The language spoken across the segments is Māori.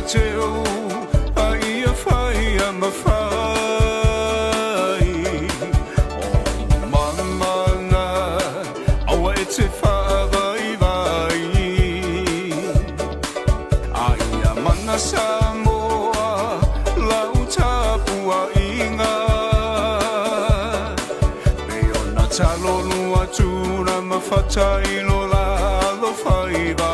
teu ai a fai a mafai o mamanga awa e te whaavai vai ai a mana Samoa lau tapua inga me ona talo lua tūna mawhatai lo la lo whai vai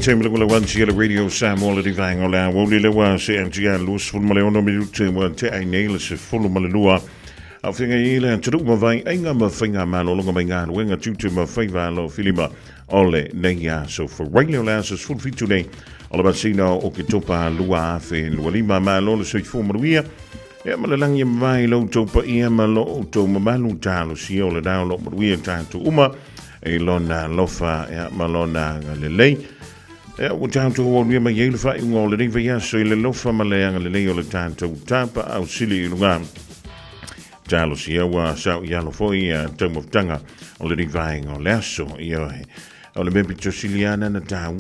Chamberlain will want to radio Sam already vang ola woli le wa se antia lus ful male ono minute wa te ai nele se ful male lua a finga ile tru ma vai enga ma finga ma lo longa menga wenga tutu ma faiva lo filima ole neya so for radio lances full fit today all about sino o ke topa lua fe lima ma lo so fu maria e ma lang ye vai lo topa e ma lo to ma malu talo si ole da lo maria tanto uma e lona lofa e ma lona lei ja, we gaan toch gewoon weer met hele vijf jongen. Ik van ja, zo je lof van mijn leer en de leertaan te tapen uit Silly Lugan. Charles hier zou je nog voor je term of tanga. Al die vijf jongen les zo ja. Al een beetje Siciliana en daar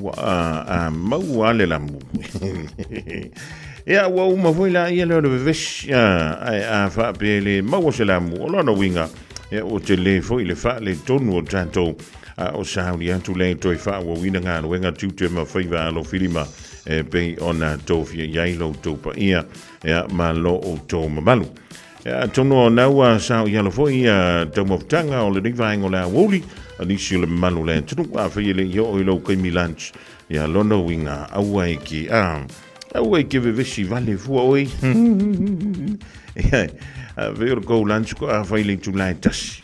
mau alle lamu. Ja, wow, maar voor je je lode wis ja, va bele mau se lamu. Al no winga. Ja, o te le voor je va le tonu tanto. O saudi antu le toi fa wa wina nga wenga tutu ma faiva lo filima pe ona tofia yailo topa ia ya ma lo o to malu ya tono na wa sa ya lo foi to mo tanga o le diva ngola woli ani sile malu le tu wa fa yele yo o lo kai milanch ya lo no winga awai ki awai ki ve si vale fu oi ya ver go lunch ko a fa ile tu lai tas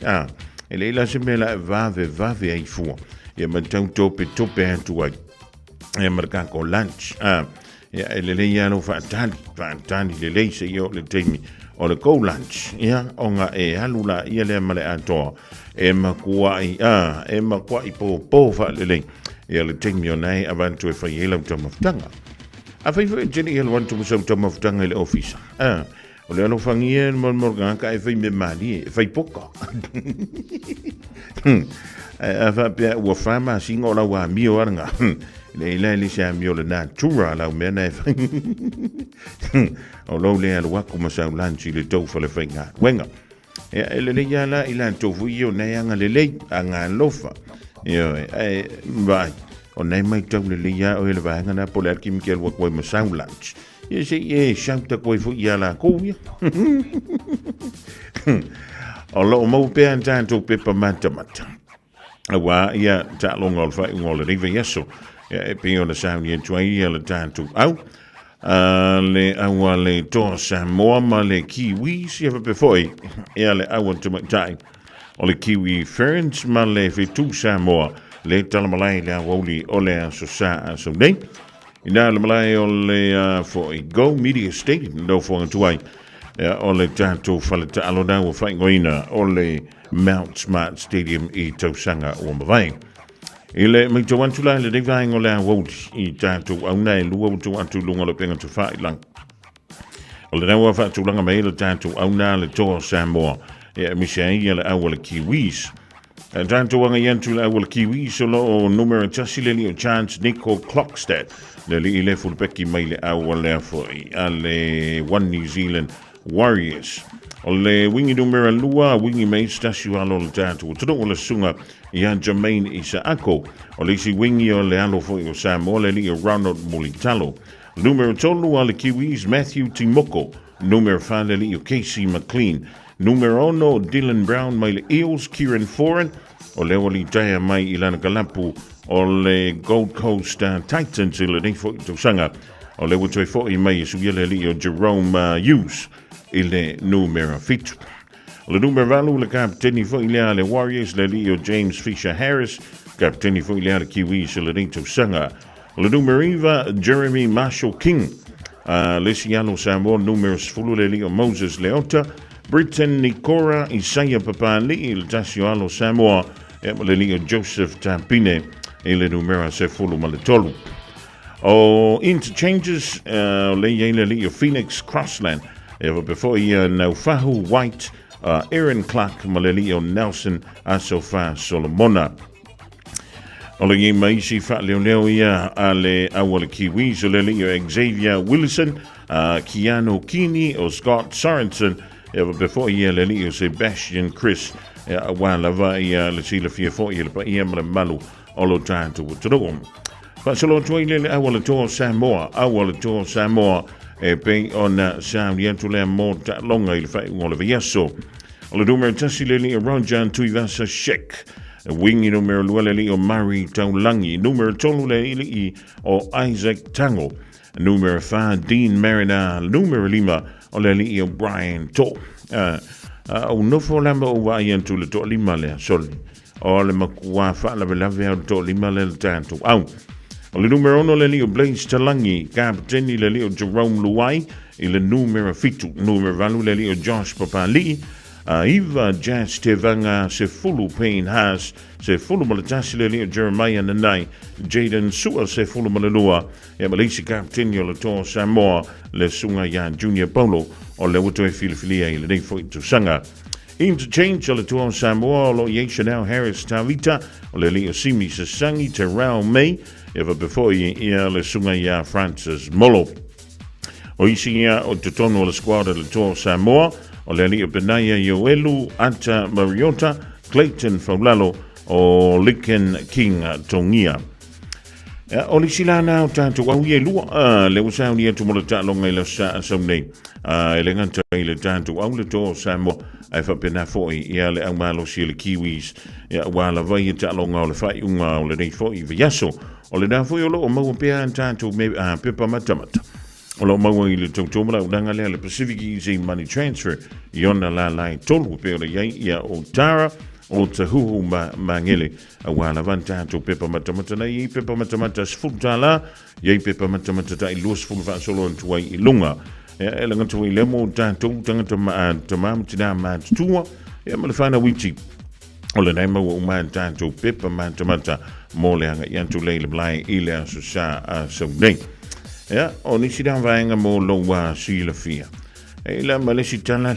e leila se mela vave ai fu e ma tope tu ai e marca con lunch ya e le ya no fa tani le se yo le temi o le go lunch ya onga e halula ia le male ato e ma kuai po fa le ia le temi onai avantu e fa yelo tomaftanga a fa jeni el want to so tomaftanga le office o le ano fangia morgan ka e fai me mali e fai poka a fa pe wa fama singo la wa mio anga le ile se mio le na tura la mena o lo le al wa kuma sa lanchi le to fa le fenga wenga e le ya la ila to fu yo na anga le anga lofa yo vai o nei mai tau le lia o ele vanga na po le kim kel wa koe ma sau lunch ia se e shauta koe fu ia la ko ia o lo mo pe an tanto pepa mata awa ia ta longa o fai ngol rive yeso e pe o le sau ia tuai ia le tanto au le awa le to Samoa ma le kiwi si ava pe foi ia le awa tu mai o le kiwi ferns ma le fitu Samoa le talamalai le awoli o le so sa so nei ina le malai o le for Go Media Stadium no for tuai o le tanto falata alona o fai ngoina o le Mount Smart Stadium I Tausanga o Mawai. Ile mai to wantu la le devai ngola wot I tanto au nei lua tu wantu lunga le penga tu fai lang. O le nawa fa tu langa mai le tanto au na le to Samoa. E mi sei le awole kiwis. Tanto wanga yantu le awole kiwis o numero tasile o chance Nico Clockstead. Le ile fulpeki mai le awole foi ale One New Zealand Warriors. O le wingi numero lua, wingi mei stasiu alo le tātou. Tudo o le sunga I a Jermaine Isaako. O le isi wingi o le alo foi o Samoa le li o Ronald Mulitalo. Numero tolu a le Kiwis, Matthew Timoko. Numero whale li o Casey McLean. Numero ono, Dylan Brown mai le Eels, Kieran Foran. O le wali taia mai I lana kalapu o le Gold Coast Titans I le nei foi tausanga. O le wutoi foi mai I suiele li o Jerome Hughes. Il numero fitu. Le numero valu le capitani foi le Warriors le Leo James Fisher Harris, capitani foi le Kiwis le Nito Sanga. Le numero iva Jeremy Marshall King. Le Siano Samoa numeros fulu le Leo Moses Leota, Britain Nikora Isaiah Papali il Tassioalo Samoa le Leo Joseph Tampine e le numero se fulu maletolu. O interchanges le Leo Phoenix Crossland. Ever before Naufahu White, Aaron Clark, Malelio Nelson, Asofa Solomona. Ole maisi fa leo ia ale awale Kiwis o lelio Xavier Wilson, Keanu Kini o Scott Sorensen. Ever before lelio Sebastian Chris, wala va ia le sila fia fo ia pa ia malu olo tanto utodom. Pasolo toile awale to Samoa. E pe ona sound yentu le mo ta longa il fai ngole yeso o le numero tasile li Ronjan Tuivasa Shek wingi numero luele li o Mari Taulangi numero tolu le ili o Isaac Tango numero 5 Dean Marina numero 5 o le li o Brian To o nofo lamba o wa yentu le to lima le sol o le makua fa la velave to lima le tanto au o le numero 1 le Leo Blaze Talangi, capitani le Leo Jerome Luai, e le numero fitu, numero valu le Leo Josh Papali, Iva Jazz Tevanga se fulu Payne Haas, se fulu malatasi le Leo Jeremiah Nanai, Jaden Sua se fulu malalua, e malisi capitani o le to Samoa, le sunga ya Junior Polo, o le wuto e filifilia i le nei foi tu sanga. Interchange o le to Samoa, lo ye Chanel Harris Tavita, o le Leo Simi Sasangi Terrell May, Ever before ia le sunga ia Francis Molo. O isi ia o te tono o le squadra le to Samoa, o le ali o Benaya Yoelu, Anta Mariota, Clayton Faulalo, o Lincoln King Tongia. O le silana o tātou au ia lua, le usau ni atu mo le tālonga i le sa nei. E le nganta i le tātou au le to Samoa, ai whapena foi ia le au malo si le Kiwis, ia wala vai e tālonga o le whai unga o le nei foi i yaso. O le nafo yo lo o mau pea an tātou me pepa matamata. O lo mau i le tautoma o nanga lea le Pacific Easy Money Transfer i ona la lai tolu peo le iai ia o Tara o Tahuhu Mangele a wala van tātou pepa matamata na i pepa matamata sfuta la iai pepa matamata ta i luas fulva solo antuai I lunga. E la ngatu I lemo tātou tangata tamam tina mātua e malafana witi. O le naima o man tātou pepa matamata mo le anga yantu leile blai I le aso sa so nei. Ia, o nisi dan vaenga mo lo wa sila fia. E la malesi tala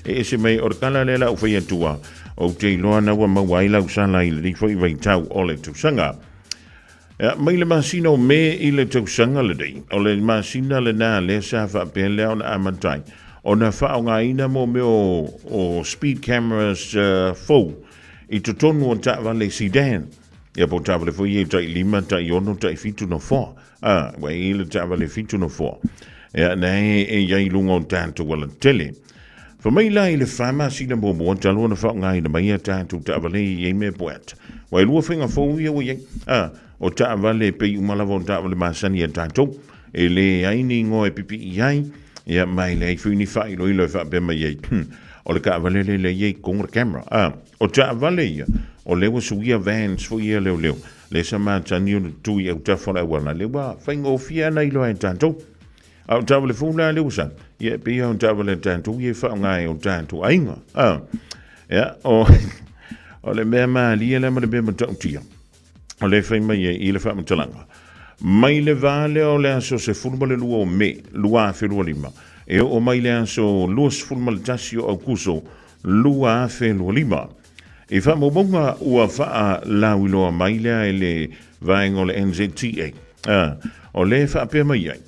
e se mai orkala le la o fia tua. O te loa na wa mawai lau sala I le foi vai tau o le tausanga. Ia, mai le masino me I le tausanga le dei. O le masina le na le sa fa pele on amatai. O na fa o ngaina mo me o speed cameras fo. I to tonu o ta vale sidan. ia po tawale fo ia tai lima tai ono tai fitu no fo wa ile tawale fitu no fo ia nei e ia ilunga o tanto wala tele fa mai la ile fama sina mo mo talo na fa ngai na mai tanto tawale ia me poet wa ilua finga fo ia ia o tawale pe umala vo tawale masani ia tanto ele aini ngo e pipi iai ia mai le funi fa ilo fa be mai o le ka vale le ye con camera o ta vale ia o le was we vans fo ia le sama tani tu ia ta fora wala le wa faingo fia na ilo en tanto o ta vale fu na le usa ia pe o ta vale tanto ia fa ngai o tanto ainga ia o le mema li le ma le be tia o le fa mai ia le fa mtalanga mai le vale o le aso se fulma le lua o me lua fe lua lima e o mai le aso luas fulma le tasi o kuso lua fe lua lima e fa mobonga ua fa la wiloa mai le le vaengo le NZTA o le fa pe mai ai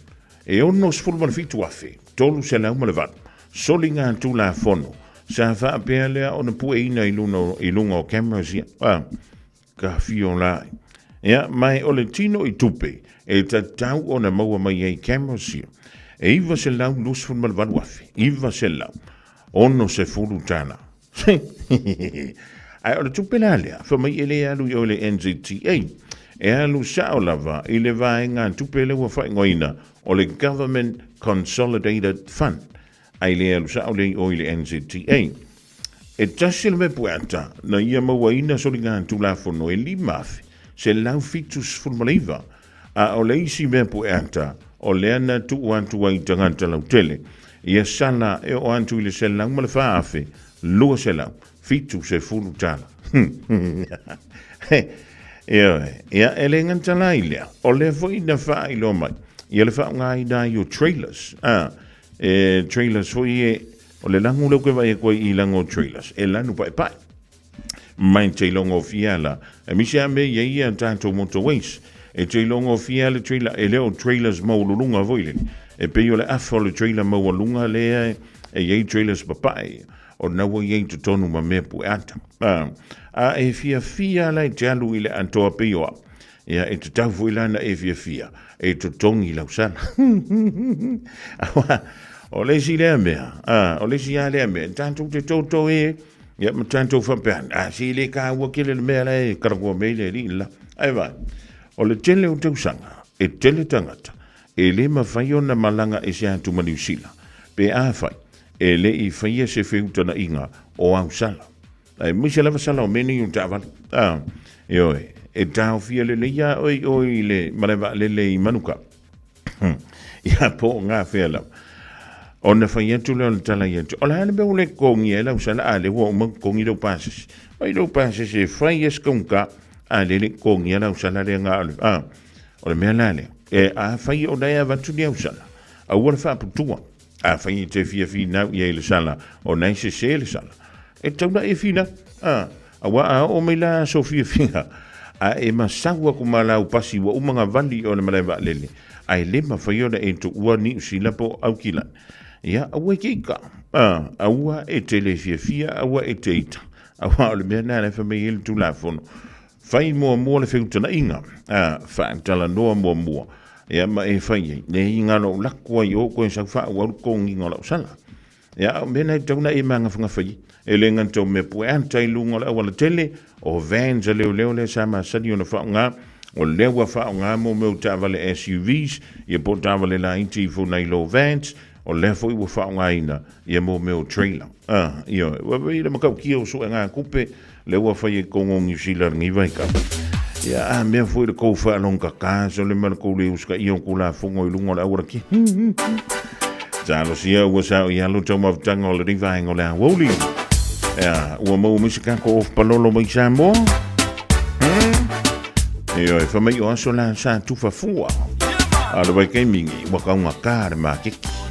e o nos fulma le fitu afe tolu se la uma le vat solinga tu la fono sa fa pe le o na pu ina ilunga o cameras ia ka fio lai ia mai o le tino I tupe e tatau o na maua mai ai cameras ia e iwa se lau lus fun malvan wafi iwa se lau ono se furu tana ai o le tupe la lea fa mai ele alu i o le NZTA e alu sao lava I le vaenga tupe le wafa ngoina o le Government Consolidated Fund ai le alu sao le o le NZTA e tasil me puata na ia mawaina solinga tula fono e limafi se lau fitus fulmaliva o le isi me puata o le ana tu antu ai tangata lau tele ia sala e o antu ile se lau malafa afe lua se lau fitu se fulu tala ia ele ngantala ilea o le foi na fa ilo mai ia le fa ngai da yo trailers trailers foi o le langu le koe vai koe I lango trailers e lanu pai mai te longo fiala e mi se ame ia tanto motorways e te longo fiala trailer e leo trailers mo lunga voile e pe yo le afo le trailer mo lunga le e ye trailers papai o na wo ye to tonu ma me pu ata e fia la jalu ile anto pe yo ia e te tau voila na e fia e to tongi la usana o le si le mea o le si le mea tanto te toto e ia ma tanto fa pen si le ka wa kile le mea le karako me le la ai vai o le tele o tau sanga e tele tangata e le mawhai o na malanga e se atu New Zealand pe a whai e le I whaia se whiutana inga o au sala ai misi lava sala o meni un tawali e tau fia le ia oi le marewa le I manuka ia po ngā whea lau o na whaia tu leo le tala ia tu o la hana beo le kongi e lau sala a le hua umang kongi lau pasas mai lau pasas e whaia skonka a le kongi e lau sala le ngā alu o le mea lale e a whaia o dai a vatu ni au sala a ua le whaaputua a whaia te fia nau I le sala o nai se le sala e tauna e fina a wa a o mai la so fia a e masaua kumalau pasi wa umanga vali o le malaiwa lele ai le mawhaia o e tu ua ni usila po au kilan ia aua keika aua e te le fia aua e te ita aua o le mea nā le whamei ele tu la fono whai mua le whiutana inga whaantala noa mua ia ma e whai ne inga no lakua I o koe sau wha ua kongi ngā lau sala ia o mea nai tauna e manga whanga whai e le ngantau me pue antai lunga la awala tele o vans a leo le sama sani o na whaunga o lewa whaunga mo meu tāwale SUVs ia po tāwale la inti nai lo vans o lefo I wa whaunga ina ia mo meu trailer ia wa le makau kia o so ngā kupe le wa whai e kongo New Zealand ngi waika ia mea foi le kou whaalong kaka so le mana kou le uska ion kula fongo I lunga le awara ki talo sia ua sao I alo tau mawtanga o le rivaenga o le awoli ia ua mau misikako of palolo mai Samoa ia e whamai o aso la sa tufa fua ala vai kei mingi ua kaunga kāre mā keki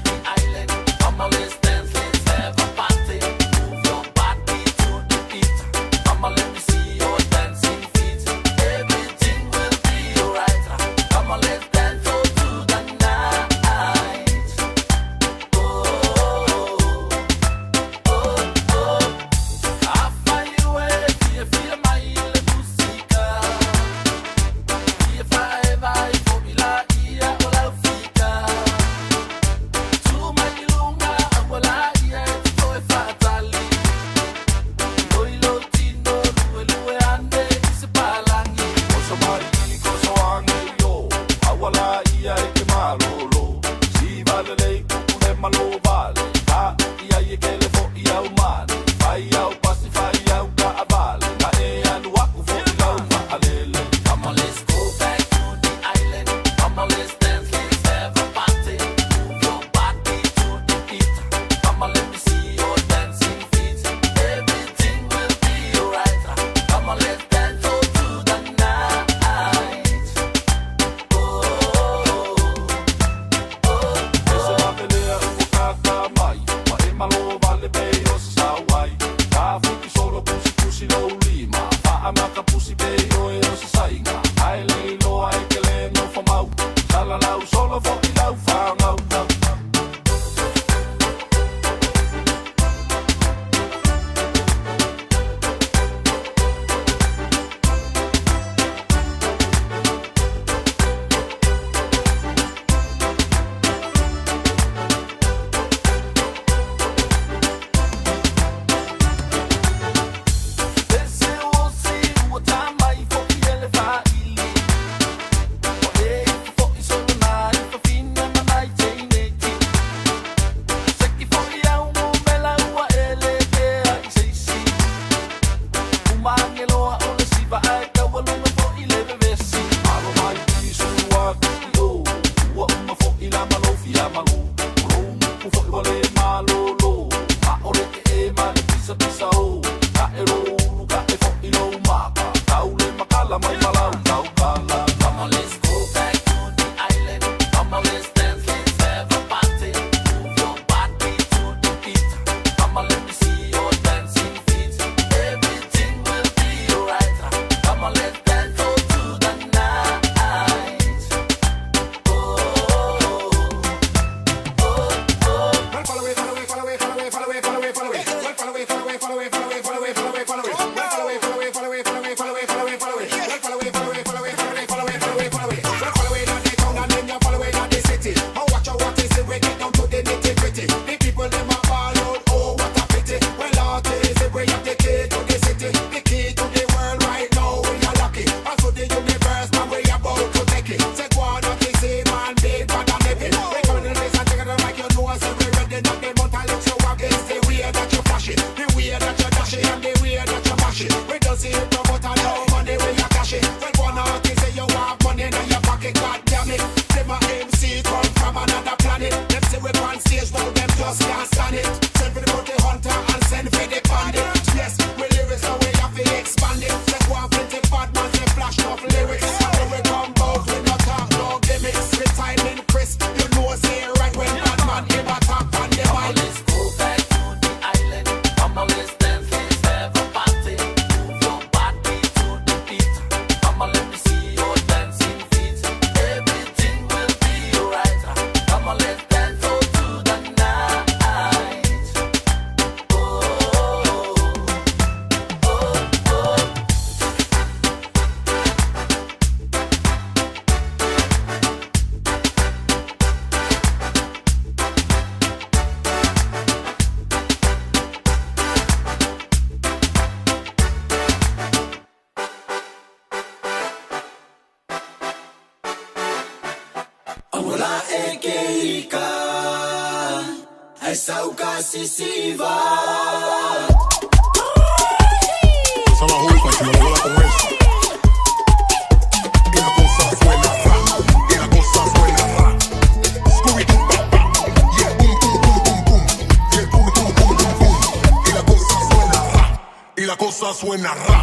Sisiva. Esa la juca, si me lo vuela con esa. Y la cosa suena ra, y la cosa suena ra. Scooby-Doo, papá, y el pum, pum, pum, pum, pum. Y el pum, pum, pum, pum, pum. Y la cosa suena ra, y la cosa suena ra.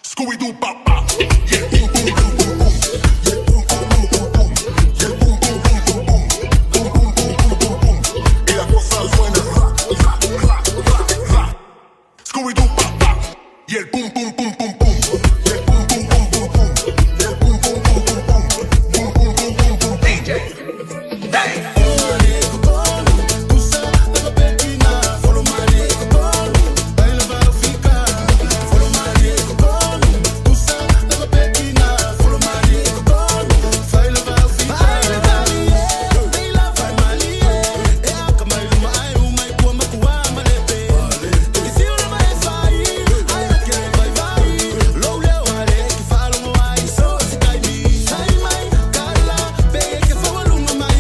Scooby-Doo, papá, y el pum, pum, pum, pum, pum. Y el pum, pum, pum, pum, pum. Y el pum, pum, pum, pum, pum. Pum, pum, pum, pum, pum, pum. Y la cosa suena ra. Scooby-Doo, papá, y el pum, pum, pum, pum, pum. Y el pum, pum, pum, pum, pum. Y el pum, pum, pum, pum, pum. Pum, pum, pum, pum, pum. DJ, hey. Follow my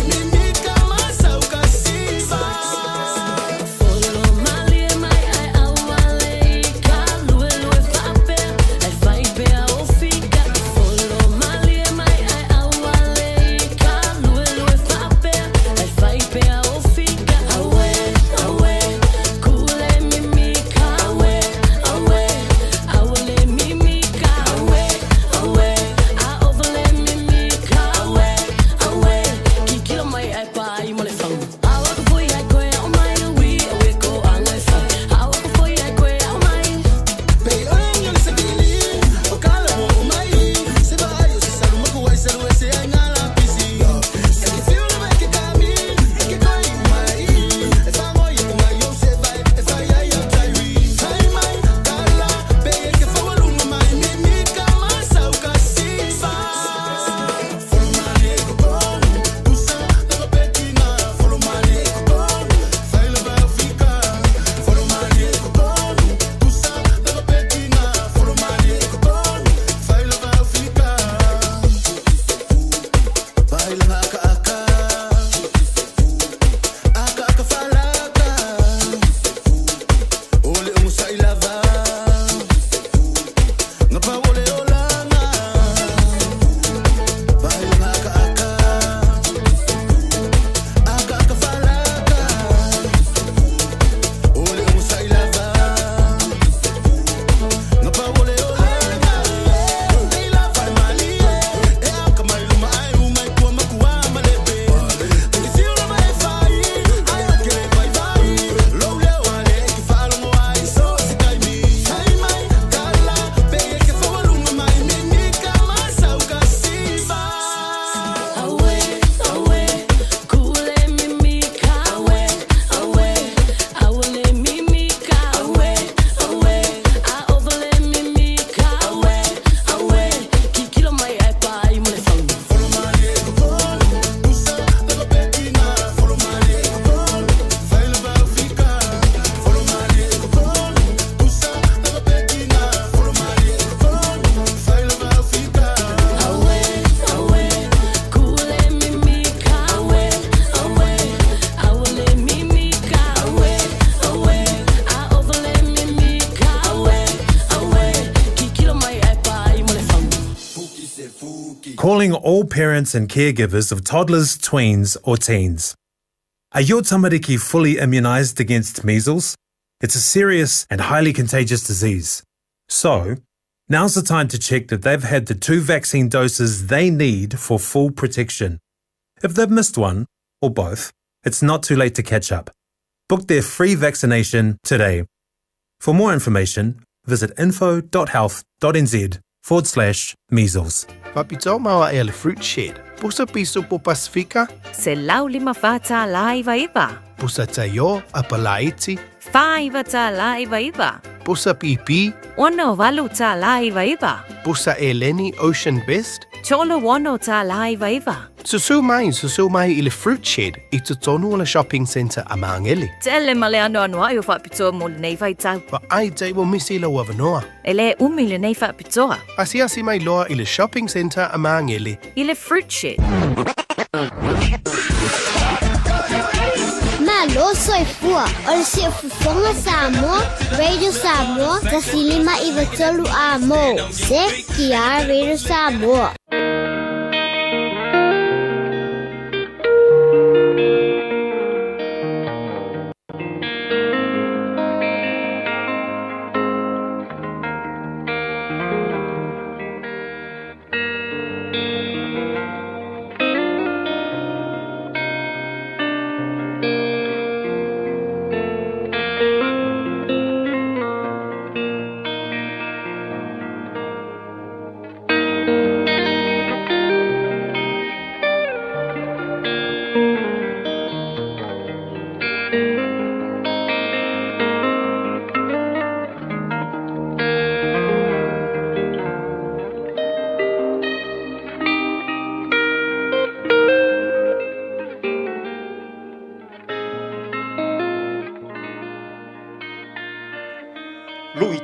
calling all parents and caregivers of toddlers, tweens, or teens. Are your tamariki fully immunised against measles? It's a serious and highly contagious disease. So, now's the time to check that they've had the 2 vaccine doses they need for full protection. If they've missed one, or both, it's not too late to catch up. Book their free vaccination today. For more information, visit info.health.nz/measles. Papito maua e le fruit shed. Pusa piso po Pasifika. Se lau 5 fata la iwa. Pusa tayo a Palaiti. 5 ta la iwa. Pusa pipi. 1 walu ta la iwa. Pusa Eleni Ocean Best. Cholo 1 ta la iwa. Susu mai i le fruit shed I tutonu o le shopping centre a Maangeli. Tele male ano anwa yo whapitoa mo le nei vai tau. Wa ai te wo misi la wavanoa. Ele umi le nei whapitoa. Asi mai loa i le shopping centre a Maangeli. I le fruit shed. Malo soifua, o le siafufonga Samoa, Radio Samoa, tasilima I vatolu a mo. Se kia Radio Samoa.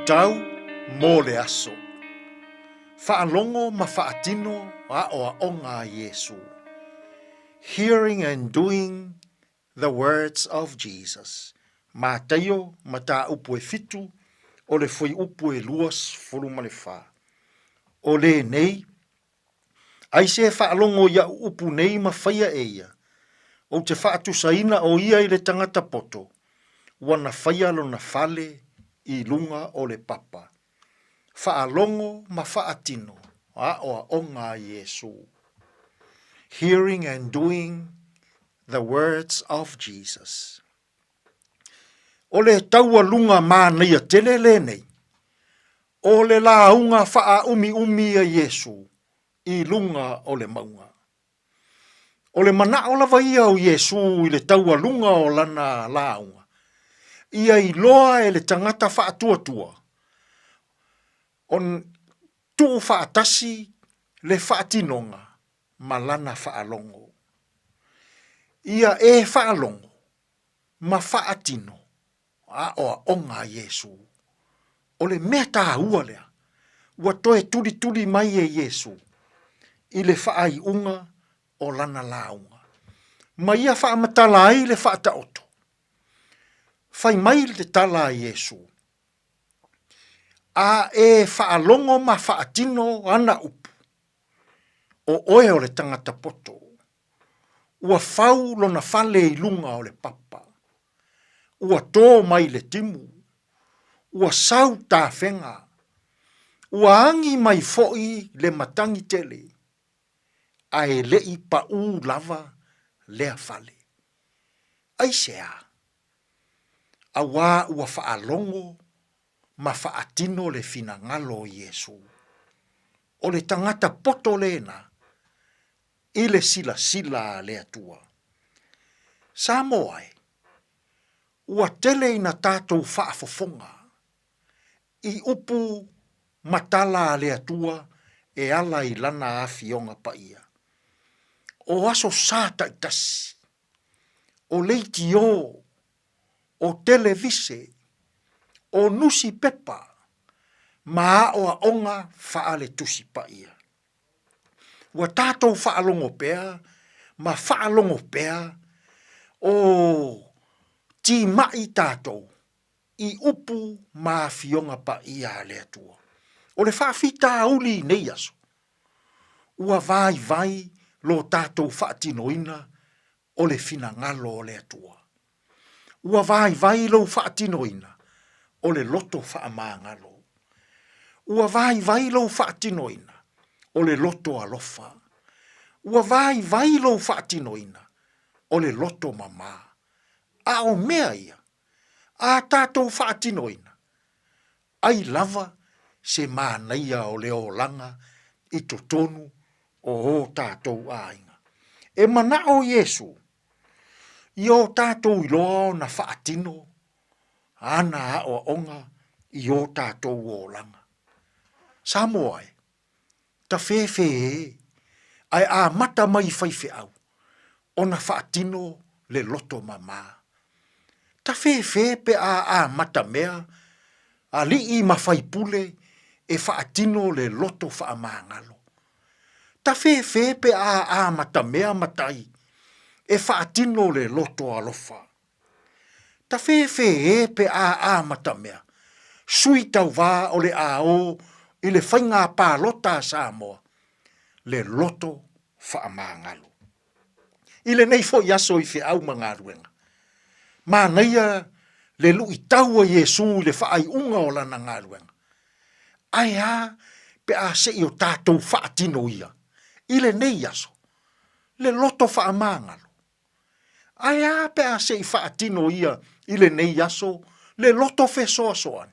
Tau mō le aso. Whaalongo ma whaatino a o onga Yesu. Hearing and doing the words of Jesus. Ma taio ma ta upu e fitu o le foi upu e luas fulu ma le wha. O le nei, ai se whaalongo ia upu nei ma whaia eia. O te whaatu saina o ia I le tangata poto. Wana whaia lo na fale I lunga o le papa. Whaalongo ma whaatino a o onga Yesu. Hearing and doing the words of Jesus. O le taua lunga mā nei a tele le nei. O le launga wha umi a Yesu I lunga o le maunga. O le mana o lava ia o Yesu I le taua lunga o lana launga. Ia I loa e le tangata whaatua. On tuu whaatasi le whaatinonga ma lana whaalongo. Ia e whaalongo ma whaatino a oa onga Yesu. O le mea tā ua lea, ua toe tuli mai e Yesu I le whaai unga o lana launga. Ma ia whaamatala ai le whaataoto. Fai mai le tala Yesu. A e whaalongo ma whaatino ana upu. O oe o le tangata poto. Ua whau lona whale I lunga o le papa. Ua tō mai le timu. Ua sau tā whenga. Ua angi mai foi le matangi tele. A e lei pa u lava lea whale. Ai sea. Awa ua whaalongo ma whaatino le fina ngalo Yesu. O le tangata poto lena, I le sila le atua. Sa moai, ua tele ina tātou whaafofonga, I upu matala le atua e ala I lana awhionga paia. O aso sāta I tasi, o leiti o televise, o nusi pepa, ma o onga faale tusi paia. Ua tātou whaalongo pea, ma whaalongo pea, o ti mai tātou, I upu ma fionga paia le atua. O le whaafita uli nei aso. ua vai lo tātou whaatinoina o le fina ngalo o le atua. Ua vai lo whaatinoina o le loto whaamangalo. Ua vai lo whaatinoina o le loto alofa. Ua vai lo whaatinoina o le loto mama. A o mea ia, a tātou whaatinoina. Ai lava se mānaia o le olanga i to tonu o tātou ainga. E mana o Yesu, i o tātou iloa na whaatino, ana a o onga i o tātou olanga. Samoai, ta whewhe ai a mata mai whaiwhe au, o na whaatino le loto mama. Ta whewhe pe a mata mea, a li i mawhaipule e whaatino le loto whaamangalo. Ta whewhe pe a mata mea matai e whaatino le loto alofa. Ta whewhe pe a mata mea sui tau wā o le a o i le whainga pālota Samoa le loto whaamangalo. I le nei fo yaso i whi au mga ruenga. Mā neia le lui taua Yesu le whaai unga o lana ngā ruenga. Ai a pe a se i o tātou whaatino ia. I le nei yaso. Le loto whaamangalo. Ai a pe a se i whaatino ia i le nei yaso. Le loto whesoa soan.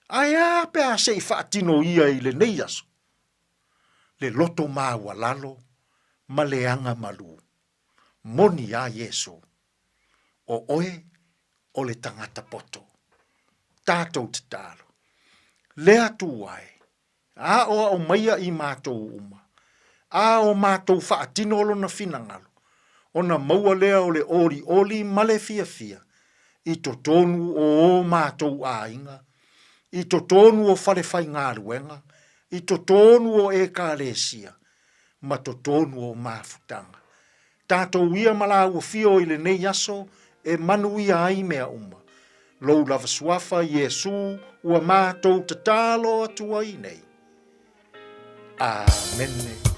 Ai a pe a se i whaatino ia i le nei yaso. Le loto māua lalo. Ma le anga malu. Moni a Yesu. O oe o le tangata poto. Tātou te tālo. Lea tu ai. A o maia i mātou uma. A o mātou whaatino lo na finangalo. O na maua lea o le oli male fia. I to tonu o mātou ainga. I to tonu o whalewhai ngā ruenga. I to tonu o e kālesia. Ma to tonu o māfutanga. Tātou ia mala ua fio i le nei aso e manu ia ai mea uma. Lou lava suafa Yesu ua mātou te tālo atua i nei. Amen.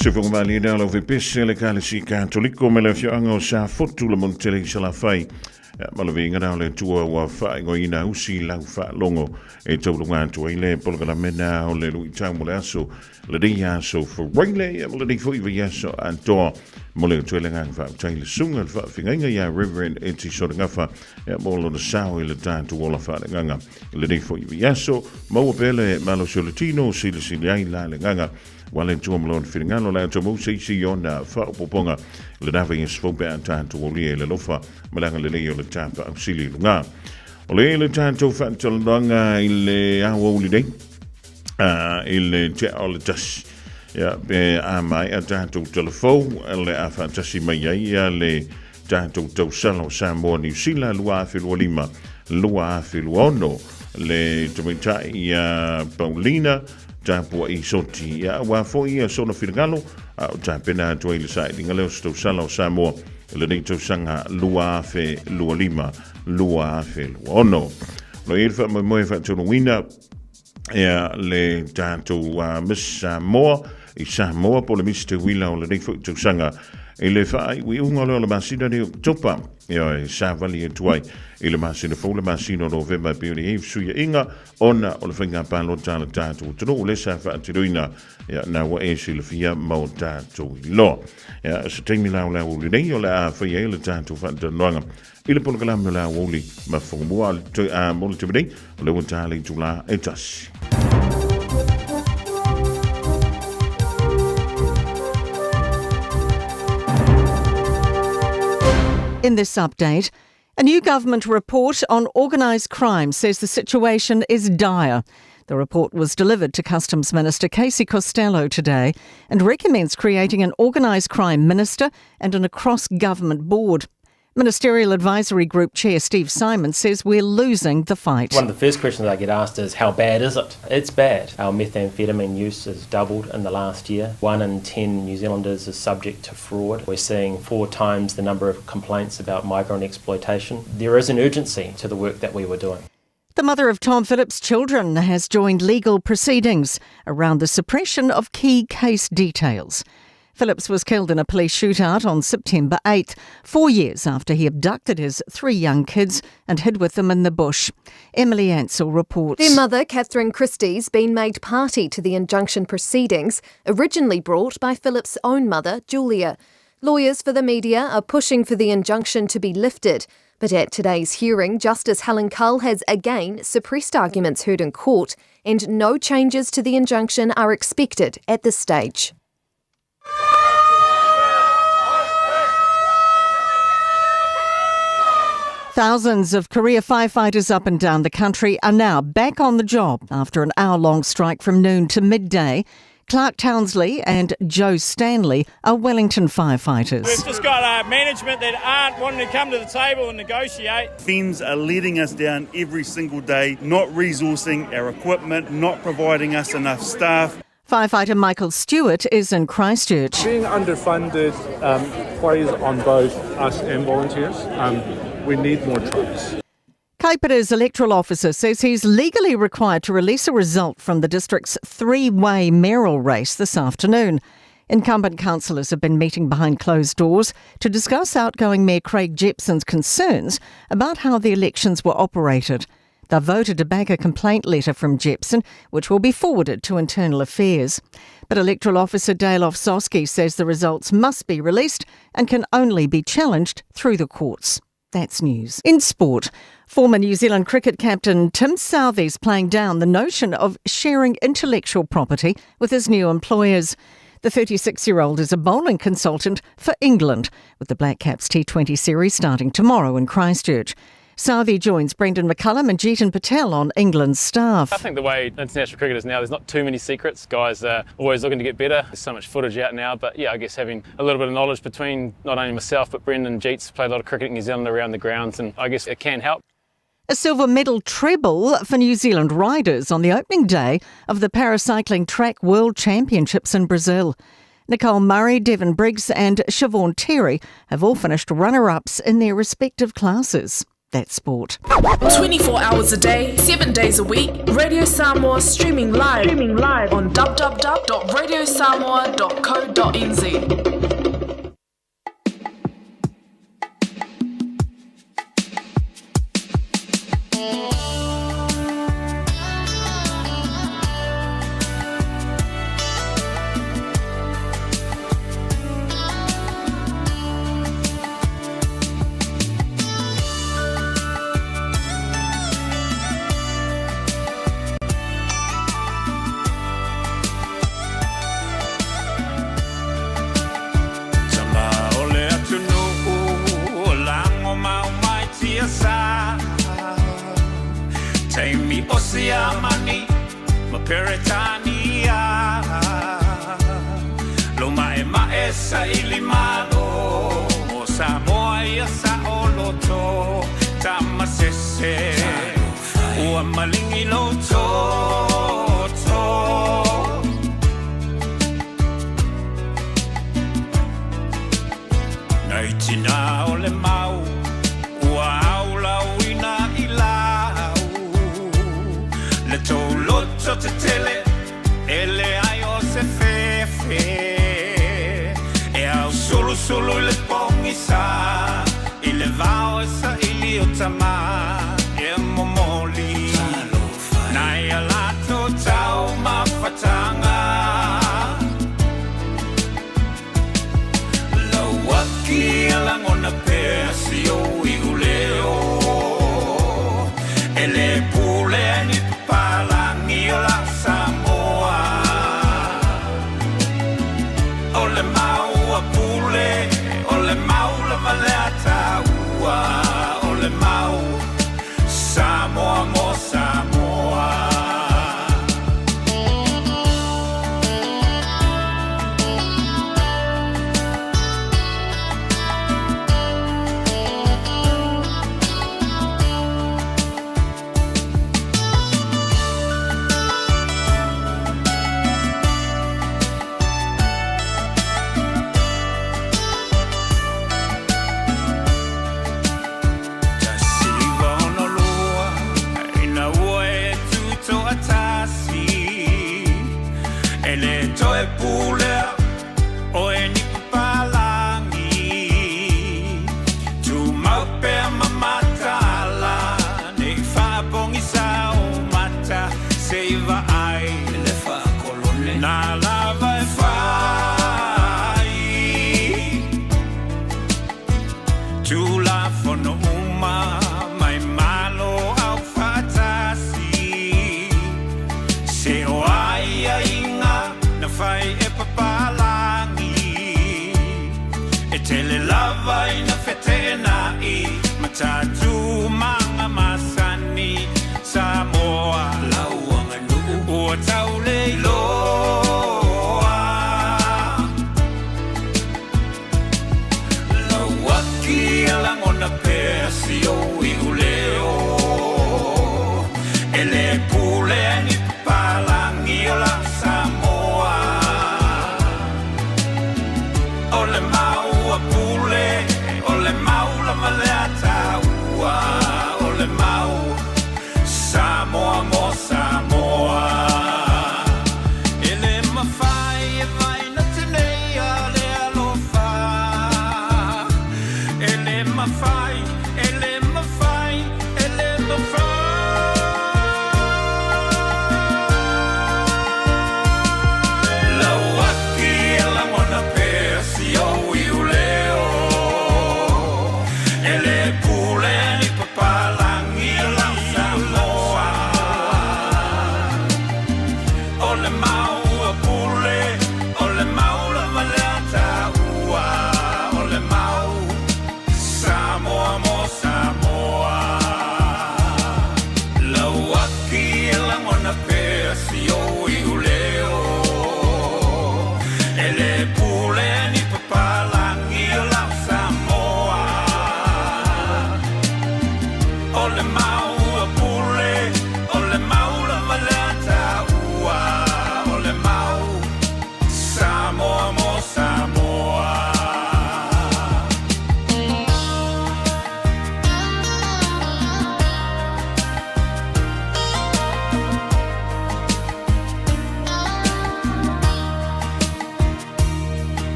Se whungamali e nalo ve pese le kale si katoliko me le whianga o sa fotu le montele sa la whai. Malo ve inga le tua wa whai ngo ina usi lau wha longo e tau lunga tua i le polgana mena o le lui tau mo le aso le di aso for waile e mo le di fui vi aso antoa mo le tuele ngang wha tai le sunga le wha whingainga ia Reverend Eti so ngafa e mo lo na sao i le tātu o la wha le nganga le di fui vi aso mo pele malo soletino sili ai la le nganga wale tua malon whiringano la tua mousa isi o na whaopoponga le nawa i swope a tātou o lia le lofa malanga le leo le tāpa au sili lunga. O le tātou whantalanga i le awa uli nei i le te o le tasi be a mai a tātou telefou le a whantasi mai ai a le tātou tau salo Samoa New Zealand lua awhilua lima lua awhilua ono le tumitai i Paulina Tapua i soti ia wa foi ia sona firgalo au tapena to ile sai dinga leo sto sala Samoa le nei to sanga lua fe lua lima lua fe ono no il fa mo fa to wina ia le tanto wa miss Samoa i Samoa po le miste wila o le nei fo to sanga ele fai wi unga le masina de topa ia sa vali e tuai ile masina fo le masina November pe le suia inga ona o le finga palo tala tatu tro le sa fa tiruina ia na wa e sile fia mo tatu lo ia se temi la o le nei o la fa ia le tatu fa de longa ile po la me la woli ma fo mo al to a mo le tibei le won tali tula etas. In this update, a new government report on organised crime says the situation is dire. The report was delivered to Customs Minister Casey Costello today and recommends creating an organised crime minister and an across-government board. Ministerial Advisory Group Chair Steve Simon says we're losing the fight. One of the first questions I get asked is, how bad is it? It's bad. Our methamphetamine use has doubled in the last year. 1 in 10 New Zealanders is subject to fraud. We're seeing 4 times the number of complaints about migrant exploitation. There is an urgency to the work that we were doing. The mother of Tom Phillips' children has joined legal proceedings around the suppression of key case details. Phillips was killed in a police shootout on September 8th, 4 years after he abducted his 3 young kids and hid with them in the bush. Emily Ansell reports. Their mother, Catherine Christie's, been made party to the injunction proceedings, originally brought by Phillips' own mother, Julia. Lawyers for the media are pushing for the injunction to be lifted. But at today's hearing, Justice Helen Cull has again suppressed arguments heard in court, and no changes to the injunction are expected at this stage. Thousands of career firefighters up and down the country are now back on the job after an hour-long strike from noon to midday. Clark Townsley and Joe Stanley are Wellington firefighters. We've just got management that aren't wanting to come to the table and negotiate. FEMS are letting us down every single day, not resourcing our equipment, not providing us enough staff. Firefighter Michael Stewart is in Christchurch. Being underfunded plays on both us and volunteers. We need more trucks. Kaipara's electoral officer says he's legally required to release a result from the district's 3-way mayoral race this afternoon. Incumbent councillors have been meeting behind closed doors to discuss outgoing Mayor Craig Jepson's concerns about how the elections were operated. They've voted to back a complaint letter from Jepson, which will be forwarded to Internal Affairs. But electoral officer Dale Ofsosky says the results must be released and can only be challenged through the courts. That's news. In sport, former New Zealand cricket captain Tim Southee's playing down the notion of sharing intellectual property with his new employers. The 36-year-old is a bowling consultant for England, with the Black Caps T20 series starting tomorrow in Christchurch. Savi joins Brendan McCullum and Jeetan Patel on England's staff. I think the way international cricket is now, there's not too many secrets. Guys are always looking to get better. There's so much footage out now, but yeah, I guess having a little bit of knowledge between not only myself but Brendan and Jeets, played a lot of cricket in New Zealand around the grounds, and I guess it can help. A silver medal treble for New Zealand riders on the opening day of the Paracycling Track World Championships in Brazil. Nicole Murray, Devon Briggs and Siobhan Terry have all finished runner-ups in their respective classes. That's sport. 24 hours a day, 7 days a week. Radio Samoa streaming live on www.radiosamoa.co.nz. Oceamani, Maperetania, Loma Ema Esa Ilimalo, Samoa Yasa Oloto, Tamasese, Uamalingi Loto, Naitina Olemau, Waula Wina Ilau. Le toloto te tele, ele ayo se fefe. E au solo le pongisa, ile vao esa ili otama, e momoli. Na ia lato tau mafatanga. Lo waki alangona pesio iguleo, ele pule ni Palangi Samoa, ole mau apule, ole mau la maleta ua, ole mau Samoa mo Samoa. Toe pule o eni palangi tu maupe mamatala ne fa bongisa o mata seiva ai le fa kolone na lava e fai tu la fono uma mai malo au fatasi se o ai inga fai e papalangi e tele lava ina fetena I matatu manga masani Samoa lauanga nuku o taule loa lauaki alangona pesio iguleo ele pule ni papalangi la Samoa. Ole mau apule, ole mau la maleta ua,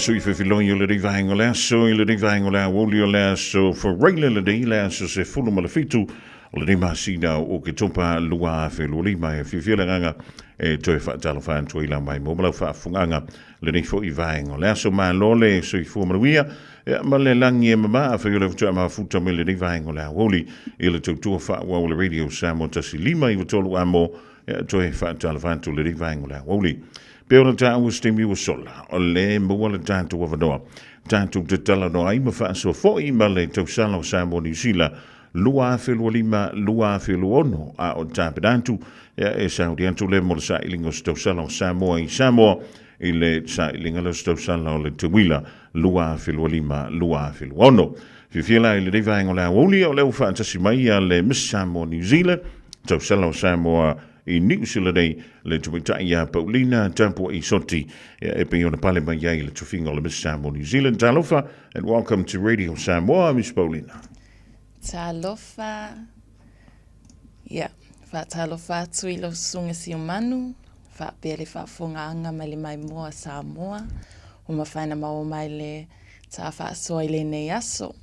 So if you long you let hang on so you let hang on will you so for regular day so se full malafitu le masina o ke topa lua fe loli mai fi fi langa e toi fa tala fa to ila mai mo mala fa funganga le ni fo i vang on so ma lole so i fo maluia ma le langi ma fa yo le to ma futa me le ni vang on woli ile to fa wa le radio samo tasili mai to lo amo toi fa tala fa to le ni vang on woli Pe ona tāu stimi o sola, o le mua le tātou awanoa. Tātou te tala no ai ma whaasoa fo'i ma le tausala o Samoa New Zealand, lua whelua lima, lua whelua ono a o tāpidātu, e sauri antu le mo le sa ilinga o tausala o Samoa i Samoa, i le sa ilinga le tausala o le tuwila, lua whelua lima, lua whelua ono. Whiwhila i le rewaenga o le awoli o leo whaatasi mai a le Miss Samoa New Zealand, tausala o Samoa i New Zealand le tumitai a Paulina Tampua i Soti e pe ona pale mai ai le tufinga o le Miss Samoa New Zealand. Talofa and welcome to Radio Samoa, Miss Paulina. Talofa. Yeah, talofa atu i lo sunga si o manu, pele whaafongaanga mai le mai mua Samoa, o mawhaina mau mai le ta whaasoa i le nei aso.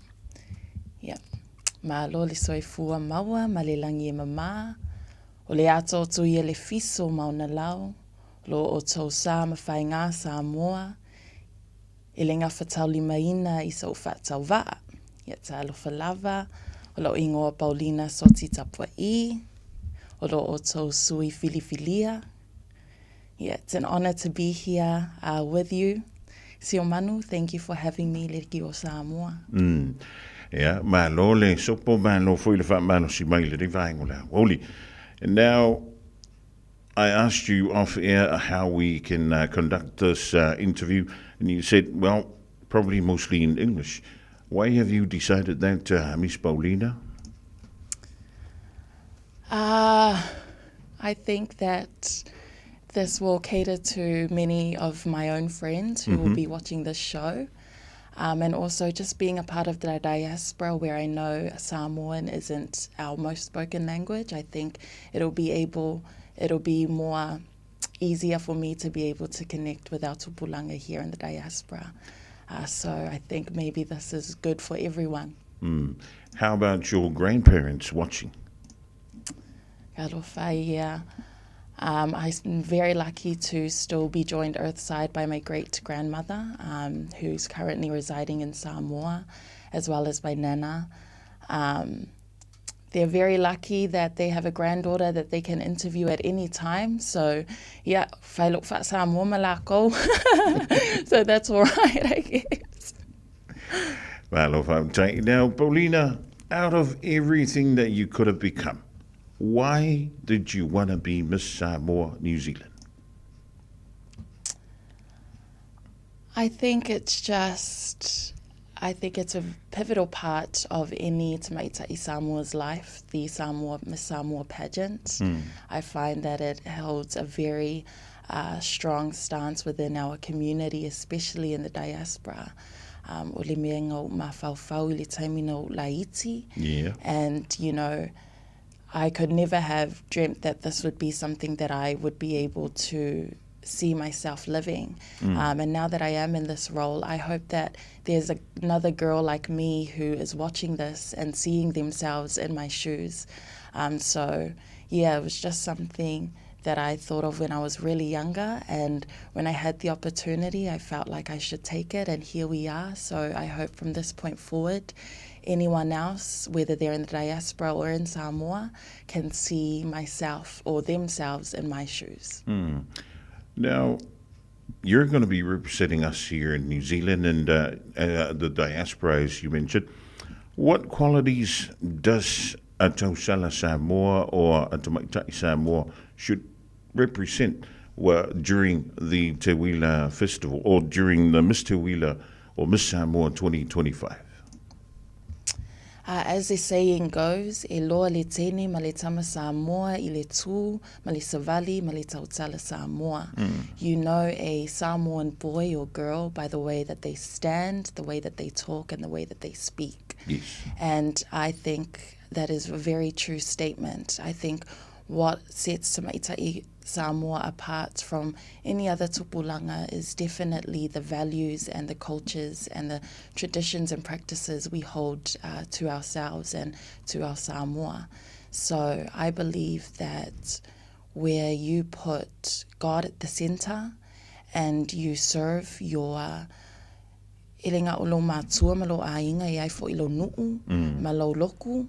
Yeah, ma lo le soifua maua, ma le langi e mama, o le ato tu i le fiso mauna lau, lo o tau sa ma whai ngā Samoa, e le ngā whatau lima ina i sa o whatau waa. Ia ta alofa lava, o lo ingoa Paulina Soti Tapua I, o lo o tau sui filifilia. Yeah, it's an honor to be here with you. Sio Manu, thank you for having me, Leki o Samoa. Yeah, ma lo le sopo ma lo foi le whaamano si mai le rewaenga o le awoli. And now, I asked you off air how we can conduct this interview, and you said, well, probably mostly in English. Why have you decided that, Miss Paulina? I think that this will cater to many of my own friends who will be watching this show. And also just being a part of the diaspora where I know Samoan isn't our most spoken language. I think it'll be more easier for me to be able to connect with our tupulanga here in the diaspora. So I think maybe this is good for everyone. How about your grandparents watching? Yeah. I'm very lucky to still be joined earthside by my great-grandmother, who's currently residing in Samoa, as well as my nana. They're very lucky that they have a granddaughter that they can interview at any time. So, yeah, whai look wha Samoa malako. So that's all right, I guess. Well, now, Paulina, out of everything that you could have become, why did you want to be Miss Samoa New Zealand? I think it's a pivotal part of any Te Maita'i Samoa's life, the Miss Samoa pageant. I find that it holds a very strong stance within our community, especially in the diaspora. O le mea ngau mawhauwhau I le taimina o Laiti. Yeah. And, you know, I could never have dreamt that this would be something that I would be able to see myself living. And now that I am in this role, I hope that there's another girl like me who is watching this and seeing themselves in my shoes. So, yeah, it was just something that I thought of when I was really younger. And when I had the opportunity, I felt like I should take it. And here we are. So I hope from this point forward, anyone else, whether they're in the diaspora or in Samoa, can see myself or themselves in my shoes. Now, you're going to be representing us here in New Zealand and the diaspora, as you mentioned. What qualities does a Tausala Samoa or a Te Maita'i Samoa should represent during the Te Wila Festival or during the Miss Te Wila or Miss Samoa 2025? As the saying goes, e loa le tene ma le tama Samoa I le tū, ma le savali ma le tautala Samoa. You know a Samoan boy or girl by the way that they stand, the way that they talk, and the way that they speak. Yes. And I think that is a very true statement. I think what sets Te Maita'i Samoa apart from any other tupulanga is definitely the values and the cultures and the traditions and practices we hold to ourselves and to our Samoa. So I believe that where you put God at the center and you serve your elenga o lo mātua ma lo ainga I fo I lo nuu, ma lo loku,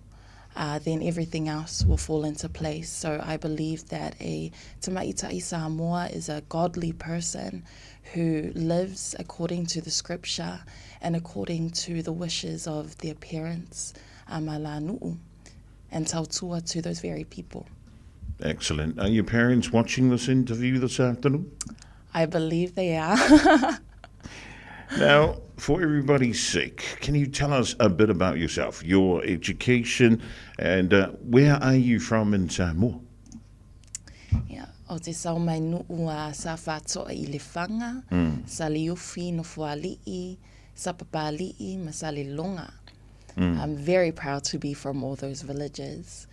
then everything else will fall into place. So I believe that a Te Maita'i Samoa is a godly person who lives according to the scripture and according to the wishes of their parents, Malanu'u, and tautua to those very people. Excellent. Are your parents watching this interview this afternoon? I believe they are. Now, for everybody's sake, can you tell us a bit about yourself, your education, and where are you from in Samoa? Yeah. O te sau mai nuu a sa whātoa I le whanga, sa liuwhi no whali'i, sa papali'i, ma sa le longa. I'm very proud to be from all those villages.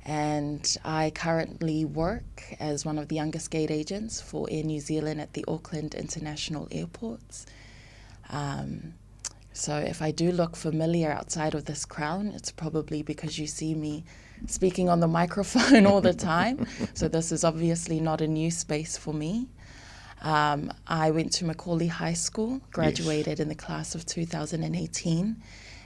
And I currently work as one of the youngest gate agents for Air New Zealand at the Auckland International Airports. So if I do look familiar outside of this crown, it's probably because you see me speaking on the microphone all the time. So this is obviously not a new space for me. I went to Macaulay High School, graduated in the class of 2018.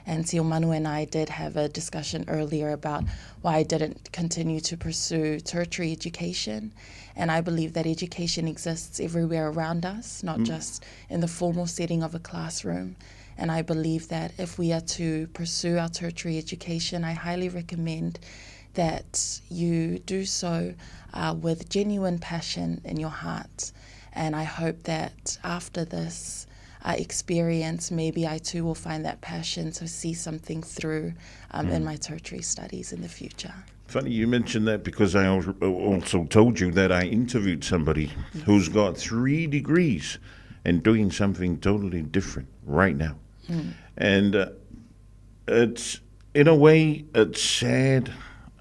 And Tio Manu and I did have a discussion earlier about why I didn't continue to pursue tertiary education. And I believe that education exists everywhere around us, not just in the formal setting of a classroom. And I believe that if we are to pursue our tertiary education, I highly recommend that you do so with genuine passion in your heart. And I hope that after this experience, maybe I too will find that passion to see something through in my tertiary studies in the future. Funny you mentioned that, because I also told you that I interviewed somebody who's got 3 degrees and doing something totally different right now. And it's, in a way, it's sad.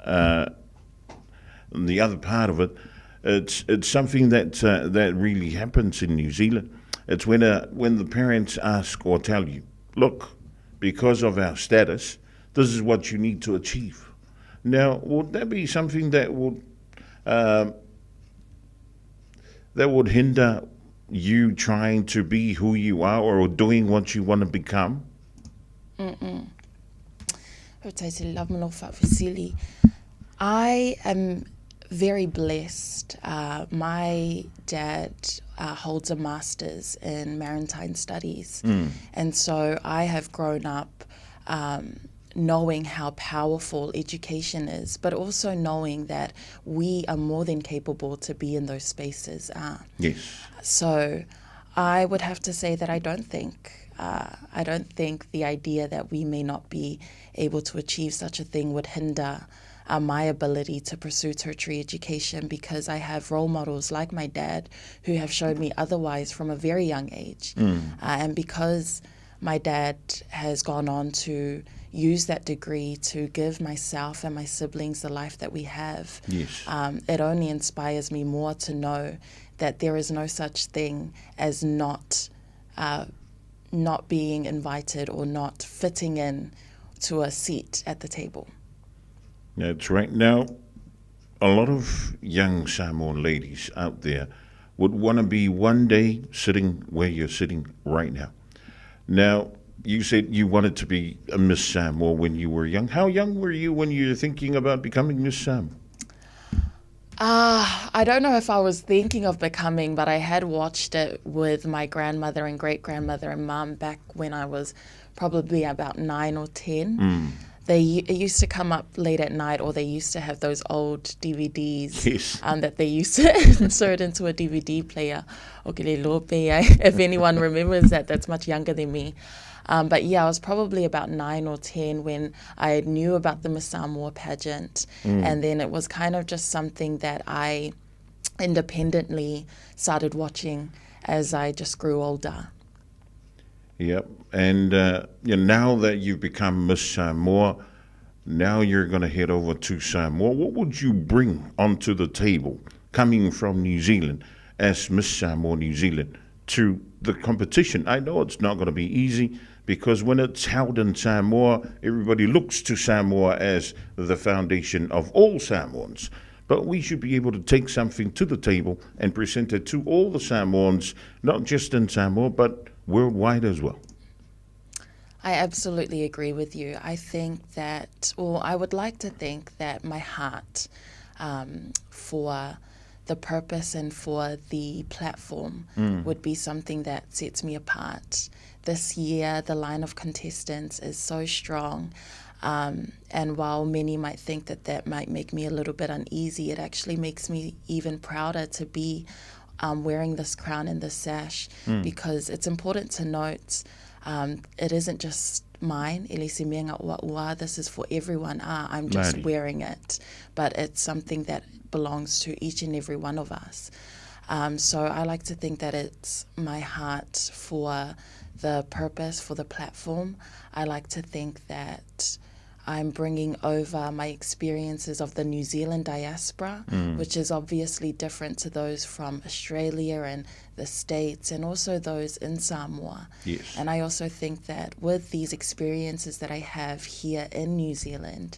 And the other part of it, it's something that really happens in New Zealand. It's when the parents ask or tell you, look, because of our status, this is what you need to achieve. Now, would that be something that would hinder you trying to be who you are or doing what you want to become? I am very blessed. My dad holds a master's in maritime studies. And so I have grown up knowing how powerful education is, but also knowing that we are more than capable to be in those spaces. Yes. So I would have to say that I don't think the idea that we may not be able to achieve such a thing would hinder my ability to pursue tertiary education, because I have role models like my dad who have showed me otherwise from a very young age. And because my dad has gone on to use that degree to give myself and my siblings the life that we have, it only inspires me more to know that there is no such thing as not being invited or not fitting in to a seat at the table. That's right. Now, a lot of young Samoan ladies out there would want to be one day sitting where you're sitting right now. Now, you said you wanted to be a Miss Samoa when you were young. How young were you when you were thinking about becoming Miss Samoa? I don't know if I was thinking of becoming, but I had watched it with my grandmother and great-grandmother and mum back when I was probably about 9 or 10. It used to come up late at night, or they used to have those old DVDs that they used to insert into a DVD player. If anyone remembers that, that's much younger than me. But yeah, I was probably about 9 or 10 when I knew about the Miss Samoa pageant. And then it was kind of just something that I independently started watching as I just grew older. Yep. And now that you've become Miss Samoa, now you're going to head over to Samoa. What would you bring onto the table coming from New Zealand as Miss Samoa New Zealand to the competition? I know it's not going to be easy, because when it's held in Samoa, everybody looks to Samoa as the foundation of all Samoans. But we should be able to take something to the table and present it to all the Samoans, not just in Samoa, but worldwide as well. I absolutely agree with you. I think that, or I would like to think that my heart for the purpose and for the platform would be something that sets me apart. This year, the line of contestants is so strong. And while many might think that that might make me a little bit uneasy, it actually makes me even prouder to be wearing this crown and this sash, because it's important to note it isn't just mine, Elise Mianga Ua, this is for everyone. I'm just wearing it, but it's something that belongs to each and every one of us. So I like to think that it's my heart for the purpose, for the platform. I like to think that I'm bringing over my experiences of the New Zealand diaspora, which is obviously different to those from Australia and the States, and also those in Samoa. Yes. And I also think that with these experiences that I have here in New Zealand,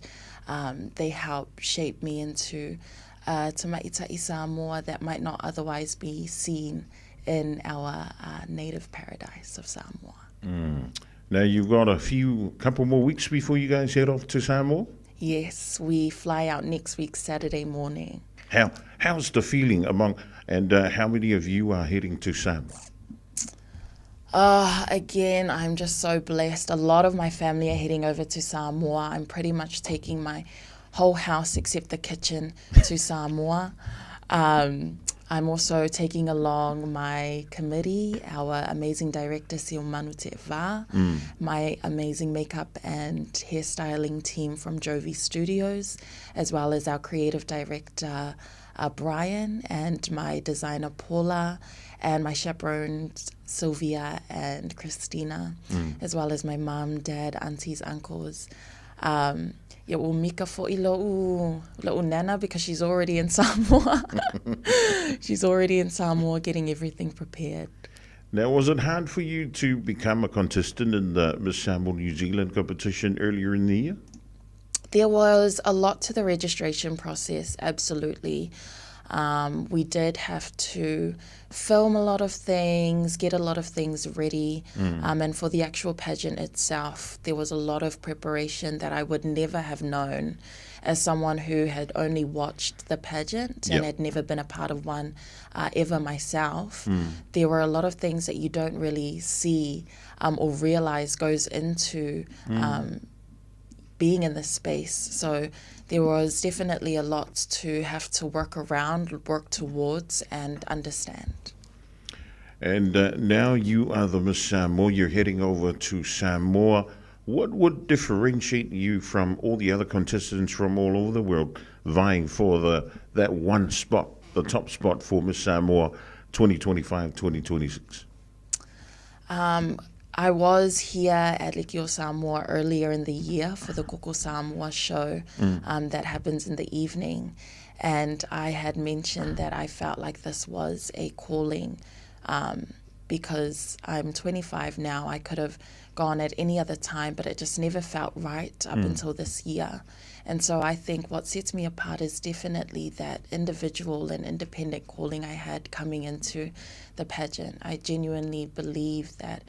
they help shape me into Te Maita'i Samoa that might not otherwise be seen in our native paradise of Samoa. Now, you've got couple more weeks before you guys head off to Samoa? Yes, we fly out next week, Saturday morning. How's the feeling and how many of you are heading to Samoa? Again, I'm just so blessed. A lot of my family are heading over to Samoa. I'm pretty much taking my whole house except the kitchen to Samoa. I'm also taking along my committee, our amazing director, Sio Manu Te Va, my amazing makeup and hairstyling team from Jovi Studios, as well as our creative director, Brian, and my designer, Paula, and my chaperones, Sylvia and Christina, as well as my mom, dad, aunties, uncles. Ia o Mika fo'i lo'u nana, because she's already in Samoa. She's already in Samoa getting everything prepared. Now, was it hard for you to become a contestant in the Miss Samoa New Zealand competition earlier in the year? There was a lot to the registration process, absolutely. We did have to film a lot of things, get a lot of things ready. And for the actual pageant itself, there was a lot of preparation that I would never have known as someone who had only watched the pageant and had never been a part of one ever myself. There were a lot of things that you don't really see or realize goes into being in this space. So there was definitely a lot to have to work around, work towards, and understand. And now you are the Miss Samoa. You're heading over to Samoa. What would differentiate you from all the other contestants from all over the world vying for that one spot, the top spot for Miss Samoa 2025-2026? I was here at Likio Samoa earlier in the year for the Koko Samoa show that happens in the evening. And I had mentioned that I felt like this was a calling because I'm 25 now. I could have gone at any other time, but it just never felt right up until this year. And so I think what sets me apart is definitely that individual and independent calling I had coming into the pageant. I genuinely believe that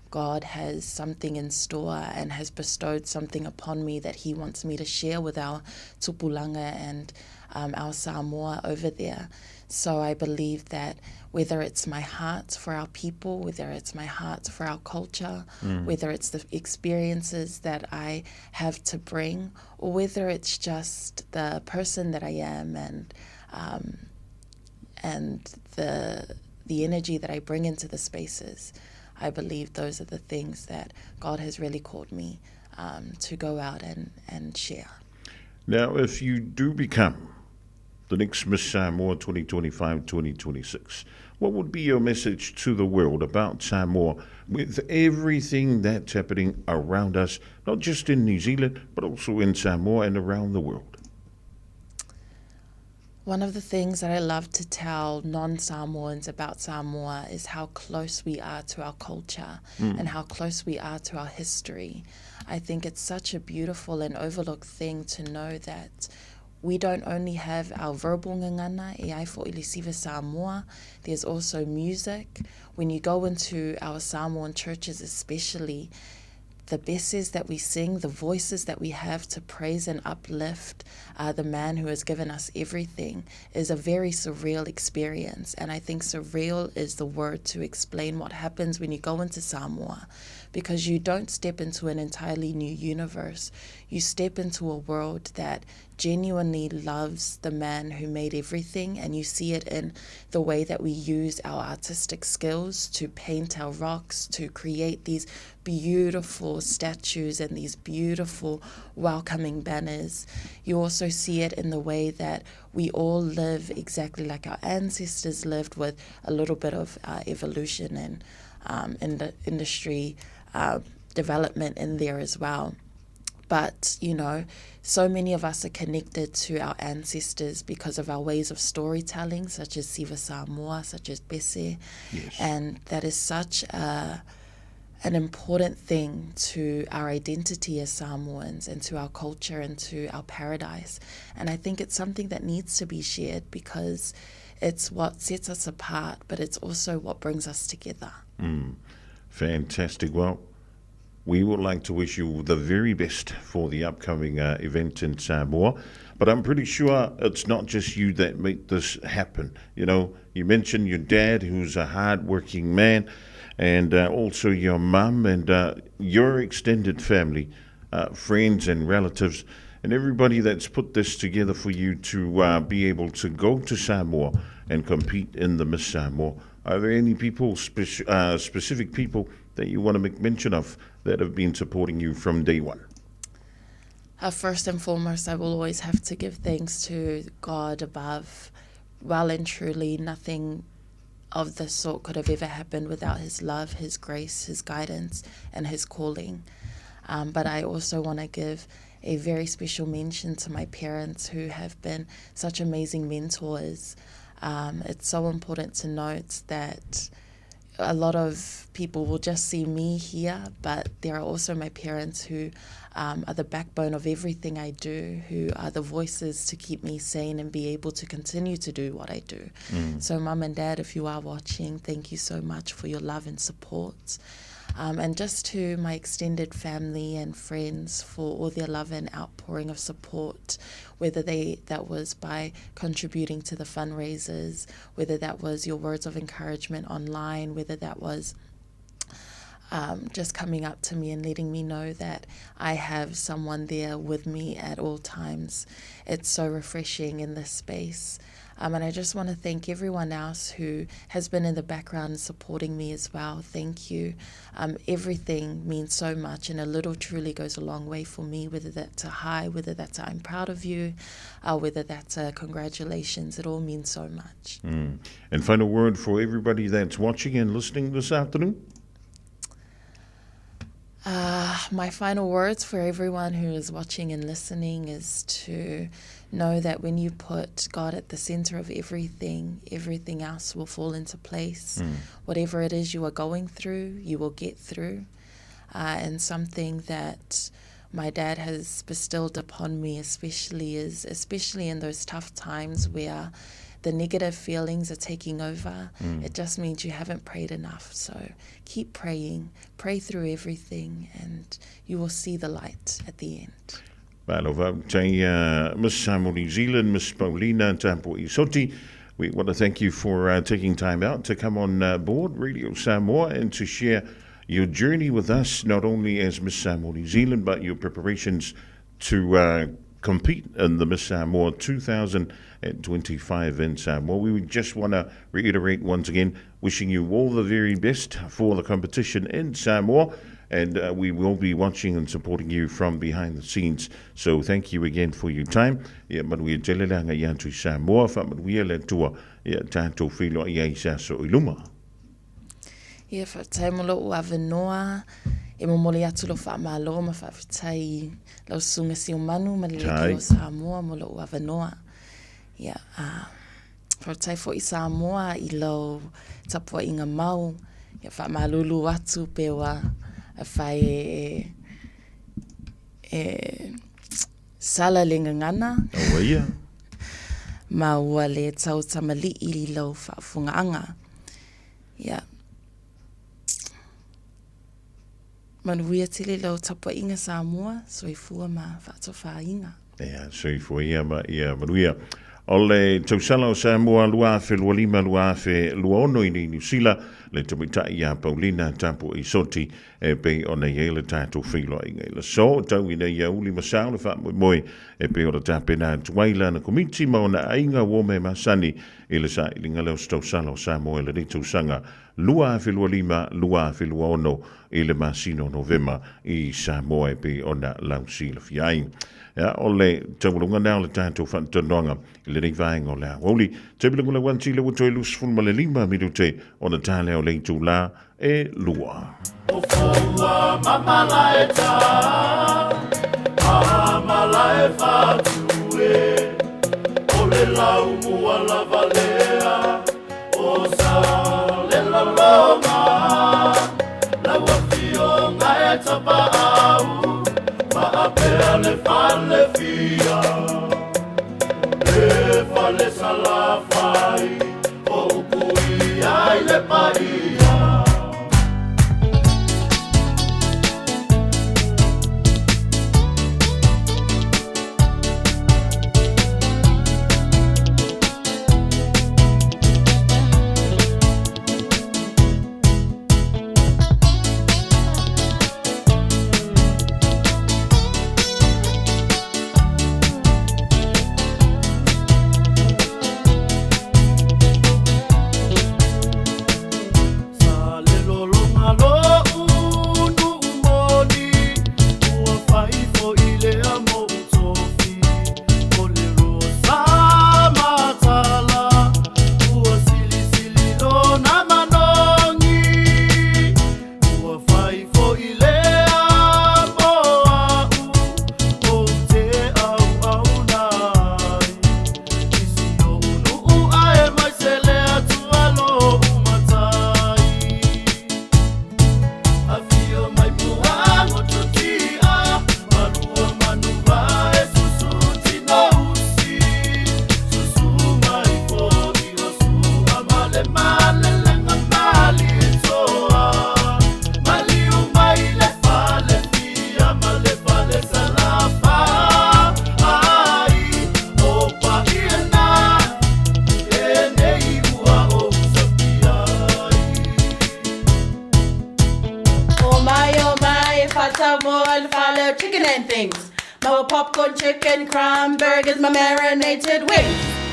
God has something in store and has bestowed something upon me that he wants me to share with our tupulanga and our Samoa over there. So I believe that whether it's my heart for our people, whether it's my heart for our culture, whether it's the experiences that I have to bring, or whether it's just the person that I am and the energy that I bring into the spaces, I believe those are the things that God has really called me to go out and share. Now, if you do become the next Miss Samoa 2025-2026, what would be your message to the world about Samoa with everything that's happening around us, not just in New Zealand, but also in Samoa and around the world? One of the things that I love to tell non-Samoans about Samoa is how close we are to our culture and how close we are to our history. I think it's such a beautiful and overlooked thing to know that we don't only have our verbal ngangana, e ai fo ilisiva Samoa, there's also music. When you go into our Samoan churches especially, the beses that we sing, the voices that we have to praise and uplift the man who has given us everything is a very surreal experience. And I think surreal is the word to explain what happens when you go into Samoa, because you don't step into an entirely new universe. You step into a world that genuinely loves the man who made everything, and you see it in the way that we use our artistic skills to paint our rocks, to create these beautiful statues and these beautiful welcoming banners. You also see it in the way that we all live exactly like our ancestors lived, with a little bit of evolution and in the industry development in there as well. But, you know, so many of us are connected to our ancestors because of our ways of storytelling, such as Siva Samoa, such as Bese. Yes. And that is such an important thing to our identity as Samoans and to our culture and to our paradise. And I think it's something that needs to be shared because it's what sets us apart, but it's also what brings us together. Fantastic. Well, we would like to wish you the very best for the upcoming event in Samoa. But I'm pretty sure it's not just you that make this happen. You know, you mentioned your dad, who's a hard-working man, and also your mum and your extended family, friends and relatives, and everybody that's put this together for you to be able to go to Samoa and compete in the Miss Samoa. Are there any people, specific people that you want to make mention of that have been supporting you from day one? First and foremost, I will always have to give thanks to God above. Well and truly, nothing of this sort could have ever happened without His love, His grace, His guidance, and His calling. But I also want to give a very special mention to my parents, who have been such amazing mentors. It's so important to note that a lot of people will just see me here, but there are also my parents who are the backbone of everything I do, who are the voices to keep me sane and be able to continue to do what I do. So Mum and Dad, if you are watching, thank you so much for your love and support. And just to my extended family and friends for all their love and outpouring of support, whether that was by contributing to the fundraisers, whether that was your words of encouragement online, whether that was just coming up to me and letting me know that I have someone there with me at all times. It's so refreshing in this space. And I just want to thank everyone else who has been in the background supporting me as well. Thank you. Everything means so much, and a little truly goes a long way for me, whether that's a hi, whether that's a I'm proud of you, whether that's a congratulations. It all means so much. And final word for everybody that's watching and listening this afternoon? My final words for everyone who is watching and listening is to know that when you put God at the center of everything, everything else will fall into place. Whatever it is you are going through, you will get through. And something that my dad has bestowed upon me especially in those tough times where the negative feelings are taking over, it just means you haven't prayed enough. So keep praying, pray through everything, and you will see the light at the end. Miss Samoa New Zealand, Miss Paulina Tapu'i-Soti, we want to thank you for taking time out to come on board Radio Samoa and to share your journey with us, not only as Miss Samoa New Zealand, but your preparations to compete in the Miss Samoa 2025 in Samoa. We would just want to reiterate once again, wishing you all the very best for the competition in Samoa, and we will be watching and supporting you from behind the scenes. So thank you again for your time. Ia manuia telelanga ia tu Samoa, fa manuia le tua ia tātou whilo ia isa so iluma. Ia whaatai mo lo ua wanoa, e mo mole atu lo whaamalo ma whaawitai lau sunga si o manu ma leleki o Samoa mo lo ua wanoa. Ia, whaatai fo I Samoa I lau tapua inga mau, ia whaamalulu atu pewa a whai sala lenga ngana. Awa ia. Ma ua le tau tamali I lau whaafungaanga. Ia. Manuia tili lau tapa inga Samoa, soifua ma whaatofa inga. Ia, soifua ia manuia. Ole tausala o Samoa lua fe lua lima lua fe lua ono i New Zealand le tamita ia Paulina tapu i soti e pe ona yele tatu filo inga ila so tau ina ia uli masao le fa moi e pe ora tapena tuaila na komiti ma ona ainga wome masani ila sa ilinga leo tausala o Samoa le tausanga lua fe lua lima lua fe lua ono ile masino Novema i Samoa e pe ona lausi le fiai. Ja, ole tawulunga na le tato fantanonga le nei vaenga la. Oli tebelunga wanti le wutoi lus fulma le lima minute ona tale o le la e lua. O fua mama laeta, mama laefa tue, o le lau mua la valea, o sa le la longa, la wafio ngai tapa au. Apea le fale fia, le fale salafai, o kui ai le paia.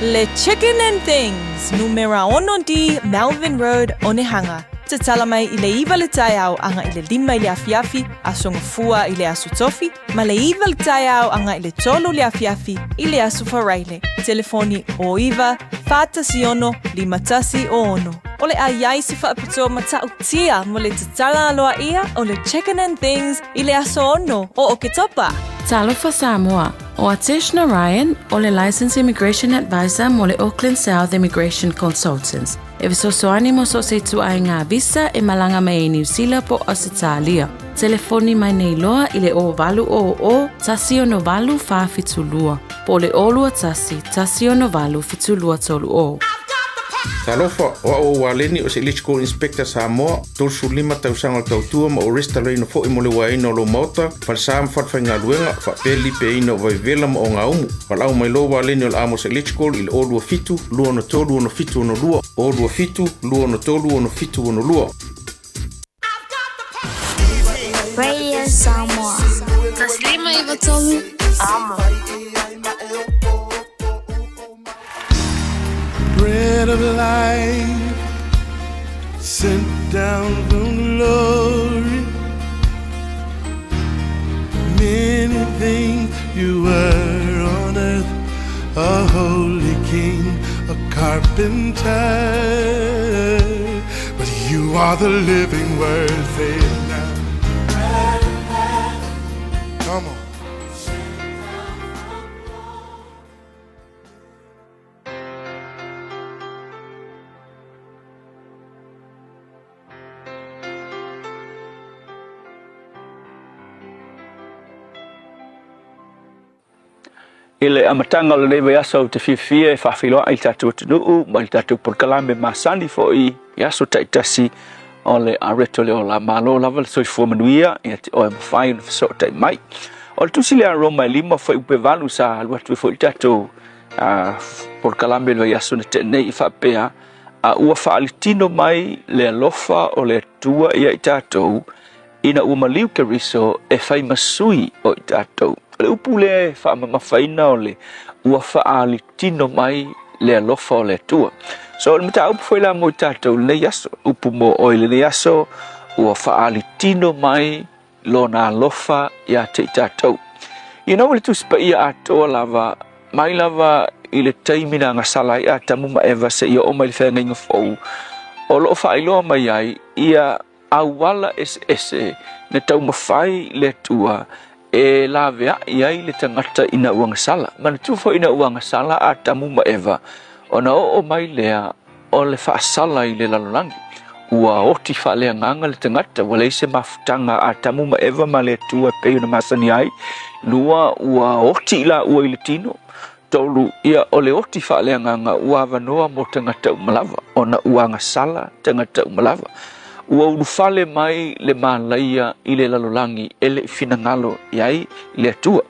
Le Chicken and Things, numera ono di Melvin Road, Onehanga. Te tala mai I le iwa le tai au anga I le lima I le afiafi, a songa fua I le asu tofi, ma le iwa le tai au anga I le tolu le afiafi, I le asu wharaile. Telefoni o iwa, whātasi ono, limatasi o ono. O le aiai si whaapito matau tia mo le te tala aloa ia o le Chicken and Things I le aso ono o ke topa. Talofa Samoa. O Atish Narayan, o le Licensed Immigration Advisor mo le Auckland South Immigration Consultants. E visosoani mo so se tu ai ngā visa e malanga mai New Zealand po Australia. Telefoni mai nei loa I le o valu o tasi o no valu wha fitulua. Po le olua tasi o no valu fitulua tolu o. Talofa o waleni o se Electrical Inspector Samoa, tolsu lima tausanga tautua ma o resta reino fo I mole waino lo mota, falsam fatwhainga luenga, fa peli pe ino vai vela ma o ngā umu. Walau mai lo waleni o amos Electrical Il o lua fitu, lua no tolu ono fitu ono lua, o lua fitu, lua no tolu ono fitu ono lua. Radio Samoa. Taslima iwa tolu. Amo. Bread of life sent down from glory. Many things you were on earth, a holy king, a carpenter, but you are the living word. Say it now. Come on. Ile amatanga le leva yaso te fifia e whawhiloa I tatu atunuu, ma I tatu porkalame masani fo I yaso taitasi ole areto le ola malo lava le soifua manuia ia te oe mawhai na whaso tai mai. O le tusi le a Roma e lima whai upe valu sa alua tue fo i tatou por kalambe lo yaso na te nei i whapea a ua whaalitino mai le alofa o le tua ia i tatou ina ua maliu ke riso e whai masui o i tatou. Le upu le whaamamawhaina o le ua whaalitino mai le alofa o le tua. So le mata upu whaila mo i tatou le yaso upu mo oile le yaso ua whaalitino mai lo na alofa ia te i tatou. You know le tuspa ia atoa lava mai lava i le taimina ngasala ia tamu ma eva se ia o mai le whenga inga fau. O lo whailoa mai ai ia awala ese na tau mawhai le tua e la vea iai le tangata ina uanga sala. Mana tufo ina uanga sala a tamu ma eva. O na o mai lea o le whaasala i le lalolangi. Ua oti whalea nganga le tangata wale ise mafutanga a tamu ma eva ma le tua peo na masani ai. Lua ua oti ila ua i le tino. Tolu ia o le oti whalea nganga ua vanoa mo tangata umalava. O na uanga sala tangata umalava. Ua urufale mai le malaia i le lalolangi ele finangalo iai i le atua.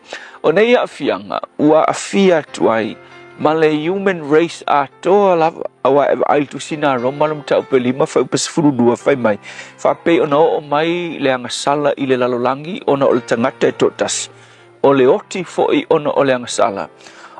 O nei a fianga ua afia tuai ma le human race a toa lava awa ai tu sina Roma le mtau pe lima fa upesfuru dua fai mai. Fa pe ona o mai le angasala i le lalolangi ona o le tangata e totas. O le oti foi ona o le angasala.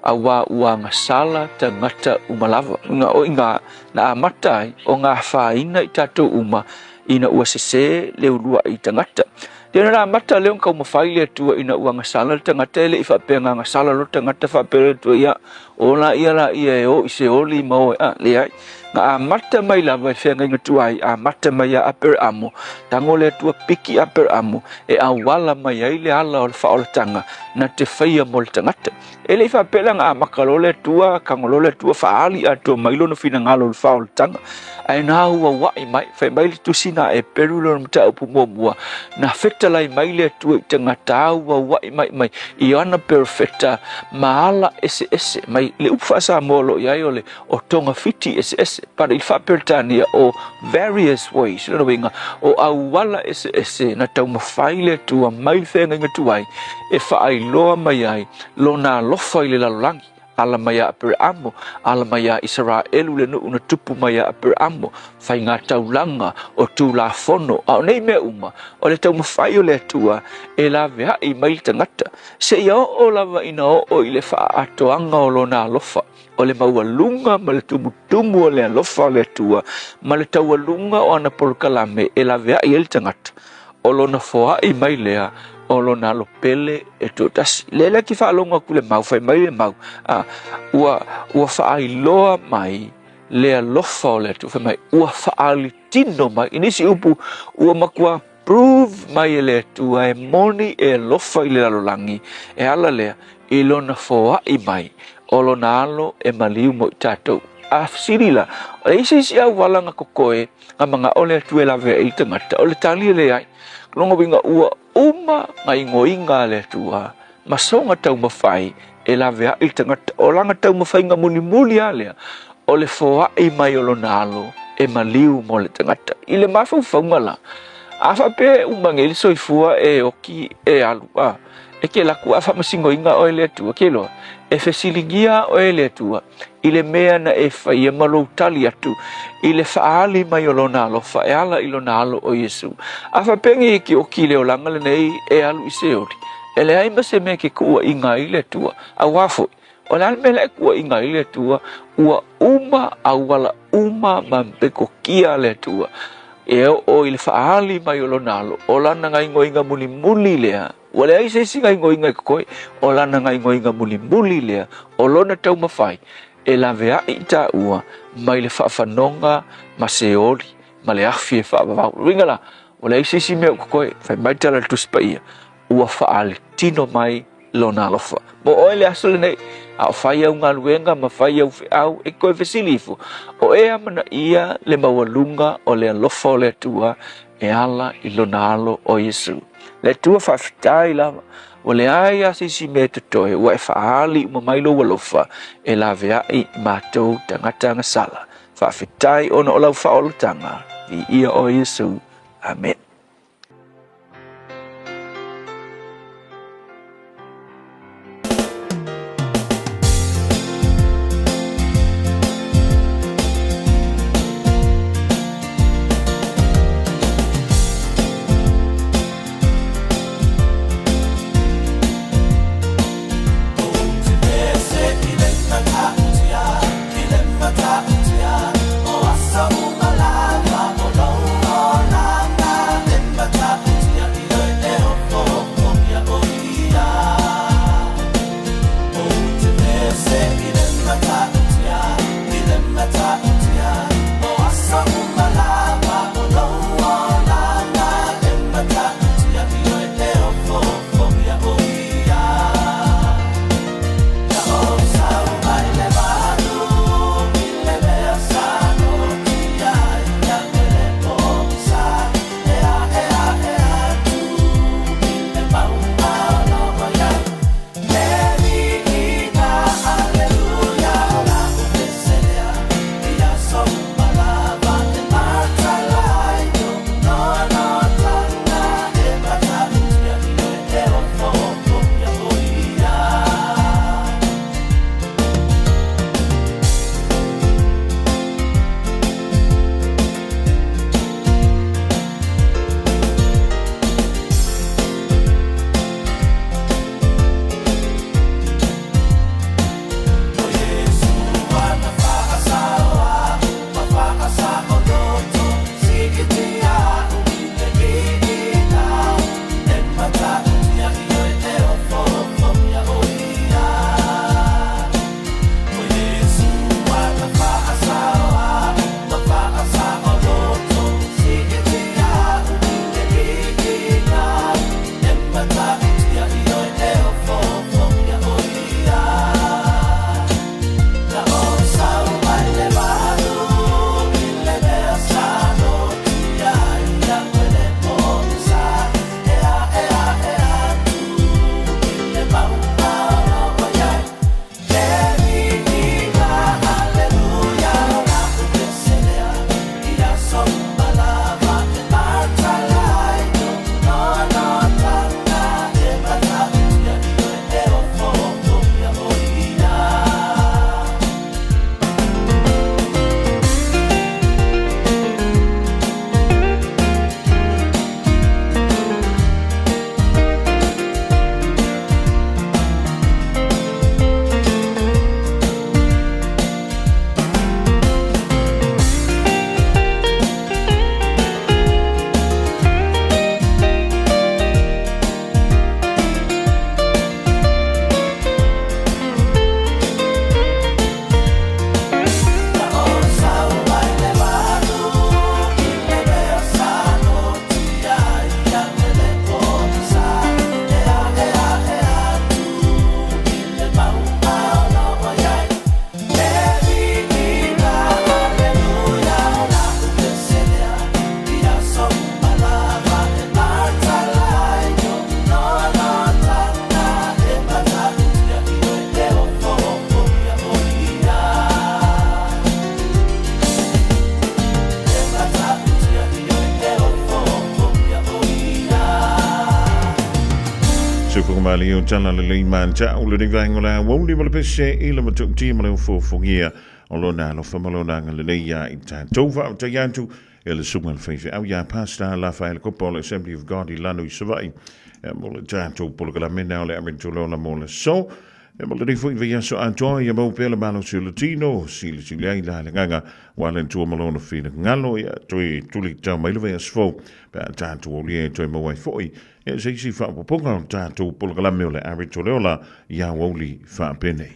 Awa ua ngasala tangata umalava. Nga o inga na amatai o ngā whaina i tatou uma ina ua sese le ulua i tangata. Tēnā rā mata leo kau mawhai le tua ina ua ngasala le tangata ele i whapea ngā ngasala lo tangata whapea le tua ia. O la ia la ia e o i se oli mau e le ai. Ngā a mata mai lava e whenga inga tuai a mata mai a aper amo. Tango le tua piki aper amo e a wala mai ai le ala o le whaolatanga na te whaia mo le tangata. Ele i whapea ngā makalo le tua, kangolo le tua whaali a tua mailo na whina ngalo le whaolatanga. Ai nā ua wai mai, whai mai le tusina e perulo na mta upu mua na whetalai mai le tua i tangata ua wai mai i ana perfecta maala ese mai le upwasa molo i ai ole o tonga fiti ese para i whapertania o various ways o awala ese na tau mawhai le tua mai whenga inga tuai e whaai loa mai ai lo nā lofa i le lalolangi. Ala maya aper amo, ala maya Israelu le no una tupu maya aper amo, fai ngā taulanga o tū la fono, au nei me uma, o le tau mawhai o le tua, e la vea i mai tangata. Se ia o lava ina o i le wha atoanga o lo nā lofa, o le maualunga ma le tumutumu o le alofa o le tua, ma le taualunga o ana porokalame, e la vea i el tangata. O lo na foa i mai lea, o lo na lo pele e totas lele ki fa longa kule mau fai mai le mau ua fa ai loa mai le alofa o le tu fa mai ua fa ali tino mai inisi upu ua makua prove mai le tu ai moni e lofa i le lalolangi e ala lea i lo na foa i mai o lo na alo e maliu mo tatou a sirila o isi si au walanga kokoe nga mga ole tu e lave e tangata o le tali le ai longa winga ua uma ngai ngoinga le tua masonga tau mawhai e la vea i tangata o langa tau mawhai nga muni alea o le foa i mai o lo nalo e maliu mo le tangata i le mawhau whaungala a whape umangeli soifua e oki e alua e ke laku a whamasingoinga o le tua ke loa e whesilingia o le tua i le mea na e whaia malo tali atu i le whaali mai o lo nalo whaeala i lo nalo o Yesu a whapengi e ki o ki leo langa le nei e alu i se ori e le aima se mea ke kua inga i le tua a wafoi o le alme le kua inga i le tua ua uma a wala uma mampeko kia le tua e o i le whaali mai o lo nalo o lana ngai ngoinga muli lea wale ai se singa ngoinga koe o lana ngai ngoinga muli lea o lona tau mawhai e la vea i ta ua mai le whaafanonga ma se ori ma le awhi e whaavavau ringala wale ai se si mea koe whai mai tala tuspa ia ua whaali tino mai lona alofa mo oe le asole nei a whai au ngā luenga ma whai au au e koe whesilifu o e amana ia le mawalunga o le alofa o le tua e ala i lona alo o Yesu le tua whawhitai lava o le ai asisi me te toe ua e whaali uma mailo walofa e la vea i mātou tangata ngasala whawhitai ona o lau whaolatanga I ia o Yesu. Amen. Mali o tala le lei manta o le vango la wo li male pese I le matu ti male fo fogia o lo na lo famalo na le lei ya I ta tova ta yantu e le sumal fe au ya pasta la fa el copol Assembly of God I lanu I savai mo le tanto polo la mena o le amento lo la mo le so e mo le fu via so anto ya mo pele malo su latino si le la le nganga wala tu mo lo no fi ngalo ya tu li ta mai le via sfo pa tanto o le to mo wai foi e se si fa poponga tanto polo la me le amento lo la ya woli fa pene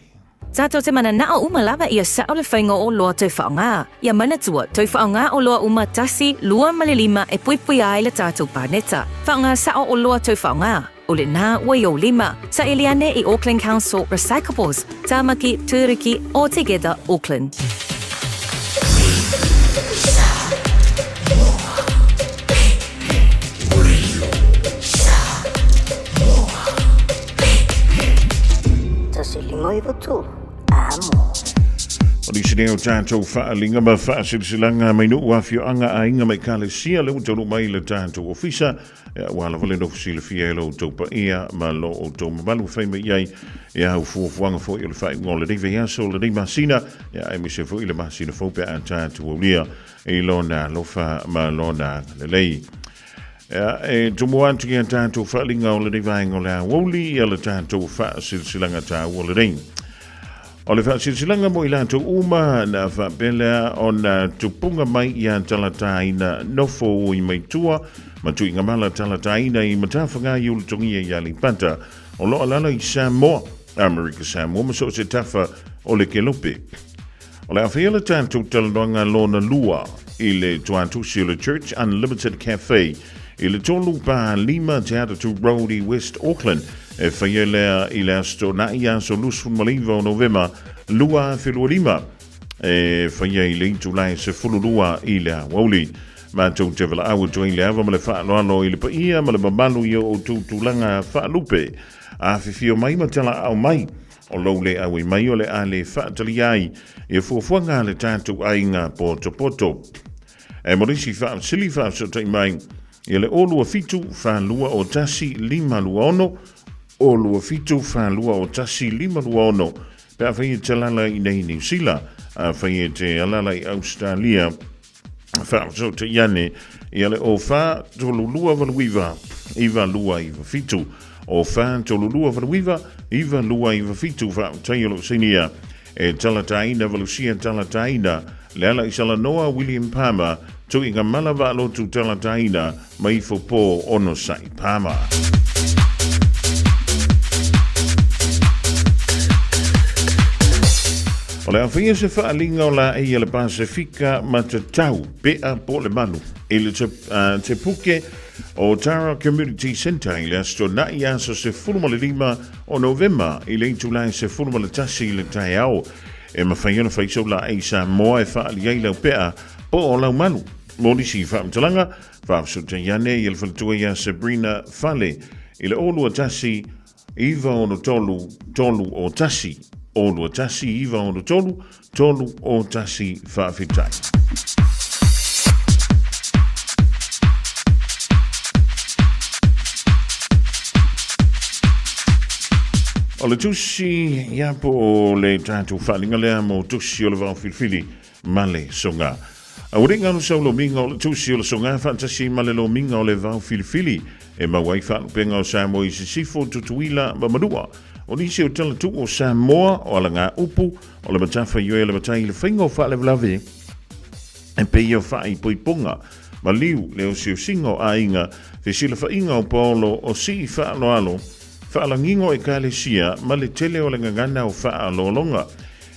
Tato te mana na o umalawa ia sa o le whainga o loa tau whaonga. Ia mana tua, tau whaonga o loa umatasi, lua malilima e puipui ai le tātou pāneta. Whaonga sa o loa tau whaonga. O le nā wai o lima, sa eliane I Auckland Council Recyclables, Tāmaki, Tūriki, All Together, Auckland. Tasi lingoi watu, amo. O di sineo tātou whaalinga ma whaasilsilanga mai nuu wafio anga a inga mai kalesia leu tonu mai le tātou ofisa wala vale no fusile fia lo topa ia ma lo o to malu fai mai iai ia u fuanga fo i le fai ngole de vea so le de masina ia ai mi se fo i le masina fo pe a tātou lia e lona lofa ma lona le lei e tumu antu ki a tātou whaalinga o le de vai ngole a woli ia le tātou whaasilsilanga tā o le rei. O le whaasilsilanga mo i lato uma na whaapelea o na tupunga mai i a talataina nofo i mai tua, ma tu inga mala talataina i matawhanga i ulu tongia i alipata, o lo alala i Samoa, Amerika Samoa, ma so se tafa o le kelope. O le awhiela tātou talanoanga lona lua i le tuatusi o le Church Unlimited Cafe, i le tolu pa 5 te atatu Road i West Auckland, e whaielea i le asto na i aso lusfun maliva o novema lua whilua e whaia i le itulai se fulurua i le awauli. Ma tau te wala awa tui le awa ma le whaaloalo i le paia ma le mamalu i o tūtulanga whaalupe. A whiwhio mai ma tala au mai o lau le awe mai o le a le whaatali ai i fuafuanga le tātou ainga poto. E morisi whaasili whaasotai mai i le olua fitu whaalua o tasi 5 ono o lua fitu whaalua o tasi 5 ono pe a whaia te lala i nei New Zealand a whaia te alala i Australia whaaso te iane i ale o wha tolulua valuiva iwa lua iwa fitu o wha tolulua valuiva iwa lua iwa fitu wha taiolo sinia e talataina valusia talataina le ala i Salanoa William Palmer tu inga malava alotu talataina mai fopo ono sai Palmer. O le awhia se whaalinga o la e le Pasifika ma te tau pea po le manu. E le te puke o Tara Community Centre i le asto na i aso se 15 o November i le intulai se 15 i le tai au. E ma whaiona whaiso la e sa moa e whaali ai lau pea po o lau manu. Mori si whaamtalanga, whaamso te iane i le whaltua ia Sabrina Fale i le olua tasi iwa ono tolu o tasi. Olua tasi iwa ono tolu o tasi whaafitai. O le tusi iapo o le tātou whalinga lea mo tusi o le wau filfili male songa. A uringa no sau lo minga o le tusi o le songa fantasi male lo minga o le wau filfili e mawai whanupenga o Samoa i se sifo tutuila ma manua. O nisi o tala tu o Samoa o ala ngā upu o le matafa i oe le matai le whainga o whaale vlave e pei o whaai poiponga ma liu le o siu singo a inga fe sila whainga o paolo o si whaalo alo whaalangingo e kālesia ma le tele o le ngangana o whaalo longa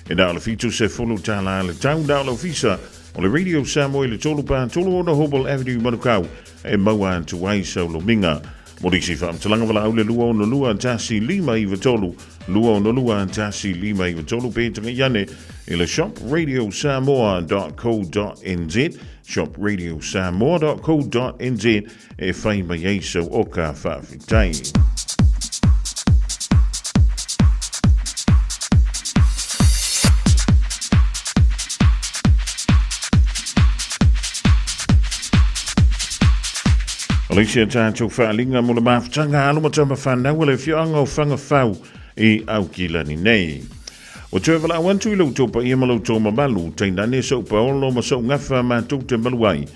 e nā le fitu se fulu tala le tau nā le ofisa o le Radio Samoa i le tolu pā tolu o na Hobble Avenue Manukau e maua antu wai sau lo minga. Morisi whaamtalanga wala aule lua ono lua tasi 5 iwa tolu. Lua ono lua tasi 5 iwa tolu. Pētanga iane i le shopradiosamoa.co.nz shopradiosamoa.co.nz e whai mai eiso o ka whaafitai. Leisia tātou whaalinga mo le mawhtanga aluma tama whanau le whianga o whanga whau i aukilani nei. O te wala awantu i lautou pa ia malautou mamalu, teinane sau paolo ma sau ngawha mātou te maluai.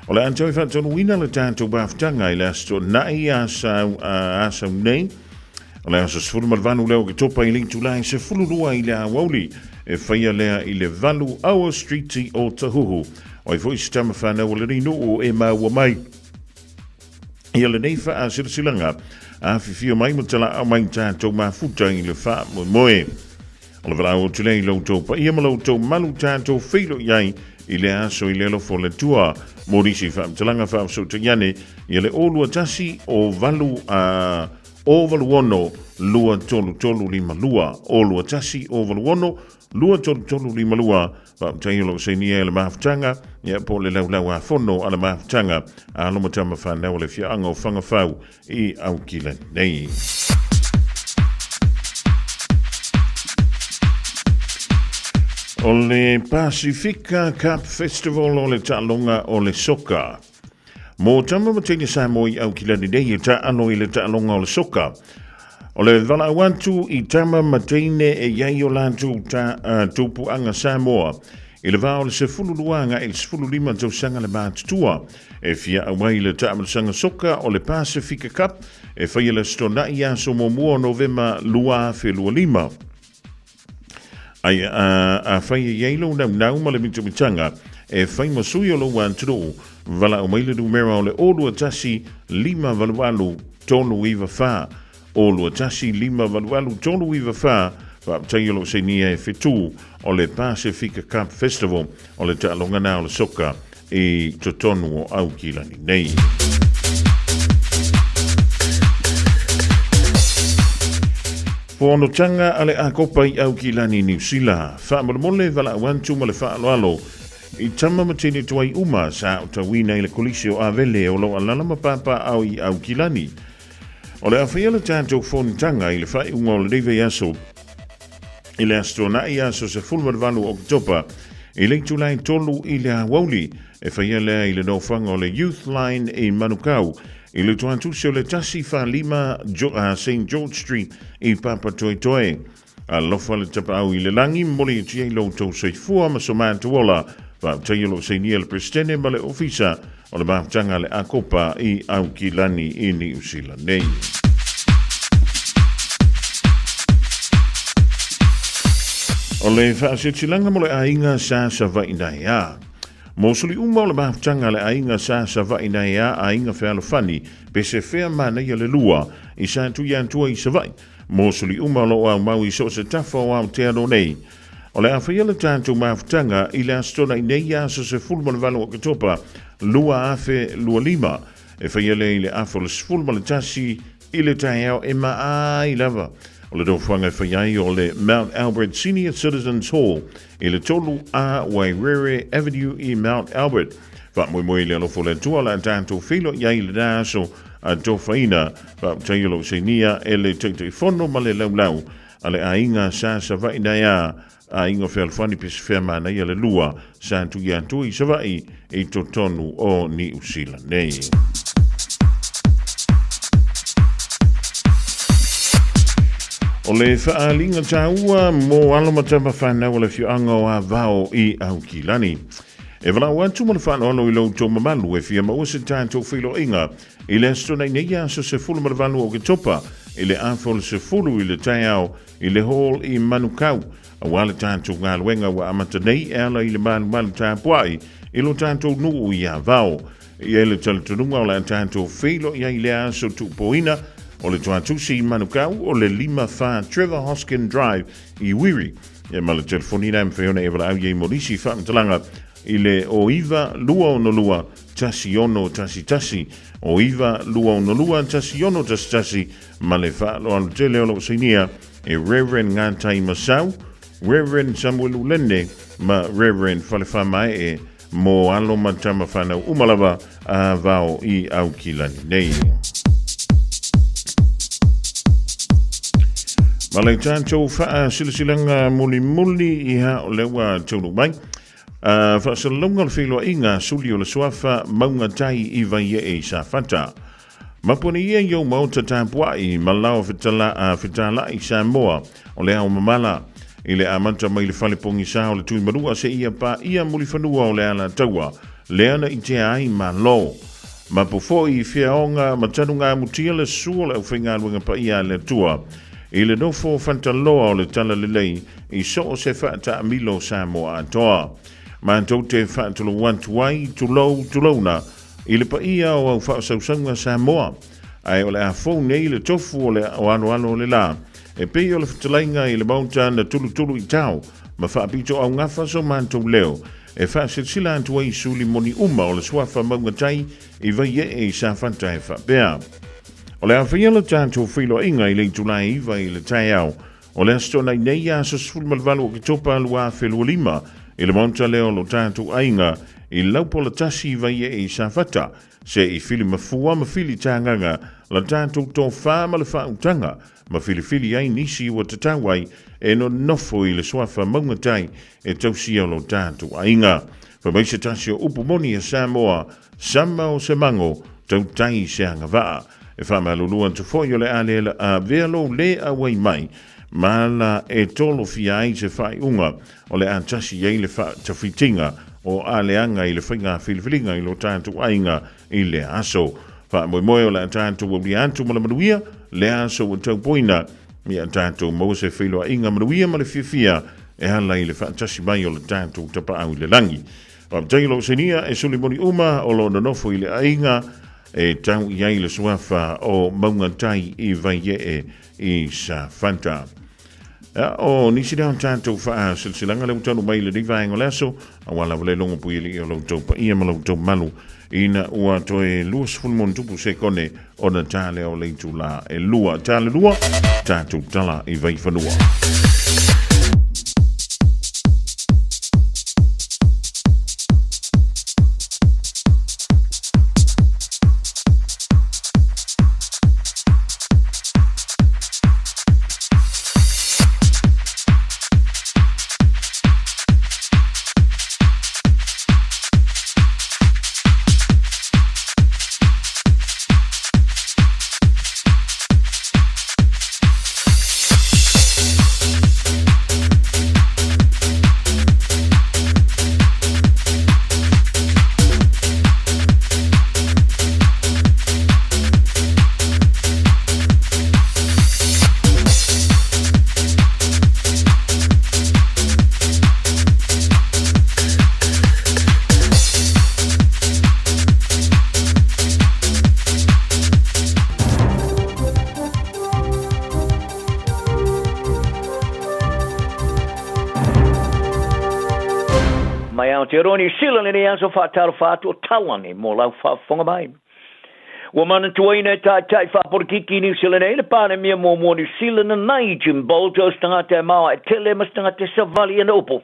O le antau i whantonu ina le tātou mawhtanga i le asto nai asau nei. O le aso sfuru malvanu leo ki topa i lintu lai se fulurua i le awauli e whaia lea i le valu awa streeti o Tahuhu. O i voisi tama whanau le rinu o e maua mai. Ia le nei wha a silanga a whiwhia mai matala a mai tātou mafuta i le wha moe. O le wala o tulei lautou pa ia malautou malu tātou whilo iai i le aso i le lofo le tua. Morisi wha matalanga wha so te iane i le olua tasi o valu ono lua tolu 5 lua. Olua tasi o valu ono lua tolu 5 lua. Whaamtailo se ni e le mawhtanga, ia po le lau a whono ala mawhtanga, a lomatama whanau le whianga o whangawhau i aukila nei. O le Pacifica Cup Festival o le ta'alonga o le soka. Mo tama matini Samoa i au kilani nei e ta'ano i le ta'alonga o le soka. O le vala awantu i tama matine e iai o lantu tupuanga Samoa. I le vao le sefulu luanga i le sefulu lima tausanga le mātutua. E fia awai le ta'amasanga soka o le Pacifica Cup. E whai le stona i aso mo mua Novema lua fe lua lima. Ai a whai e yeilo nau ma le mitumitanga. E whai masui o lo wanturo. Vala o maile numera o le olua tasi lima valualu tonu iwa wha. Olua tasi lima valualu tonu iwa wha. Whaptai o lo se nia e whetu o le Pacifica Cup Festival o le ta'alonga nā o le soka i totonu o Aukilani nei. Whanotanga ale a kopa i Aukilani New Zealand. Whaamole vala awantu ma le whaaloalo. I tama matini tuai uma sa o tawina i le kolisi o Avele o lo alala mapapa au i Aukilani. O le awhiala tātou whanotanga i le whai unga o le reive aso. I le astrona i aso se fulmarvalu Oktopa. I le tulai tolu i le hawauli. E whaiala i le nofanga o le Youth Line i Manukau. I le tuantu se o le tasi wha lima St. George Street i Papa Toi Toi. A lofa le tapa au i le langi moli i tia i lo tau seifua ma so mātuola. Wa tai lo se nia le prestene ma le ofisa o le mātanga le akopa i Aukilani i New Zealand nei. O le whaasetilanga mo le ainga sa vaina ea. Mosuli uma o le mātanga le ainga sa vaina ea ainga whealo whani pe se whea mana i le lua i sa tu yantua i sa vai. Mosuli uma lo au mau i so se tafa o au te ano nei. O le awhaiala tātou mātanga i le astona i nei aso se fulman valo o katopa lua afe lua lima. E whaiala i le afo le fulman le tasi i le taeao e ai lava. O le dofanga whaiai o le Mount Albert Senior Citizens Hall i le tolu a Wairere Avenue i Mount Albert. Whamoe le alofo le tuala tātou whilo iai le nāso a tōwhaina. Whaamtaiolo se nia e le teitei whono ma le laulau a le ainga sa vaina ia a inga whelwhani pis whemana i le lua sa tu iantu i savai i totonu o New Zealand nei. O le whaalinga tāua mō alomatama whanau le whianga o a vao i Aukilani. E wala wantu mo le whanau i lau tō mamalu e whia maua se tātou whilo inga i le astona i nei aso se fulu maravalu o ke topa i le afol se fulu i le taiao i le hall i Manukau. A wale tātou ngā luenga wa amata nei e ala i le malu tāpuai i lo tātou nuu i a vao. I e le talatununga o le tātou whilo i le aso tupoina o le tuatusi i Manukau o le 5 Trevor Hoskin Drive i Wiri. E ma le telefonina e mwhiona e wala au iei morisi whaamatalanga i le o iwa lua o no lua tasi ono tasi tasi. O iwa lua o no lua tasi ono tasi tasi ma le whaalo alo tele o lo sinia e Reverend Ngātai Masau, Reverend Samuel Ulene ma Reverend Whalewhamae e mo alo matama whanau umalawa a vao i Aukilani nei. Ma le tātou wha silasilanga muli i ha o lewa taunu mai. Wha salalonga le whiloa inga suli o le suafa maunga tai i vai e sa whata. Mapone ia iau mauta tāpuai ma lao whitala i Samoa o le au mamala. I le amanta mai le whalepongi sa o le tui marua se ia pa ia muli whanua o le ala taua. Le ana i te ai ma lo. Ma pofo i whiaonga matanunga mutia le sua le au whinga luenga pa ia le tua. I le nofo fantaloa o le tala lelei i so o se whaata amilo Samoa atoa. Ma antou te whaatalo wantuai tulona i le paia o au whaasausanga Samoa. Ai o le a fau nei le tofu o le o ano o le la. E pei o le whatalainga i le mauta na tulu i tau. Ma whaapito au ngafa so mantou leo. E whaasetsila antuai suli moni uma o le swafa maungatai i vai e sa whanta e whapea. O le awhiala tātou whilo inga i le tulai iwa i le taiao. O le astona i nei aso sfulmalvalu o ke topa lua whelua lima. I le monta leo lo tātou ainga I laupola tasi vai e sa fata, se I fili mafua ma fili tanganga, la tātou tō whāma le whautanga, ma fili ai nisi ua tatawai, e no nofo I le swafa maungatai, e tausia lo tātou ainga. Whamaisa tasi o upumoni a Samoa, sama o se mango, tau tai se anga waa. E whamaluluan te foi o le alela a velo le a wai mai, ma la e tolo fia ai se whai unga, o le antasi ei le tawhitinga, o aleanga I le whainga whiliwhilinga I lo tātou ainga I le aso. Wha moe o le tātou o li antu malamanuia, le aso o tau poina, mi a tātou mo se whiloa inga manuia ma le fia, e hala I le whaantasi mai o le tātou tapa au I le langi. Wa mtailo senia e sulimoni uma o lo nanofo I le ainga, e tau I ai le suafa o maungatai I vaie I sa fanta. O nisi dao tātou wha silsilanga leo tanu mai le rivaengo leso, a wala wale longo pui li o lau tau pa ia ma lau tau malu, ina ua toe luas fulmon tupu se kone o na tāle o leitu la e lua. Tāle lua, tātou tala I vai whanua. Te roni sila ni aso whaataro whaato tawangi mo lau whaafonga mai. Wa mana tuaina tai whaaporikiki New Zealand e le pāne mia mo New Zealand na nai Jim Bolger stanga te mawa e tele ma stanga te savali ana upo.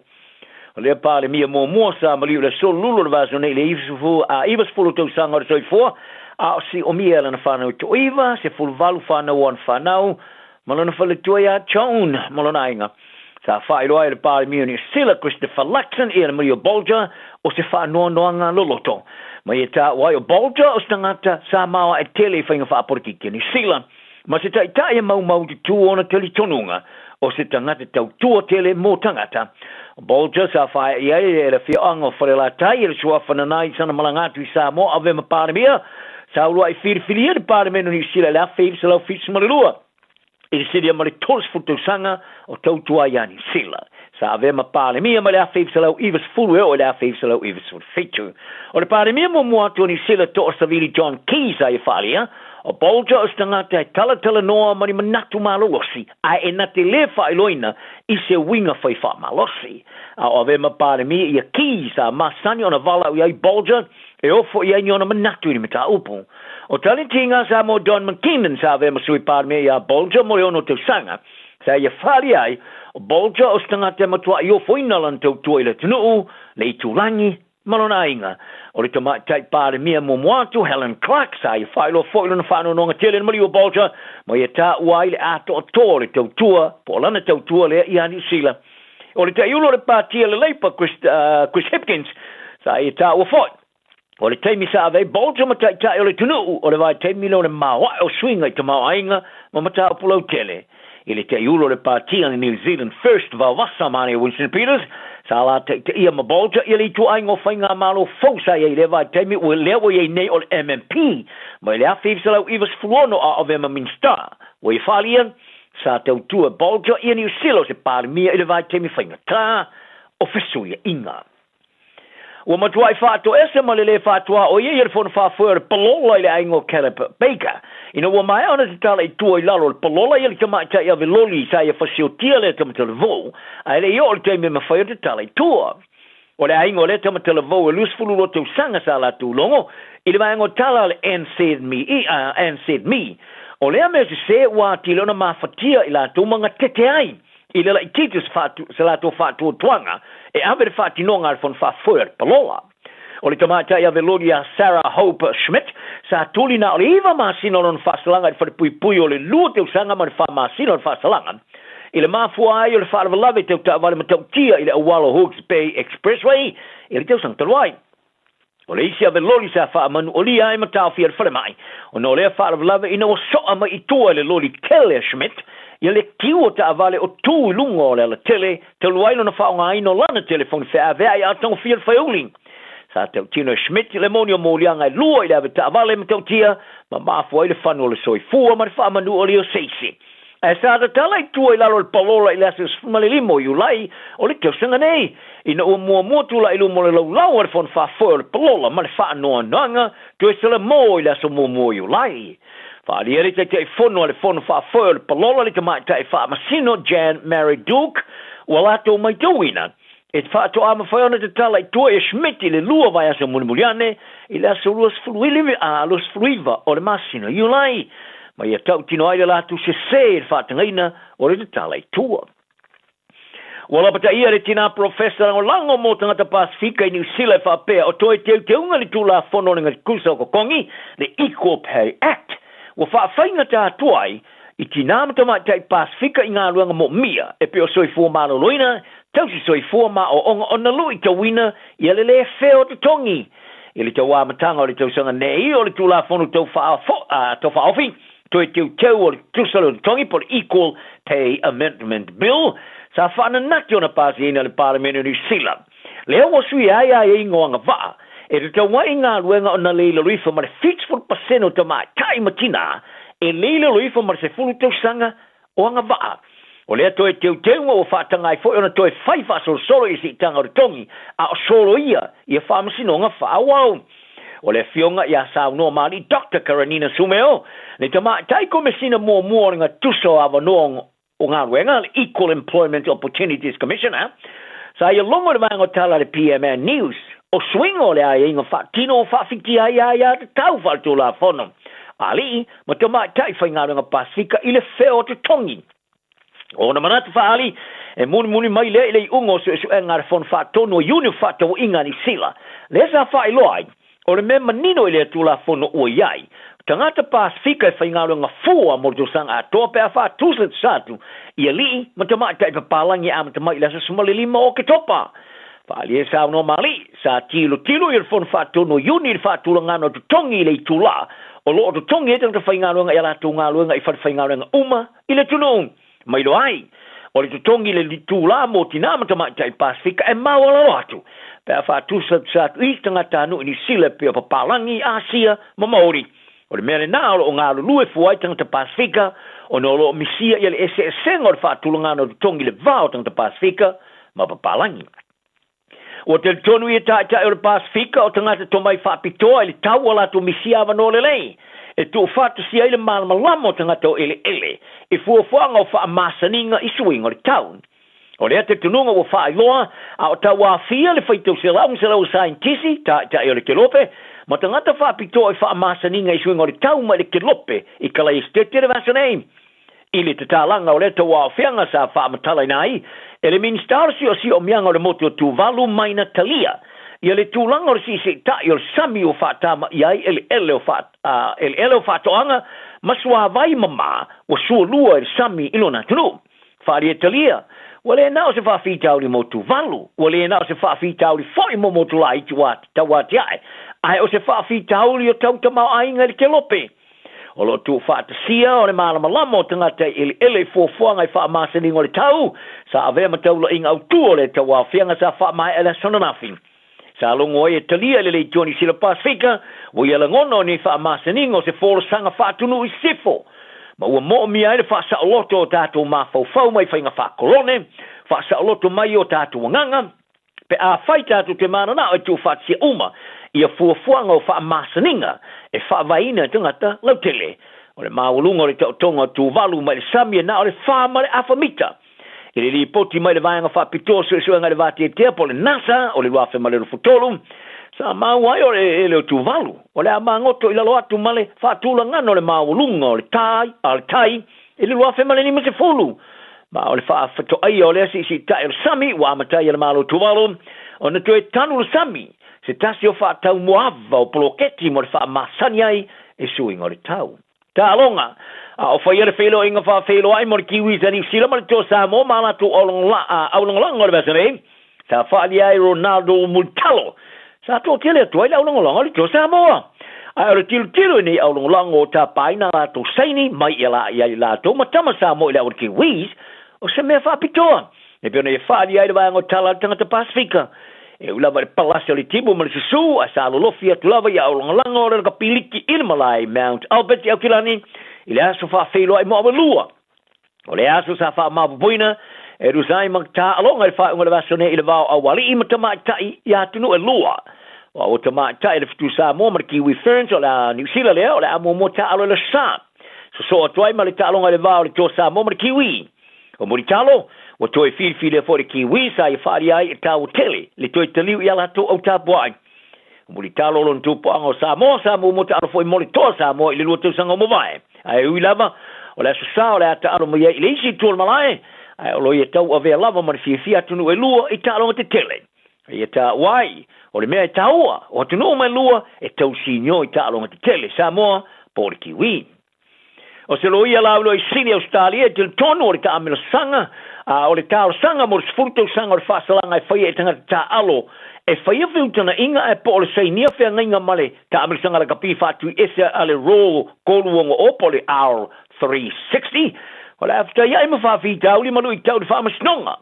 Le pāne mia mo sa maliu le sol lulu le vaso nei le ivas fulu tau sanga o soi fua a si o mia lana whanau to iwa se fulu valu whanau an whanau malona whale tuai a chaun malona inga. Sa whaeroa le pāre mia ni sila Christopher Luxon e le Mario Bolger o se whaanoanoanga loloto. Ma e tā wai o Bolger o stangata sa mawa e tele whainga whaaporikiki ni sila. Ma se tai e mau di tū ona tele tonunga o se tangata tau tua tele mō tangata. Bolger sa whae ia e le whianga o wharela tai e le suafana nai sana malangatu I sa mo ave ma pāre mia. Sa urua I whiriwhiria le pāre mia ni sila le a whiri sa lau whiri marelua. I siria mare tols futu sanga o tautua yani sila. Sa ave ma pāle mia ma le a whewsalau iwas fulu e o le a whewsalau iwas fulu fitu. O le pāle mia mo muatu ni sila to o savili John Keys a I whalia. O Bolger o stangata e tala noa mani manatu malosi. A e na te le whailoina I se winga whai wha malosi. A o ave ma pāle mia I a Keys a masani ona vala ui ai Bolger e ofo I ai ona manatu ni mita upu. O talentinga sa mo Don McKinnon sa ave masui pār me ia Bolger mo ono tau sanga. Sa ia whari ai, o Bolger o stanga te matua I o whoinalan tau tua I le tunuu, le I tūrangi, malona inga. O le tamai tai pāre mia mo moatu, Helen Clark sa ia whailo whoilo na whanau nonga tele na mari o Bolger, mo ia tā uai le ato o tō le tau tua, po lana tau tua le I New Zealand. O le tai ulo le pātia le leipa Chris Hipkins, sa ia tā ua whoi. O le teimi sa ave Bolger ma tai o le tunuu o le vai teimi lo le mawa o swinga I te mawa inga ma mata o pulau tele. I le te iulo le pātia ni New Zealand First vawasa mani Winston Peters sa la te ia ma Bolger I le tu aingo whainga malo fausa I le vai teimi o lewa I nei o le MMP ma le a whiwsalau iwas fuluono a ave ma minsta. O I whalia sa te utua Bolger I New Zealand se pāre mia I le vai teimi whainga tā o fesuia inga. O matuai whātua ese ma le whātua o ia fona whāwhua le palola I le aingo Caleb Baker. Ina ua mai ana te tala I tua I lalo le palola I le tamai tai ave loli sa ia whasiotia le tamatala vau. A le ia o le teime ma whaia te tala I tua. O le aingo le tamatala vau e lusfulu lo tau sanga sa la tūlongo. I le maingo tala le and said me. O le ame se wa tilo na mawhatia I la tūmanga tete ai. I le lai titus sa la tō whātua tuanga. E ave le whātinonga al fon whāwhua le palola. O le tamata ia velodi a Sarah Hope Schmidt sa tuli na o le iwa masino lona whaasalanga i whare o le lua te usanga ma le wha masino le whaasalanga. I le mafua ai o le whaarawalawe te uta wale matau tia i le Awalo Hawke's Bay Expressway i le teusang taluai. O le isi a velodi sa wha manu o li ai matau fia le whare mai. O no lea whaarawalawe ina o soa mai i tua le loli Kelly Schmidt ia le kiu ta avale o tu lungo o le tele te luailo na whaonga ino lana telefoni whea vea i atonga fia le whaiuli. Sa tau tino Schmidt le monio molianga i lua i le ave ta avale ma tau tia ma mafua i le whanu o le soifua ma le whaamanu o le o seisi. E sa ta tala i tua i lalo le palola i le ases malilimo i ulai o le teo sanga nei. Ina ua mua tula i lumo le laulau o le whanu whaafoa o le palola ma le whaanoa nanga tu e sala mo i le aso mua i ulai. Whaali eri te te whono le whono whaafoa le palola le te mai te whaamasino Jan Mary Duke ua lato mai tauina. E te whaato ama whaiona te tala i tua e Schmidt i le lua vai asa mulimuliane i le asa luas fluiva o le masino i ulai. Ma ia tau tino ai le lato se le whaatangaina o le te tala i tua. Wala pata ia le tina professor o lango mo tangata Pasifika i New Zealand whaapea o toi teunga le tula whono le kusa o kokongi le Equal Pay Act. Wa whaafainga tā tuai i tina matama tai Pasifika i ngā ruanga mo mia e peo soifua malo loina tausi soifua ma o onga o na lui tawina i ale le feo te tongi. I le tawa matanga o le tausanga nei o le tula whono tau whaofi toi teu o le tusalo te tongi por Equal Pay Amendment Bill sa whaana nati o na Pasifika le Parliament New Zealand. Leo wa sui ai ingoanga waa e te tawa i ngā ruanga o na leila ruifa ma le 50% o ta mai tai matina e leila ruifa ma le se fulu tau sanga o anga waa. O lea toi teu o whaatanga i fo o na toi whaifa solo i si tanga o tongi a o solo ia i a whamasino nga whaawau. O lea fionga i a sao noa mali Dr. Karanina Sumeo le ta mai tai komisina mua nga tuso ava noa o ngā ruanga le Equal Employment Opportunities Commissioner sa ia longo le maango tala le PMN News o swingo le ai inga tino o whawhiti ai te tau whalto la whono. Ali, ma te mai tai whainga runga Pasifika i le wheo te tongi. O na manata whaali, e muni mai le ungo su e ngare whono whatono o uni whato o inga ni sila. Le sa whai loai, o le mema nino i le tu la whono o iai. Tangata Pasifika e whainga runga fua mo tu sanga a toa pēr whatuset satu. Ia li, ma te mai tai papalangi a ma te mai lasa sumalilima o ke topa. Whaali e sao no mali, sa tilo i le whono whatono uni le whatulangano tu tongi le tula. O loo tu tongi e tangata whainga runga i ala tu ngā runga i whainga runga uma i le tunu. Mai lo ai, o le tutongi le tula mo tinama tamai tai Pasifika e mawala watu. Pea whatuset satu i tangata anu ni sila pia papalangi Asia ma Maori. O le mele nā o ngā lulue fuai tangata Pasifika, o no lo misia i le senga o le whatulangano tu tongi le vao tangata Pasifika ma papalangi. O te tonu i tai o le Pasifika o tangata tomai whapitoa i le tau o lato misia ava no le lei. E tu whatu si aile malamalama o tangata o ele. E fuafuanga o whaamasaninga i suinga o le taun. O lea te tununga o whaailoa a o tau awhia le whaitau se lau saintisi ta o le kelope. Ma tangata whapitoa i whaamasaninga i suinga o le taun ma le kelope i kalai estete le vasanei. I le te tālanga o le tau awhianga sa whaamatala nai. E le ministar si o mianga o le motu o Tuvalu Maina Talia. Ia le tūlanga o le si tai o le sami o whaatama iai ele o whaatoanga masua vai mama o sua lua le sami ilona tunu. Whaari e talia. Wale nao se whawhitau li mo Tuvalu. Wale nao se whawhitau li foi mo motu lai tawati ai. Ai o se whawhitau li o tautamau ainga li kelope. O lo tu whaatasia o le malamalama o tangata ele fuafuanga i whaamasaninga o le tau. Sa avea matau lo inga autu o le tawawhianga sa whaamai ele sonanafi. Sa longo e talia le Tony Sila Pasifika, wo ia langono ni whaamasaninga o se fōra sanga whaatunu i sifo. Ma ua mo mia ele whaasa o loto o tātou mawhauwhau mai whainga whaakolone, whaasa o loto mai o tātou nganga, pe a whai tātou te mana na o tu whaatsia uma, ia fuafuanga o whaamasaninga, e whaavaina tangata lautele. O le maulunga o le tautonga Tuvalu mai le samia na o le whaama le awhamita. I le li poti mai le vaianga whapito suenga le vati e tea po le nasa o le wafe ma le rufutolu. Sa mauai o le o Tuvalu. O le a mangoto i lalo atu ma le whatula ngano le maulunga o le tai, i le wafe ma le nima se fulu. Ma o le whaafato ai o le si tai o le sami, wa amatai le malo Tuvalu, o na tue tanu le sami. Se tasi o whaatau moava o poloketi mo le whaamasani ai e suinga o le tau. Ta alonga, o whaiere whelo inga whelo ai mo le kiwis a New Zealand mo le tō Samoa malatu aulonga o le basare. Sa whaali ai Ronaldo Multalo. Sa tō tele atu ai le aulonga o le tō Samoa. Ai o le tilu ni aulonga o ta paina la tō saini mai i la tō matama Samoa i le au kiwis o se mea whaapitoa. Ne pio ne whaali ai le vanga o tala tangata Pasifika. E ulava le palasi o le tibu ma le susu, a sa alolofi atu lava i aulongalanga o le kapiliki Ilmalai, Mount Albert i au kilani, i le aso whaafeilo ai moa lua. O le aso sa wha mapupuina, e rusai magta alonga le whaunga le vasone i le vau awali i matama tai i atunu e lua. O tama tai le fitu sa mo ma le Kiwi Ferns o le New Zealand lea, o le amo mo ta alo le sa. So atuai ma le ta alonga le vau le tō sa mo ma le Kiwi. O muri talo, o toi fili for Kiwi sa i whaari ai e tau tele, le toi taliu i ala tō au tāpuai. Muli talo lon tūpo anga o Samoa mo te alo foi moli tō Samoa i le lua tūsanga o mawai. Ai ui lava, o le aso sa o le ata alo mai i le isi tūl malai, ai o lo i e tau a vea lava ma le fia tunu e lua i talo o te tele. Ai e tā wai, o le mea e taua, o tunu o mai lua e tau sinyo i talo o te tele, Samoa po le Kiwi. O se loia laulo i sini Australia til tonu o le ta amila sanga, o le tau sanga mo le sfurtau sanga o le whasalanga e whaia e tangata ta alo, e whaia whiutana inga e po o le seinia whea ngainga male ta amila sanga la kapi whatu ese a le roll koluonga opo le R360, o le after ia ima whawhi tau li manu i tau le whamasnonga,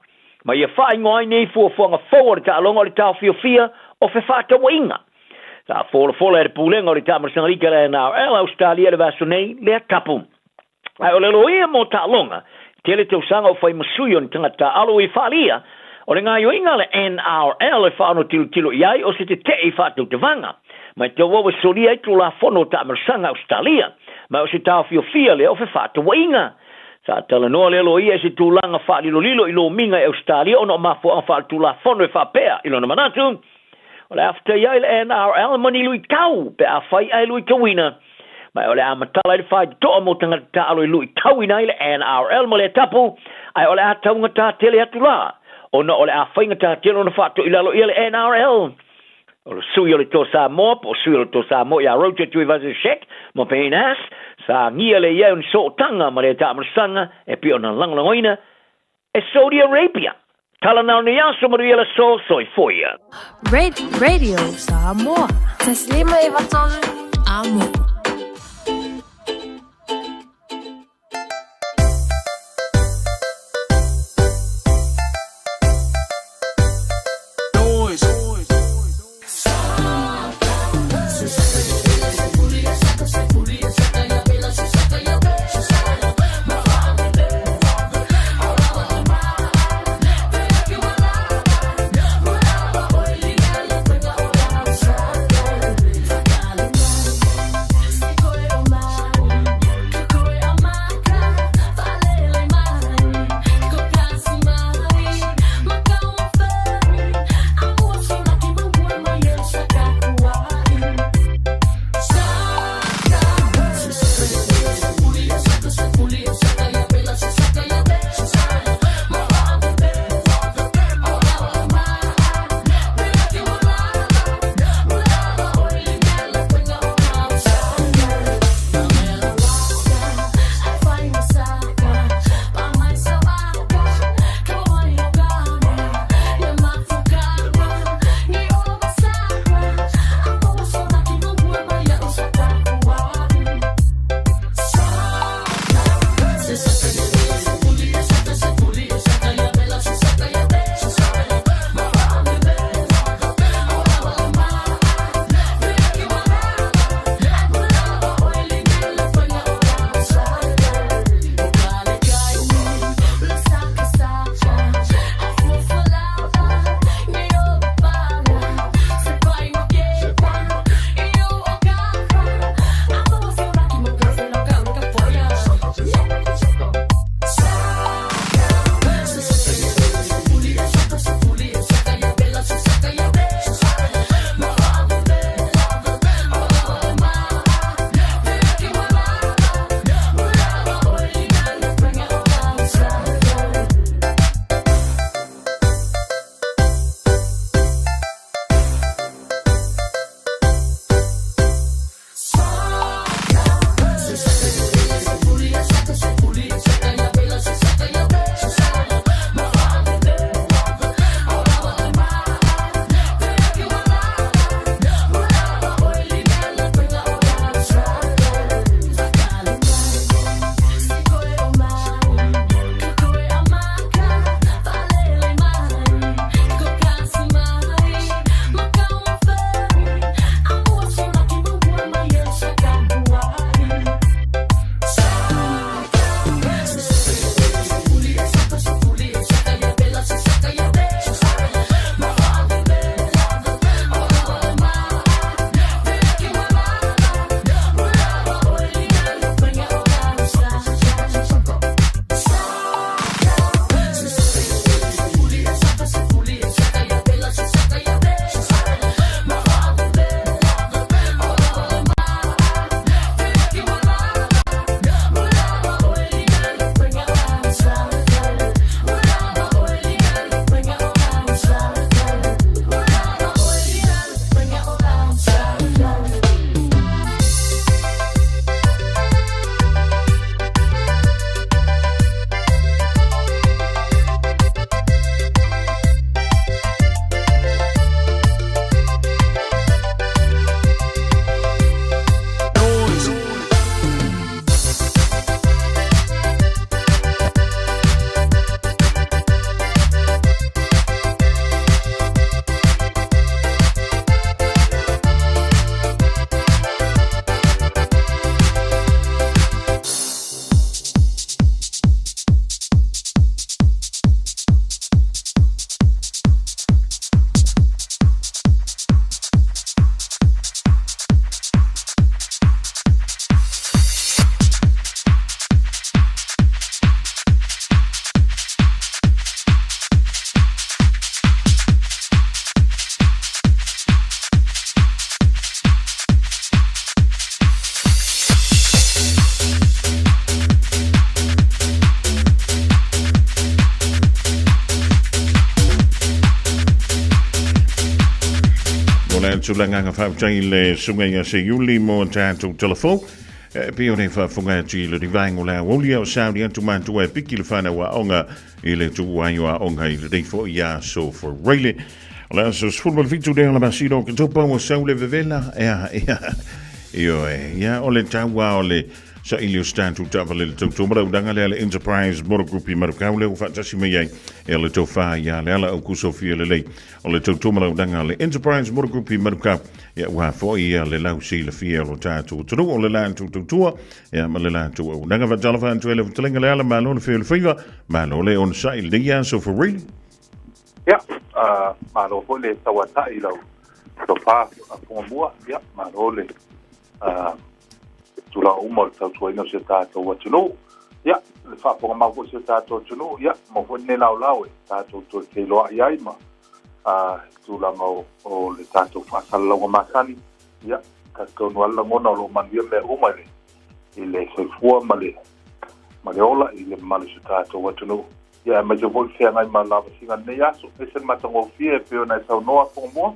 ma ia wha ingo ai nei fuafuanga forward ta alonga o le tau fia o whe whatawa inga. Sa fola e le pūlenga o le ta amila sanga lika le NRL Australia le vaso nei le tapu. Ai o le loia mo ta alonga, tele tau sanga o whai masuyo ni tangata alo i whalia, o le ngā yoinga le NRL e whaano tilo iai o se te i whātau te vanga. Mai te wawa sori ai tu la whono ta amersanga Australia, mai o se tau fia le o whi whātau inga. Sa tala noa le loia e se tūlanga whaalilo lilo i lo minga e Australia o no mafo ang whātu la whono e whapea ilo na manatu. O le after iai le NRL mani lui tau pe a whai ai lui kawina. Mai ole amatala i whai toa mo tangata alo i lui tauina i le NRL mo le tapu, ai ole a taunga tā tele atu la. O na ole a whainga tā tele o na whato i lalo i le NRL. O le sui o le tō Samoa, o sui o le tō Samoa i a rote tui vaze shek, mo peinas, sa ngia le iau ni so tanga ma le tā amarasanga, e pi o na langlangoina, e Saudi Arabia. Tala nao ni aso maru i ala so soi foia. Radio Samoa. Taslima i vatolu. Amo. tulanga nga whautai le sunga se yuli mo tātou telefon. Pio ne whafunga ti le divaingo la wolia o Saudi atu mantua e piki le whana wa onga i le tuai wa onga i le reifo ia so for Rayleigh. Ola so sfulma le fitu dea la masino ke topa o saule vevela ia ole taua ole sa ilio stantu tava le tautou mara udanga le Enterprise Motor Group i marukau le ufatasi me iai e le tauwha ia le ala au kusofia le lei o le tautou mara udanga le Enterprise Motor Group i marukau ia ua fo ia le lau si le fia lo tātou tunu o le lantu tautua ia ma le lantu au nanga vatalafa antu ele vatalenga le ala malo le fia le fiva malo le on sa il dia so for Rayleigh ia malo po le tawata i lau topa a pungambua ia malo le tula umol tautua ino se tātou watunu. Ia, le whaponga mawho se tātou tunu. Ia, mawho ne lau lau e tātou tue ke loa iai ma. Tula ngau o le tātou whaasala launga masani. Ia, kakau ala ngona lo manuia me umare. I le seifua ma le ola i le manu se tātou watunu. Ia, ma te voi whea ngai ma lava singa nei aso. E sen matango fie peo nei sau noa pongmua.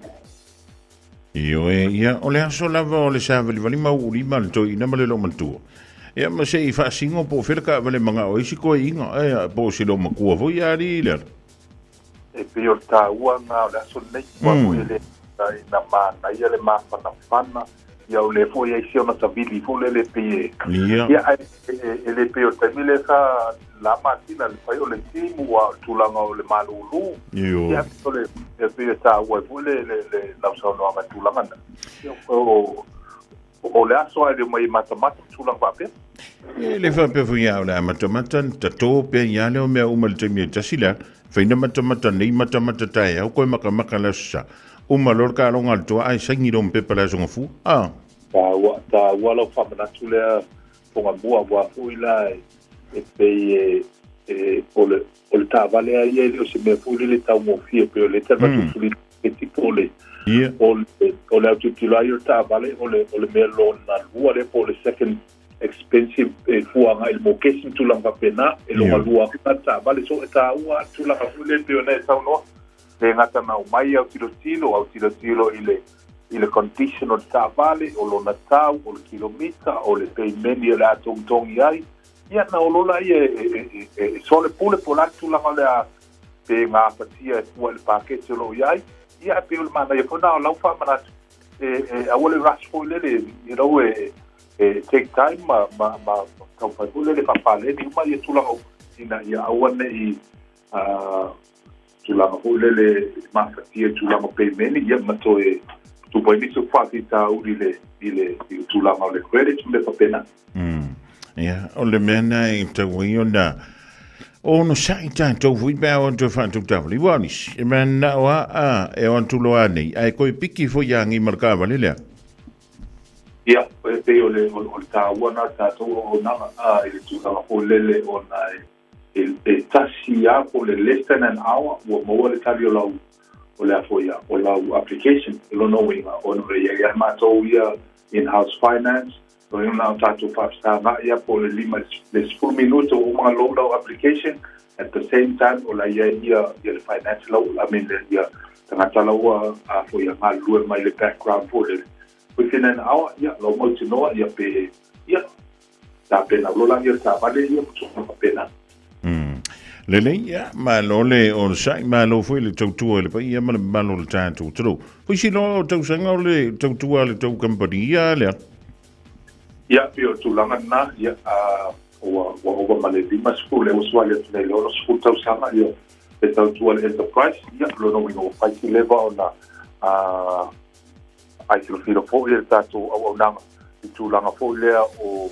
Io ia o le aso lava o le savali vali mau ulima le toi ina male lo mantua. Ia ma se i whaasingo po whiraka vale mga o isi koe inga po si lo makua vo ia ri le. E pio ta ua ngā o le aso nei kua po ele na mana ia le mawhana whana ia o le fo ia isi ona tabili fo le pie. Ia ele pio taimile ka lama tina le pai o le timu wa tulanga o le malulu. Ia o le pio ta ua fo le lausau noa mai tulanga na. O le aso ai le mai matamata tulanga pape. Le whape fu ia o le matamata tato pe ia leo mea umal te mea tasila whaina matamata nei matamata tae au koe makamaka lasa. Umalor ka longa altoa ai sangi rom pepa la zonga fu. Ta ua lau whamanatu lea ponga mua wa fuila e pe o le tāwale a ia leo se mea fuile le tau mo fia pe o le tama tufuli e tipo le o le aututulai o tāwale o le mea lona lua le po le second expensive fuanga il mokesin tulanga pena e longa lua ka tāwale so e tā ua tulanga fuile pe o nei tau noa le ngata na o mai au tilo i le condition o le tāwale, o lona tau, o le kilomita, o le peimeni e le atongi ai. Ia na o lola i so le pule po latu langa le a pe ngā patia e fua le pakete o lo iai. Ia pe o le mana i pona o lau wha manatu. A wale rush po lele, you know, take time ma tau pai po lele papale. Ni uma i tulanga ina ia awane i tulanga po lele ma patia tulanga peimeni. Ia mato tu poi mi su fatti ta udile tu la ma le credit le papena ja o le mena i te wiona o no sai tanto vui ba on to fantu tavoli wanis e mena wa e on tu lo ani ai coi picchi fo yangi marcava le ia pe o le ta wana ta to o na il tu la o le on e tasi a po le less than an hour o mo le tario la o le afoia o la application lo no winga o no ia mato ia in-house finance o una tato pasta na ia po le lima le 4 minuto o ma lo application at the same time o la ia le finance law I mean ia tanga law afoia ma lu mai le background for it within an hour ia lo mo tino ia pe ia ta pena lo la ia ta vale ia mo pena Lele ia ma lo le o sai ma lo foi le tautua le pai ia ma lo le tātou tro. Poi si lo tau sanga le tautua le tau compania le. Ia pio tu langa na ia o ma le lima skole o swale le lo skole tau sanga ia le tautua le enterprise ia lo no wingo pai si leva ona ai si lo filo po ia tātou au nanga i tu langa po le o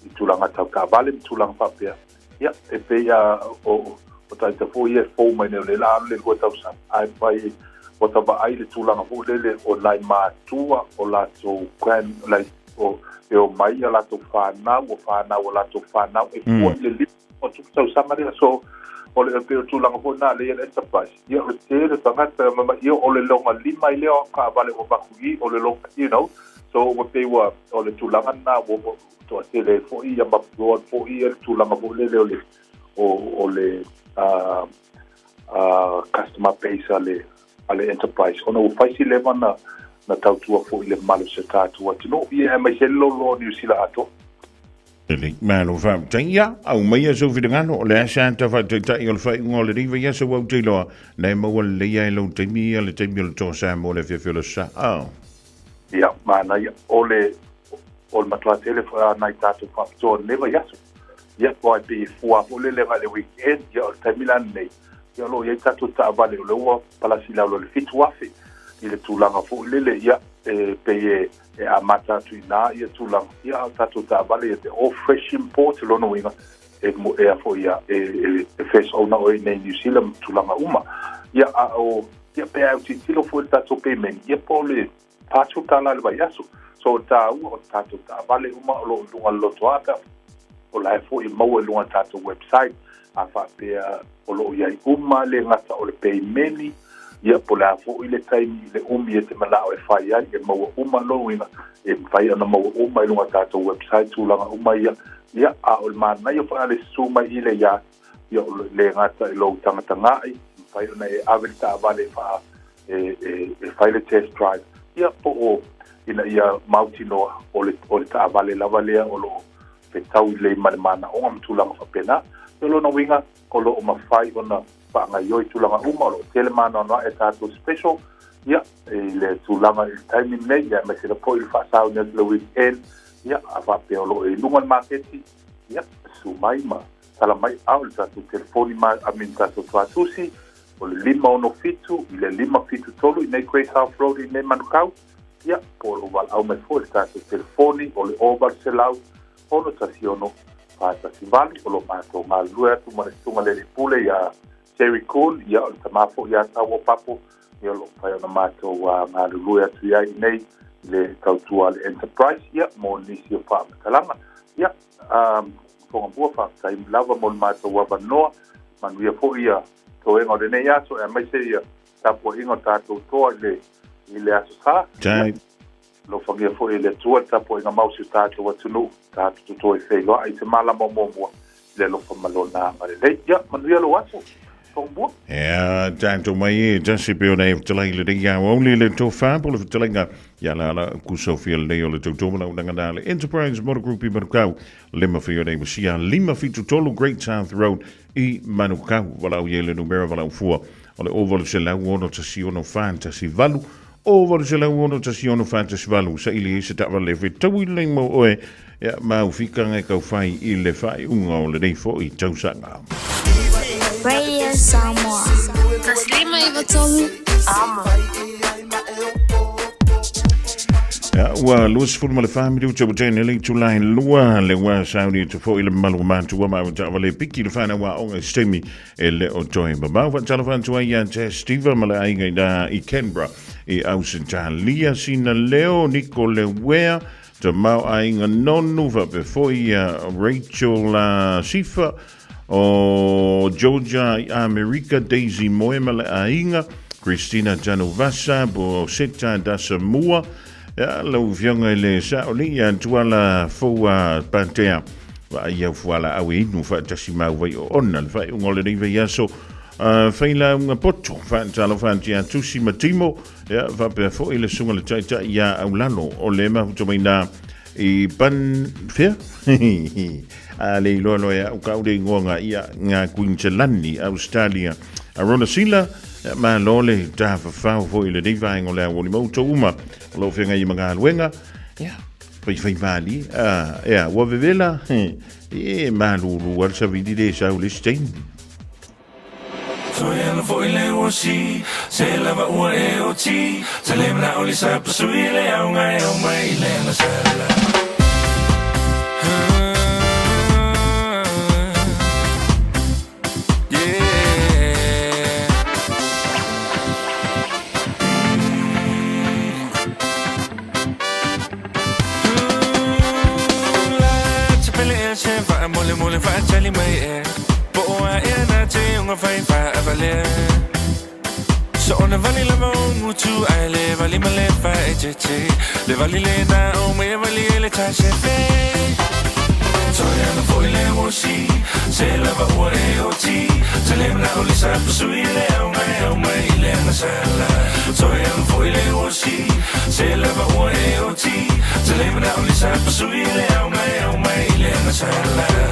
i tu langa tau ka vale tu langa papia. Ia, e peia o taita fo ia fo mai le la le ko tau sa ai pai o tava ai le tulanga fo le o lai matua o la to kwan lai o mai la to fana o la to fana e fo le li o tu tau sa mari so o le pe tulanga fo na le enterprise ia o te le tanga ma ia o le longa lima ile o ka vale o bakui o le longa you know so o pe wa o le tulanga na o to tele fo ia ma fo ia tu la ma le o le customer base ale ale enterprise ona o faisi le mana na tautua fo ile malo se tatua tino ia mai se lo New Zealand ato ele malo fa tania au mai so vidangano le santa fa tai o fa ngol riva ya so wa tilo na mo le ya lo temi le to sa mo le fe sa ia mana ia ole ol matla telefona na tatu fa to neva ya so ia po pe fua ole le weekend ya temilan nei ia lo ia tatu ta vale lo pala sila lo le fitu afi ile tulanga fo lele ia pe a mata tu na ia tulanga ia tatu ta vale te all fresh import lo no winga mo fo ia fresh ona o nei New Zealand tulanga uma ia o ia pe au tilo fo tatu payment ia po le tatu tala le bayaso so ta o tatu ta vale uma lo lo toaka o la fo i mo lo tatu website afa pe o lo ia uma le ngata o le payment ia po la fo ile time le umi te mala o fai ai e mo uma lo ina e fai ana mo uma lo tatu website tu la uma ia a o man na yo fa le suma ile ia le ngata lo tanga ai fai na e avelta vale fa fai le test drive ia po o ina ia mautino o le ta vale la vale o lo pe tau le mana o am tu la fa pena lo no winga ko lo ma fai ona pa nga yo tu la uma lo tele mana no e tato special ia le tu la ma time nei ia me se po il fa sa le weekend ia ava pe lo e lunga market ia su mai ma sala mai au tato telefoni ma amin tato tusi o le lima ono fitu ile lima fitu tolu i nei Grace Half Road i nei Manukau ia po lo val au me fo tato telefoni o le over selau ono tasiono pata si vali o lo mato ma lua tu ma tunga le pule ya Cherry Cool ya o tamafo ya tawo papo ya lo fai ona mato wa ma lua tu ya nei le tautua le enterprise ya mo nisi o pa kalama ya fonga bua fa kai lava mo mato wa banoa man via fo ya to e ngode nei aso e mai se ya tapo ingo tato to le aso sa lo fangia fo ile tua tapo inga mausi tato wa tunu tato to e felo ai te mala mo le lo fa malona ma le ya man via lo aso ja, tanto mai just pe ona te lai le ya only le to fabul of telinga ya la ku sofia le le to to na ngana enterprise motor group i Manukau lima for your name sia lima fitu tolu Great South Road i Manukau wala o yele numero wala fu ole over se la uno tasiono fantasy valu over se la uno tasiono fantasy valu sa ili se ta vale fi to le mo oe ya ma ufika ngai ka fai i le fai unga le dei fo i tausanga Radio Samoa. Taslima Ivatolu. Ja, wa lus ful mal family to botene le to line lua le wa saudi to fo ile maluman to wa ma ta vale piki le fana wa on stemi ele o toy ba wa telefon to ya Steve mal ai da I Canberra I Australia sina leo Nicole Wea to mau ai non nuva before Rachel Sifa o Georgia America Daisy Moemale Ainga Christina Janovasa bo Seta da Samoa ya lo vionga le saoli ya tuala foa pantea wa ia fuala awi nu fa tasima vai ona fa ngole ni ve yaso faila un poto fa talo fa tia tusi matimo ya va pe fo ile sunga le taita ya aulano o lema tumaina I pan fe ale lo ya ka uri ngonga ia nga Queensland Australia arona sila ma lole ta fa fo ile di va ngola woni mo to uma lo fenga I manga luenga ya poi fai mali ya wa vevela ma lulu wa sa vidi de sa ulistein Soy el foile wosi, se lava ua e oti, se lembra oli sa pasuile a un mai le na sala. Mole fa chali mai e po a e na te unga fai fa avale so ona vali la mo mutu ai le vali male fa e che le vali le da o me vali le ta se fe so ya no foi le wosi se la va o e o ti se le na o le sa su ile o mai le na sala sa pasuile au mai le ngasala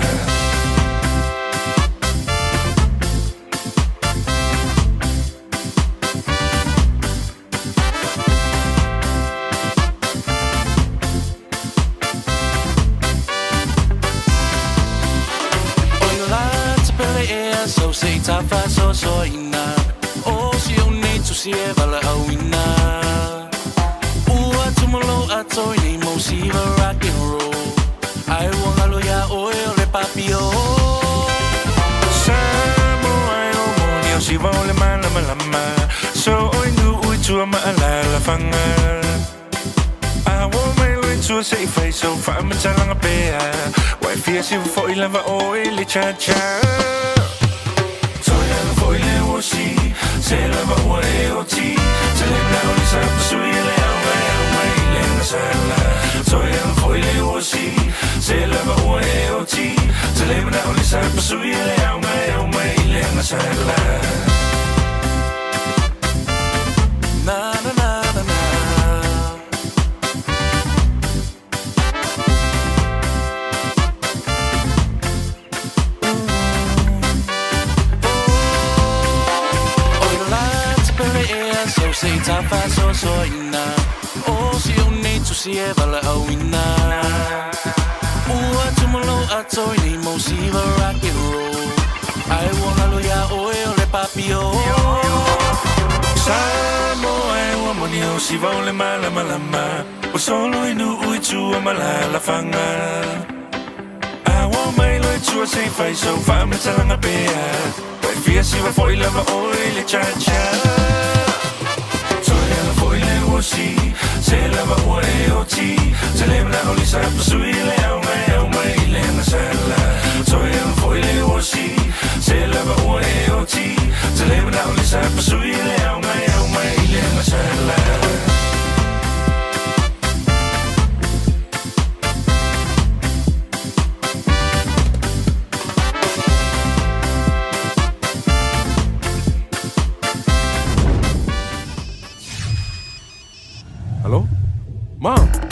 so say tapa so ina o si o nei tu si e vala au ina ua tumalo atoi nei mo si va rock and roll ai wanga lo ya o le papio samo ai o moni o si va le malama so oi nu ui tu ma la fanga I want my way to say face so far me talanga pe why fear si fo i lava o le cha se lava ore o ti se le na o sa sui le au mai le sala so e foi le o si se lava ore o ti se le na o sa sui le au mai le sala na na na na say tapa so ina o si o nei tu si e vala au ina ua tumalo atoi nei mo si va rock and roll ai wanga lo ya o le papio samo ai wa moni o si va le malama o solo inu ui tu malala fanga I want my lo tu say fai so fa me talanga pe wai fia si va foi lava o le cha si se lava ore o ti se le na o sa sui le au mai le na sala so e foi le o si se lava ore o ti se le na o sa sui le au mai le na sala Hello? Mom!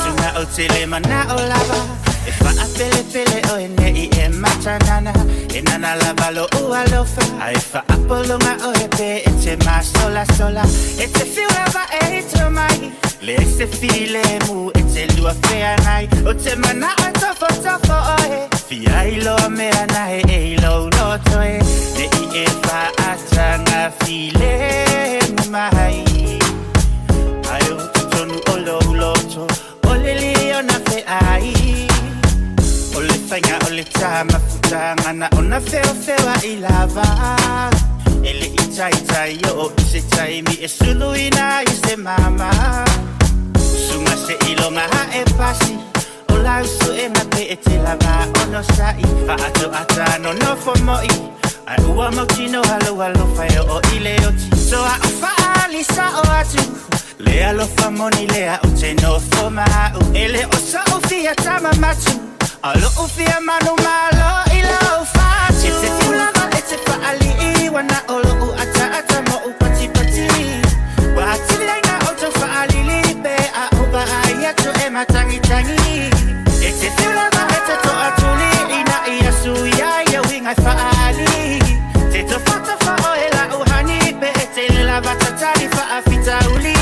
Sunga o tele mana o lava. E fa'a pele pele o ene I e matanana. E nana lava lo ua lofa. Ai fa'a polonga o e pe e te ma sola sola. E te fiu lava e to mai. Le se file mu e te lua fea nai. O te mana o tofo tofo o e. Fia ilo a mea nai e ilo loto e. Ne I e fa'a tanga file mu mai. Ai o tutonu o lo loto. O le lio na fe ai. O le whainga o le tama futanga na o na feo fewa I lava. E le I tai tai o se taimi e sulu ina I se mama. Sunga se ilonga ha e pasi. O lausu e na pe e te lava o no sai. Fa ato ata no no fo moi. Ai ua mautino halo halo whai o I le oti. So a ufa alisa o atu. Lea lo famoni lea o te no fo mau. E le o sa o fia tama matu. Alo o fia manu malo I lo fatu. E te tiulava e te faali I wana olo u ata ata mo u pati pati. Wa atili aina o to faali lipe a uba ai atu e matangi tangi. E te tiulava e te to atuli ina I asu ia ia winga faali. Te to fata fa o e la uhani pe e te lava tatari fa afita uli.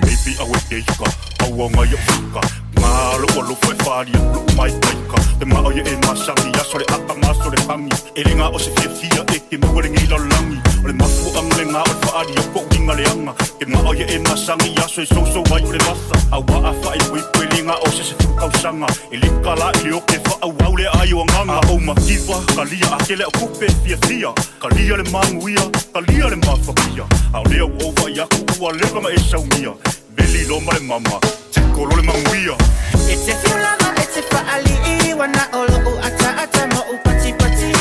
Baby awe deika, awanga ya fika. Malo olo fai fari lu mai taika. Te mao ye e masangi ya sore apa masore hangi. E ringa o se fia e te muere ngi langi. O le mafu ang le nga o fari ya po winga le anga. Te mao ye e masangi ya so so wai le masa. Awa afa e pui ringa o se fukau sanga. E le kala I o ke fa au le ayo nganga. O makiva kalia akele o kupe fia. Kalia le manguia, kalia le mafakia. Au le o va ya ku wa le ma e saumia. Beli lo male mama. Kolo le manguia. E te fiulava e te faali I wana olo u ata ata mo u pati pati.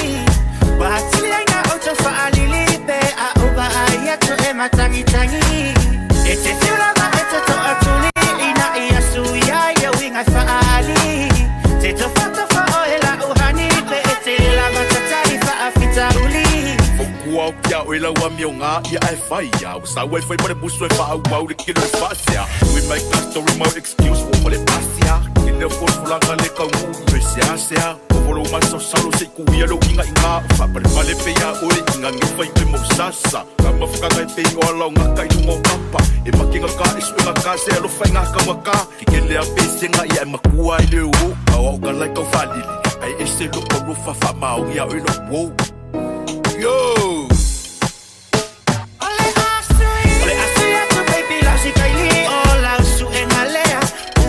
Wa atili aina o to faali lipe a uba ai atu e matangi tangi. E te fiulava e te to atuli ina I asu ia ia winga faali. Te to fata fa o e la uhani pe e te lava tatari fa afita uli. Fokua o kia o ila wa mionga ia e fai ya. Usa wai fai pare busu e fa au au le kilo e fasia. We make that story more excuse for le pasia. Kile for fulanga le ka mu pe sia. Ovolo maso salo se ku ia lo inga inga. Fa pare male pe ya o le inga ngi fai pe mo sasa. Kama fukanga pe o la nga kai mo papa. E makinga ka isu nga ka se lo fai nga ka maka. Kile a pe singa ia makua ile o. Au ka like o fadili. Ai ese lo o fa fa ma o ia o lo wo. Yo! Ole asila tu baby la si kaili o la su enalea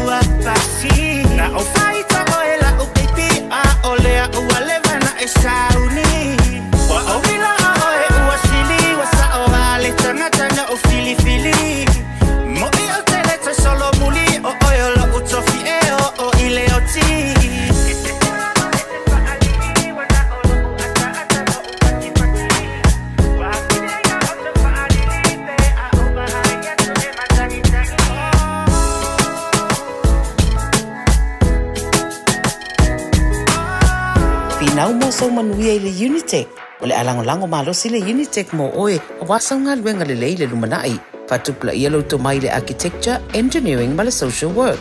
ua pasi na o faita o ela o baby a olea ua levana e sauni wa o vila o e ua sili wa sa o ale tanga tanga o fili fili mo I o teleta solo muli o oyolo utofi e o ile oti. Nau mo so manuia I le Unitec. O le alango malo si le Unitec mo oe o wasanga luenga le leile lumanai. Fatupla ia lo to mai le architecture, engineering ma le social work.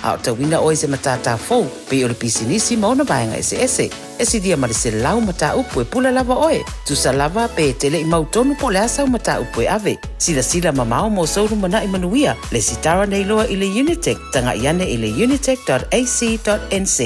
A o tawina oe se matata fou, pe o le pisinisi ma ona baenga ese. Esi dia ma le se lau mata upu e pula lava oe. Tusa lava pe tele I mautonu po le asau mata upu e ave. Sila mamao mo so lumanai manuia. Le sitara nei loa I le Unitec. Tanga iane I le unitec.ac.nz.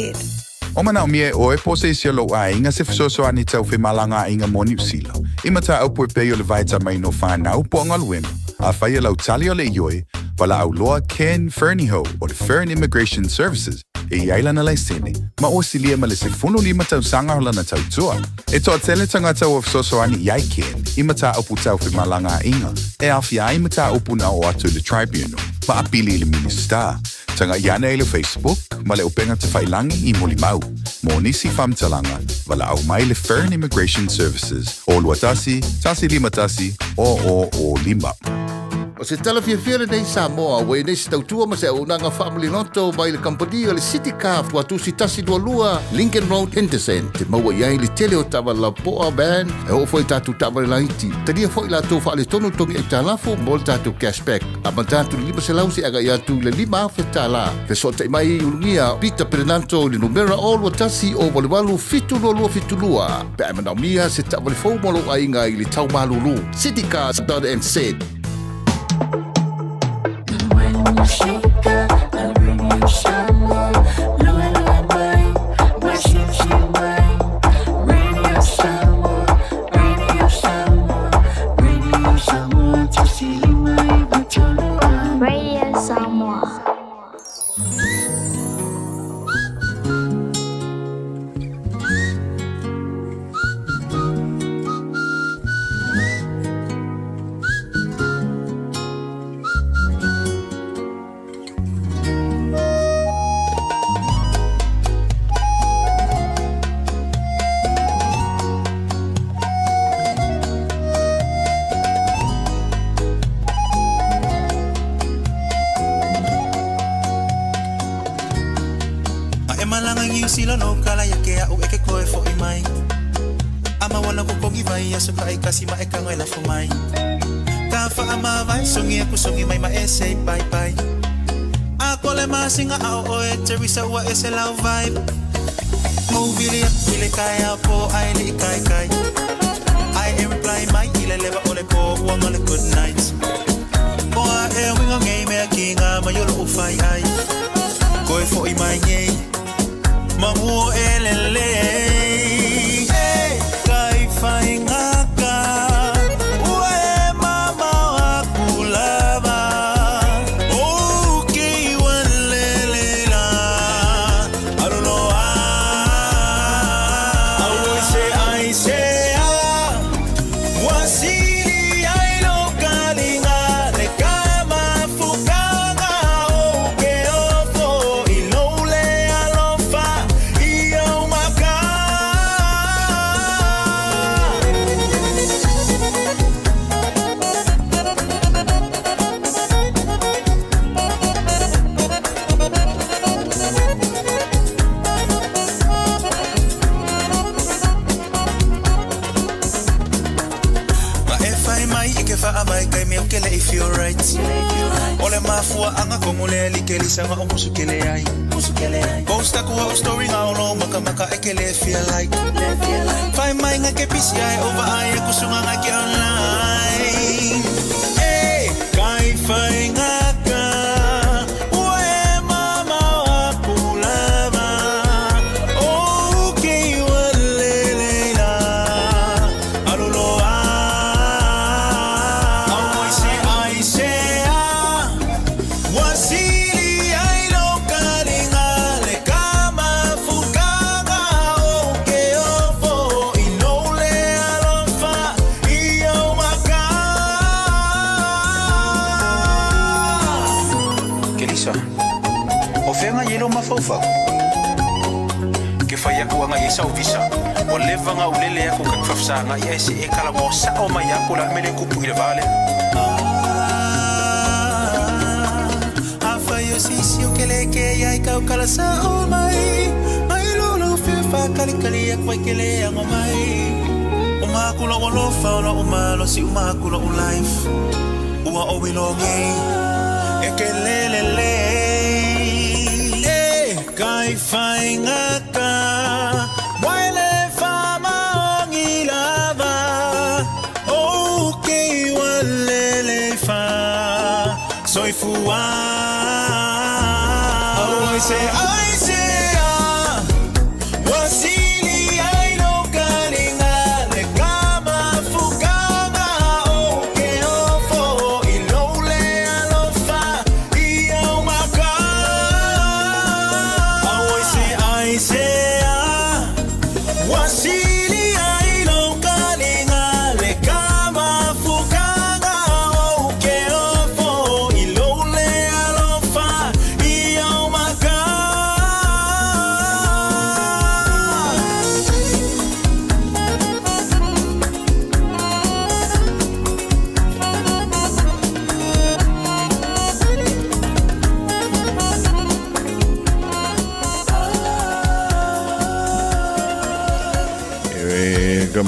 O mana o mie o e pose isi lo a inga se fisosoani tau whi malanga inga mo New Zealand. Imata au poe peo le vaita mai no whanau po angal wenu. A whaia lau tali o le ioi, wala au loa Ken Fernieho o le Fern Immigration Services e iailana lai sene, ma o silia ma le se funu lima tau sanga hola na tau tua. E toa tele tanga tau o fisosoani iai Ken, imata au putau whi malanga inga, e a whia imata upu na o atu le tribunal, ma apili le minister. Tanga iana ele Facebook, ma le upenga te whailangi I molimau. Mo nisi whamtalanga, wala au mai le Fern Immigration Services. O luatasi, tasi lima tasi, o lima. O se tala fia nei Samoa, wei nei se tautua ma se unanga family loto mai le kampania le City Craft watu si tasi dua lua Lincoln Road Henderson. Te maua iai le tele o tawa la poa band e o foi tatu tawa le laiti. Tadia foi la tofa le tonu tongi e talafo mo tatu cashback. Ama tatu lima se lausi aga iatu le lima fe tala. Fe so te mai ulungia Peter Pernanto le numera all watasi o wale walu fitu lua fitu lua. Pe amana mia se tawa le fau molo ainga i le tau malulu. City Cars done and said. Sila no kala ya ke au eke koe fo i mai ama wana ko kongi vai ya soka ai kasi ma eka ngoi la fo mai ka fa ama vai songi aku songi mai ma ese bye bye a kole ma singa au o e Teresa wa ese love vibe mo vile kai po ai li kai kai I reply mai ile leva ole po wanga le good nights po a e winga ngai me kinga ma yo lo fai ai koe fo i mai ngai Mamu elele kai faingaka ue mama wakulava okay walelela I don't know I say wasili ai no kalinga le kama fukanga okay ofo ilole alofa if you're right ole mafua anga komule likeli sanga omusukele ai posta kuwa story nga ono maka ekele feel like find my nga kepisi ai over ai kusunga nga ke online hey kai find nga Fofa ke faya ko nga isa visa o leva nga ulele ya ko ka fafsa nga yesi e kala mo sa o ma ya ko la mele ku puile vale afa yo si o kele ke ya ka kala sa o mai lo fa kali ya ko kele ya ngo mai o ma ku lo fa o ma lo si o ma ku lo life o o belonge e kelele kai faingaka wale fama ngilava okay wale fa soy fuwa I say wasili ai no kalinga le kama fukanga okay ofo ilole alofa iyo maka wasili ai no kalinga le kama fukanga okay ofo ilole alofa iyo maka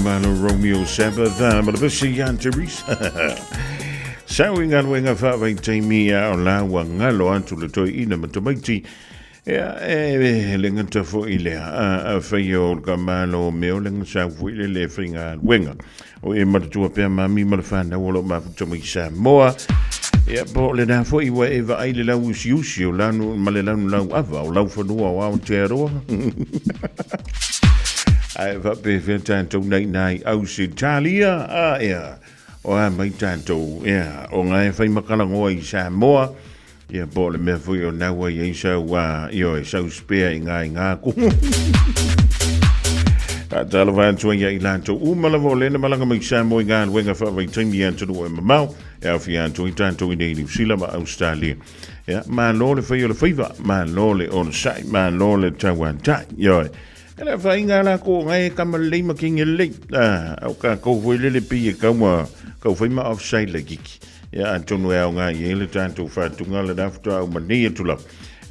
Malo Romeo Sabbath, but the Yan Teresa. Sawing and wing of having Tamia or Lawa Ngalo unto the toy in a matomati. Linganta for Ilia, a fayo Gamalo, Milling, South Willie, Leffing and Winger. O imma to a pair mammy malfan, all of my to me Sam Moa. But let for you wherever I was use you, Lanu Malalan Lava, love for no out terror. I've up if you're tanto night, aus Italia, yeah. O mai tanto, o ngai fai makalang oi sa moa. Ia po le mea fui o naua i eisa wa i o e sau spea i ngai ngā ku. A tala vai antua ia i lanto umalawo lena malanga mai sa mo i ngā wenga whawai taimi anto no e mamau. E au fi anto i tanto i nei New Zealand ma Australia. Ia, ma lo le whai o le whaiva, ma lo le o le sai, ma lo le tauan tai. Ioi. Kala whai ngā la ko ngai kamalei ma kingi lei. Au ka kou fwoi lele pi e kauma. Kau whai ma offside le kiki. Ia antonu e au ngā i ele tātou whātunga le daftua au mani e tula.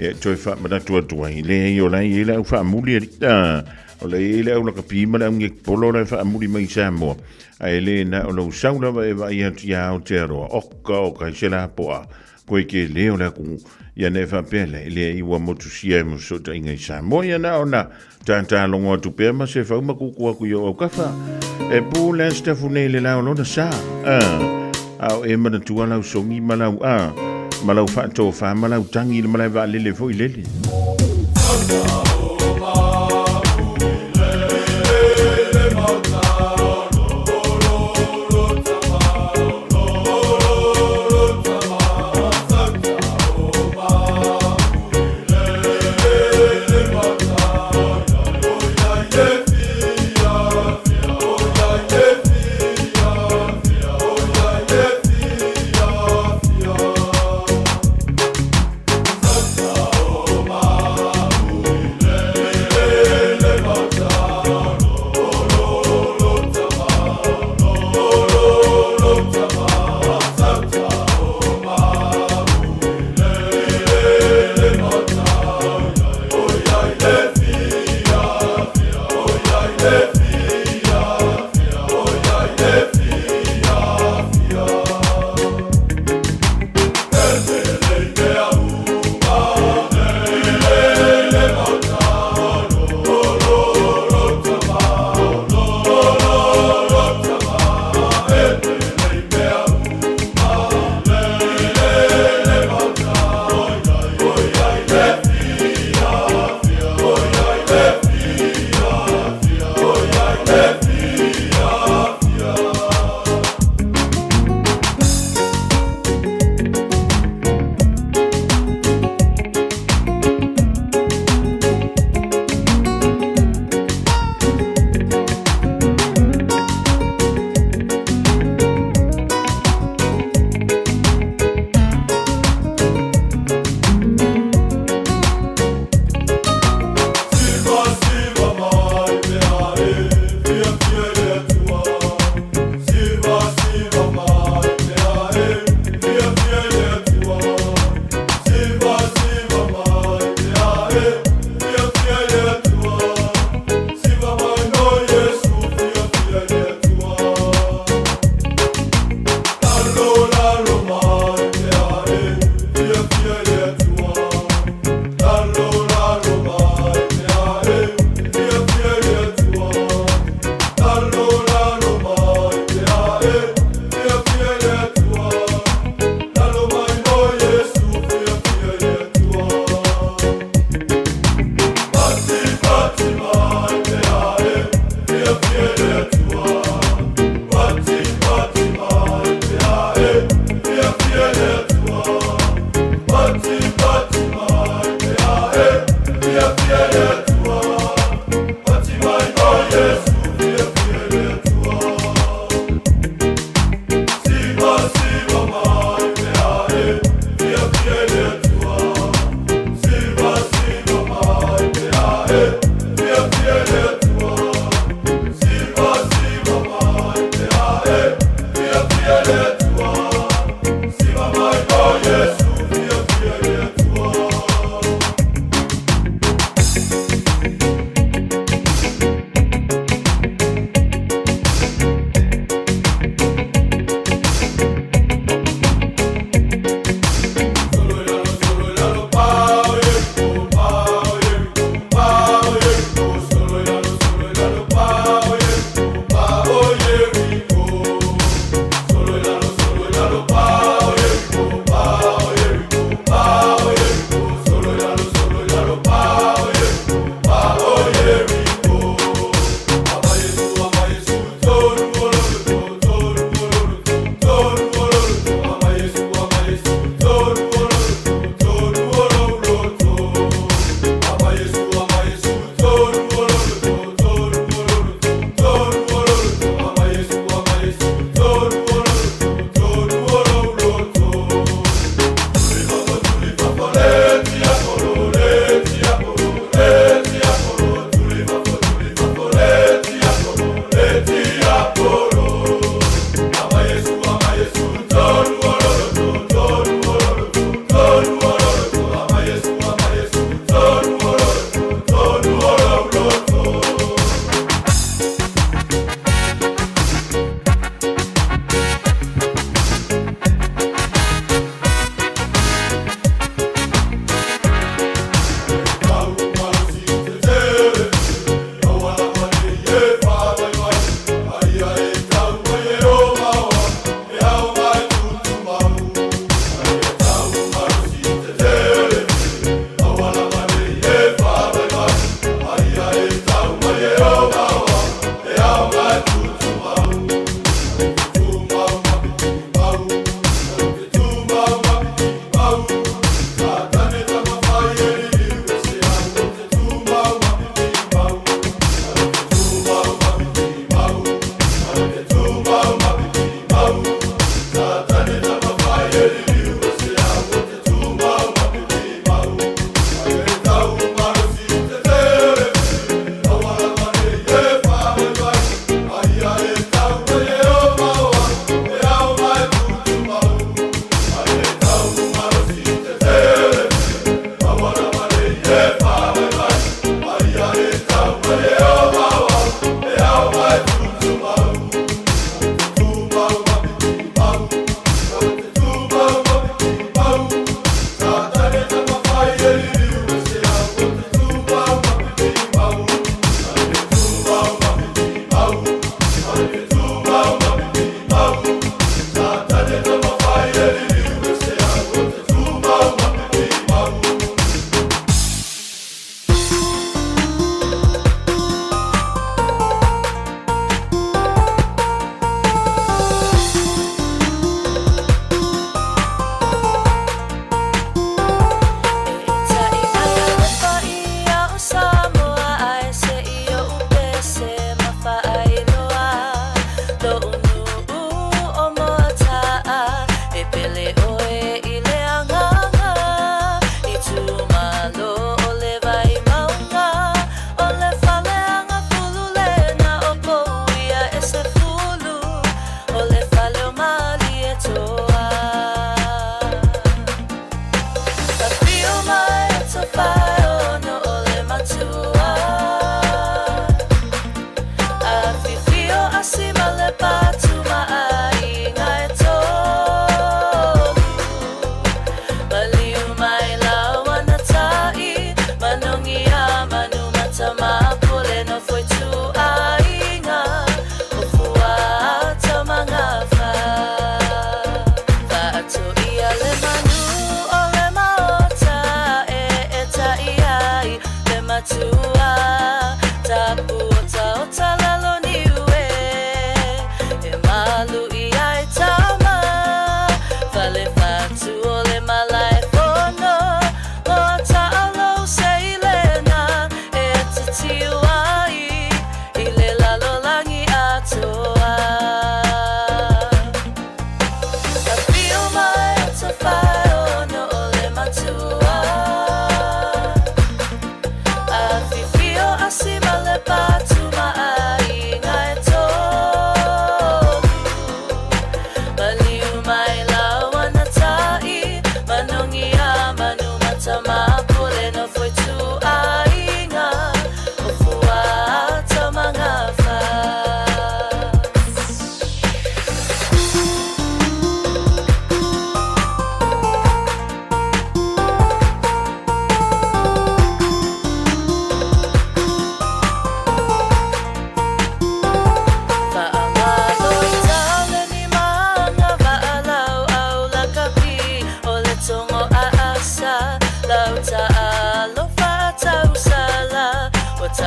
Ia toi wha manatua tua i le i o lai i le au wha muli e rita. O le i le au laka pima le au ngek polo le wha muli mai Samoa. A e le na o lau sauna wa e wa i atu ia au te aroa. Oka i se la poa. Koe ke leo le aku. Ia ne wha pele i le i wa motu sia e musota i ngai Samoa. Ia na o na tātā longo atu pēr ma se whau makuku aku i o au kawha. E pō le stafu nei le lao lona sā. Au e mana tua lau songi malau malau whaato wha malau tangi le malai wa lele fo i lele.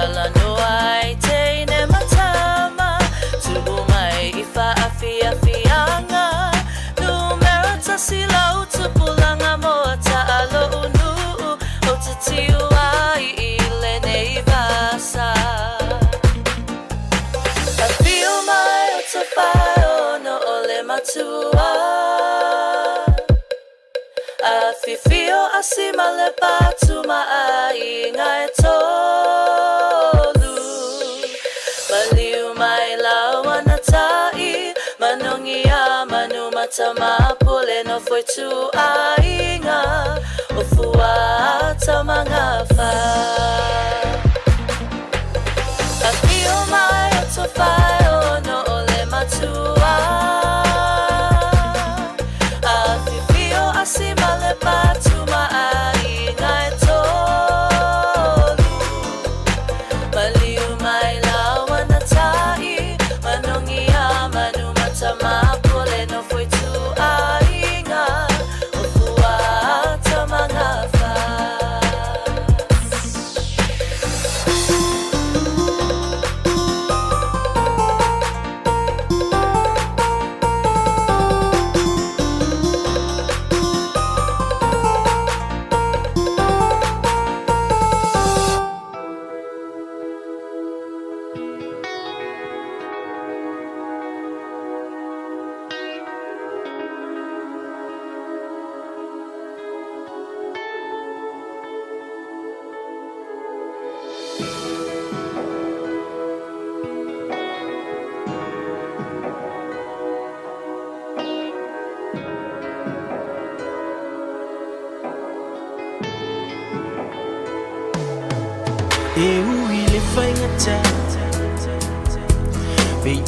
Tala no ai te ne matama Tubu mai ifa afia fianga Numero tasila utupulanga moa taalo unu O tatiu ai ile nei vasa I feel my utafai no ole matua Fifio asima le patuma ainga tolu Baliu mai lawana tai Manongi a manu matama pule no foi tu ainga Ofua tamanga fa Fifio mai utofai no ole matua Asima le patuma ainga tolu Baliu mai lawana tai Manongi a manu matama pule no foi tu ainga Ofua tamanga fa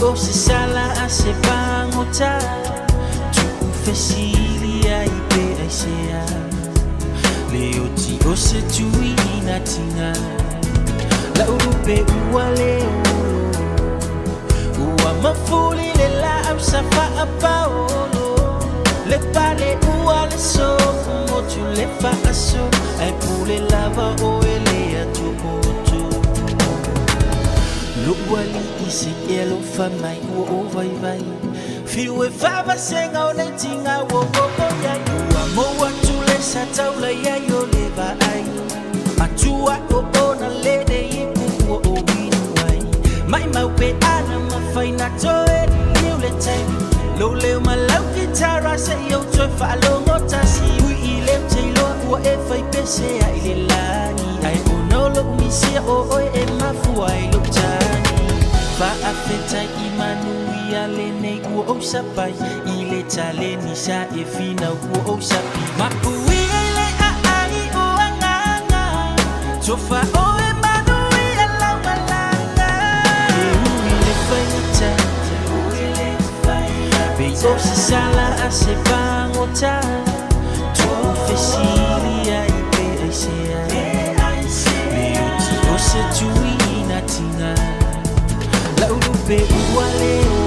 O se sala a se pangota Tu fesilia I pe aisea Leo ti o se tui na tinga La urupe ua leo Ua mafuli le la au safa a paolo Le pale ua le so Mo tu le fa aso Ai pule lava o ele a tu moto Luali isi elo fa mai o vai vai Fiu e fava senga o nei tinga o ya Ua moa tu le sa taula ya yo le va ai Atua o bona le de ipu o winu ai Mai mau pe ana ma faina toe liu le tai Lo leo ma lau kitara se yo toi fa lo ngota si Ui I le te lo ua e fai pese a ile lani Ai o nolo umisia o oe e mafua I lo tani Fa afeta I manui a le nei ua o sapai I le tale ni sa e fina ua o sapi Mapui e le a ai o anganga Tofa o e manui a lau malanga E ui le whaingata Be o se sala a se pangota Tu fesilia I pe aisea Me o ti o se tui na tinga La urupe ua leo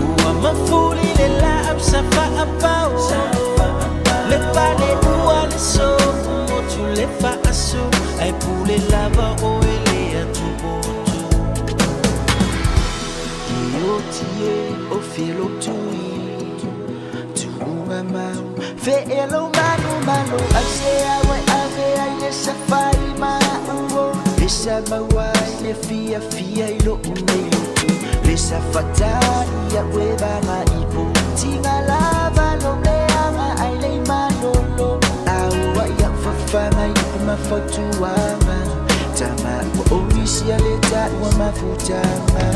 Ua mafuli le la au safa a pao Le pale ua le so Mo tu le fa aso Ai pule lava o ele a tu moto Io tie o filo tui Tu mamau Fe elo manu manu Ase awe ave ai le safai maa uo Lesa mawai le fia fia I lo unei lutu Lesa fatari a weba nga ipo Tinga lava lo leanga ai le manolo Aua ia fafanga I mafautuanga Tama ua orisi a le taua mafutanga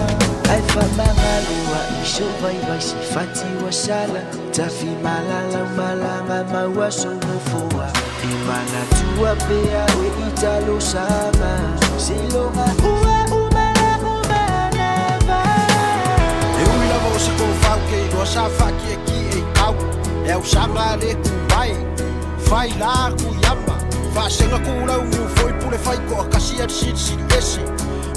Ai famanga lua I so vai vai si fati wa sala Tafi malala malanga maua so no foa Imana tua pea we italo sama Silonga ua umana umanava E ui lava o se kou whau ke I roa sa whaki e ki e kau E au sanga le kumai Whai la ku yama Whasenga kūrau mu foi pule whai ko a kasi at sit sit esi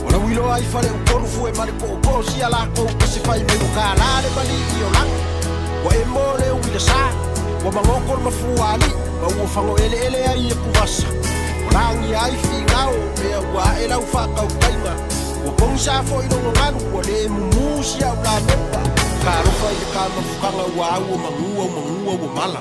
Ora wilo ai whare u koru fu e mare ko o ko si ala kou pese whai me u ka lare mali I o lang Wa e mole u ila sa Wa mangoko ma fuali Ma ua whango ele ele ai e kuwasa Rangi ai fingao mea ua e lau whakau kainga Ua kongi sa fo i rongo nganu ua le mumusi au la mepa Ka rofa i le ka mafukanga ua au o mangua o mala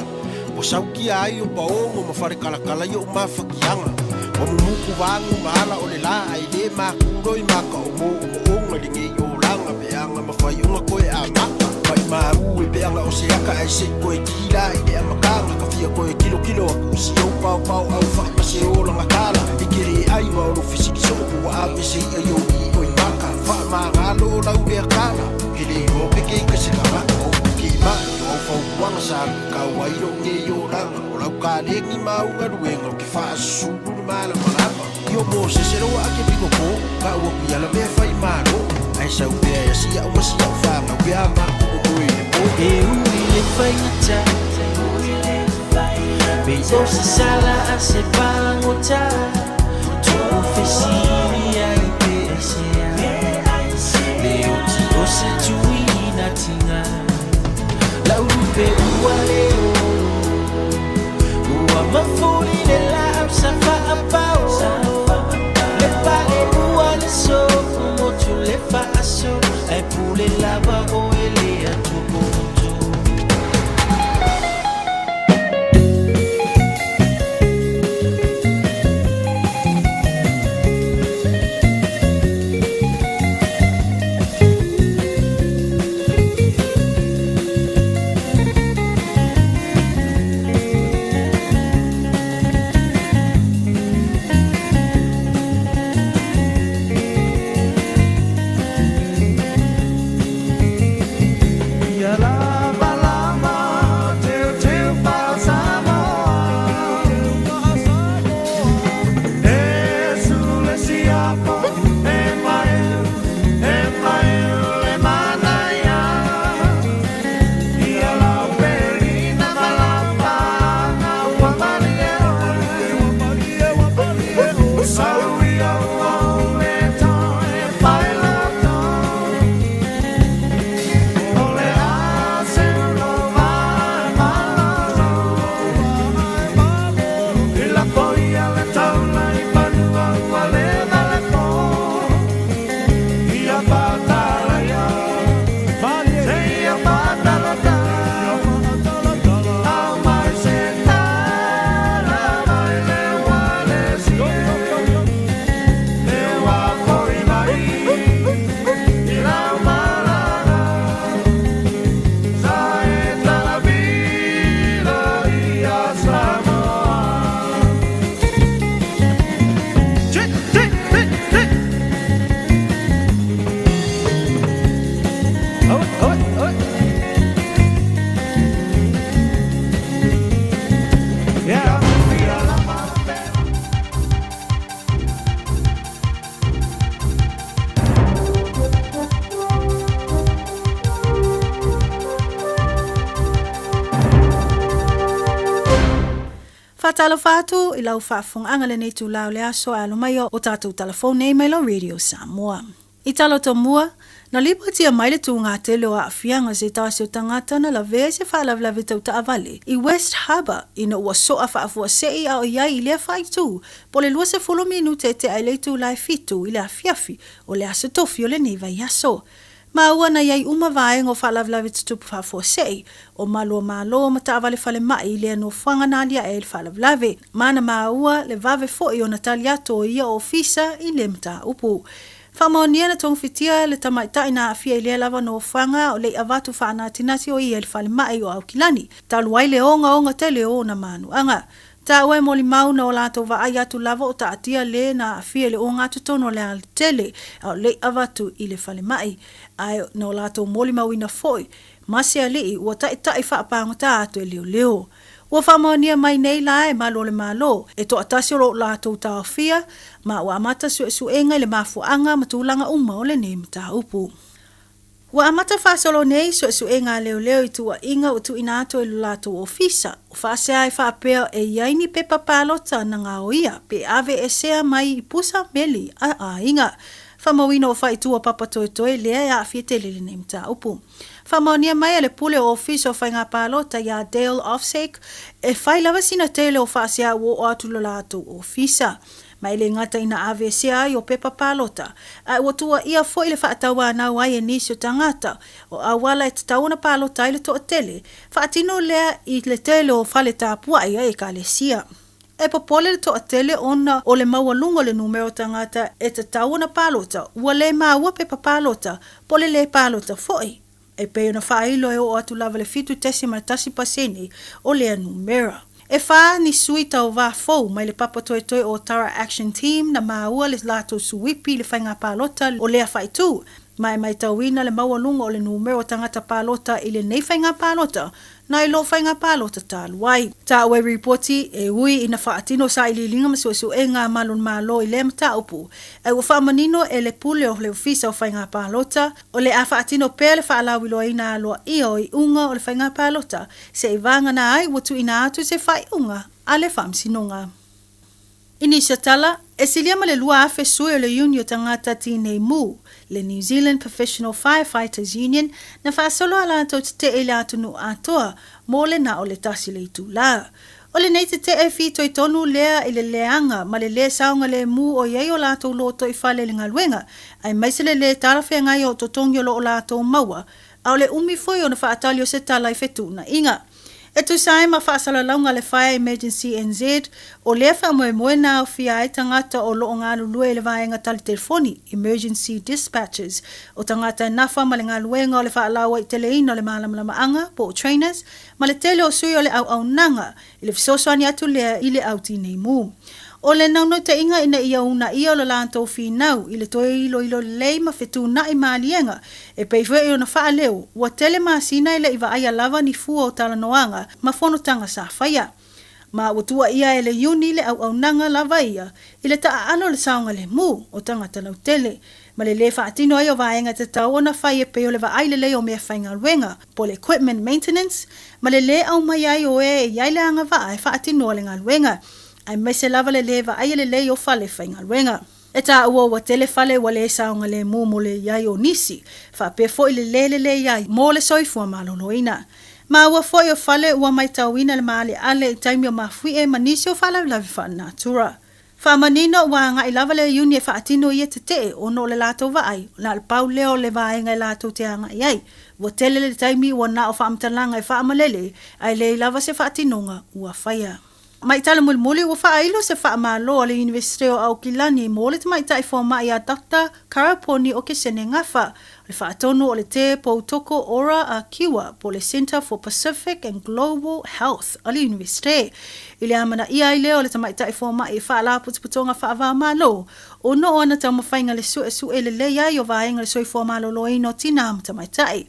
Ua saukia ai o paongo ma whare kalakala i o mawhakianga Ua mumuku vangu mahala o le la ai le makuroi maka o mo onga lingi i o langa peanga ma whai unga koe a maka Wai maru e peanga o se aka ai se koe kila i le amakanga Ka fia koe kilo a kusi o pau au whai mase o langa kala I kere ai ma o lo fisiki so ua ape se i o i o i maka Wha maangalo o lau lea kala Kere i o peke ka se kama o ke ma o fau kuanga sa ka wairo nge i o langa O lau ka lengi maunga ruenga o ke wha asulu ni mala marama I o mo se se roa ake piko ko ka ua kuiala mea whai maro Ai sau pea ya si au masi au whanga Pea ma o koe le po E uri le whaingata Be o se sala a se pangota Tu fesiri ai pe esea Le o ti o se tui na tinga Lau rupe ua leo Ua mafuri le la au sa wha apao Le pale ua le so Mo tu le wha aso Ai pule lava o ele a tupo Talo fatu I lau whaafonga le nei tu lau le aso alo mai o tātou telefone mai lo Radio Samoa. I talo to mua, na lipa tia mai le tu ngā te leo a whianga se tāsi o tangata na la vea se whaalawlawe tau ta avale. I West Harbour, ina ua soa whaafua sei a o iai I lea whai tu, po le lua se 4 minute te ai le tu lai fitu I le a fiafi o le aso tofi o le neiva I aso. Ma ua na iai uma vaengo whaalawlawe tutupu whaafua sei, o malo ma ta avale whale mai I lea no whanganalia e le whaalawlawe. Mana ma ua le vave foi o Natalia to ia o fisa I le mta upu. Whamaonia na tongwhitia le tamaitai na awhia I lea lava no whanga o le avatu whaana tinati o ia le whale mai o Aukilani. Taluai le onga te leo na manu anga. Ta ue moli mau na o lato wa ai atu lava o ta atia le na awhia le onga atu tono le al tele au le avatu I le whale mai. Ai na o lato moli mau ina foi. Masia lii ua tai whaapango ta atu e leo. Ua whamaonia mai nei la e malo le malo, e to atasi o lato ta awhia, ma ua amata suenga le mafuanga matulanga uma o le nei mta upu. Ua amata whasolo nei suenga leo I tua inga o tu inato e lato ofisa, o whasea e whaapea e iaini pe papalota na ngā oia, pe ave e sea mai I pusa meli a inga. Whamawino o whaitua papa toe toe lea ia awhia te lele nei mta upu. Whamaunia mai ele pule o office o whainga pālota ia Dale Offsake e whailawa sina tele o whaasia o atulo lato o ofisa. Mai le ngata ina AVCA ai o pepa pālota. A ua tua ia fo ile whaataua anau ai e nisi o tangata o awala e tatauna pālota ile toa tele. Whaatino lea i le tele o whale tāpua ia e ka le sia. E popole le toa tele ona o le maua lungo le numero tangata e tatauna pālota. Ua le maua pepa pālota, pole le pālota foi. E pe ona whailo e o atu lava le fitu tesi tasi paseni o lea numera. E wha ni sui tau wā fau mai le papa toe toe o Tara Action Team na maua le lato suipi le whainga pālota o lea whaitu. Mai tauina le maua lunga o le numero tangata pālota i le nei whainga pālota na i lo whainga pālota tā luai. Tā ue reporti e ui ina whaatino sa ili linga masuasu e ngā malun malo i le mta upu. E ua whaamanino e le pule o le ofisa o whainga pālota o le a whaatino pēr le whaalawilo ina aloa ia o i unga o le whainga pālota se i vanga na ai watu ina atu se whai unga a le whamsinonga. Inisha tala, e silia ma le lua afe sui o le unio tangata tine mu, le New Zealand Professional Firefighters Union, na whaasolo ala tau te e le atunu atoa, mo le na o le tasi le itu la. O le nei te e fito i tonu lea i le leanga, ma le lea saunga le mu o iei o lato loto i whale le ngaluenga, ai maisele le tarafea ngai o totongi o lo o lato maua, au le umi foi o na whaatali o se tala i fetu na inga. E tu sae ma whaasala launga le Fire Emergency NZ o lea wha moe na o fia e tangata o loo ngā lulue le vaenga tali telefoni, Emergency Dispatches, o tangata e nafa ma le ngā luenga o le whaalawa i teleina o le maanga, po trainers, ma le tele o sui o le au nanga, i le fisosoani atu lea i le au tinei mu. O le nauno te inga ina ia una ia o le lantou finau, i le toe ilo lei ma fetu na i maalienga, e peifue i ona faa leo, ua tele maasina i le iwa aia lava ni fua o tala noanga, ma fono tanga sa faya. Ma watua ia e le yuni le au nanga lava ia, i le taa alo le saunga le mu, o tanga talau tele, ma le le faatino ai o vaenga te tau ona fai e peo le waaile le o mea whainga luenga, po le equipment maintenance, ma le au mai ai o e iai le anga vaa e faatino le ngā luenga, ai mai se lava le leva ai le o fale whainga luenga. E tā ua wa tele fale wa le saunga le mo le iai o nisi, wha pe fo i le iai, mo le soifua maloloina. Ma ua fo i o fale ua mai tauina le maale ale i taimi o mafui e manisi o fale lavi wha natura. Wha manino wa nga i lava le uni e wha atino i e te te o no le lato vaai, na le pau leo le vaenga i lato te anga iai. Wa tele le taimi ua na o wha amtalanga i wha amalele, ai le i lava se wha atinonga ua whaia. Mai tala mulmuli ua whaailo se whaamalo le University o Aukilani mo le tamai tai fōma i a Dr. Karaponi o ke sene ngafa. Le whaatono o le te Poutoko Ora a Kiwa po le Center for Pacific and Global Health o le University. I le amana ia i leo le tamai tai fōma i whaala putuputonga whaava malo. O no o ana tau mawhainga le su e le leia i o vaenga le soi fōma lo loino tina am tamai tai.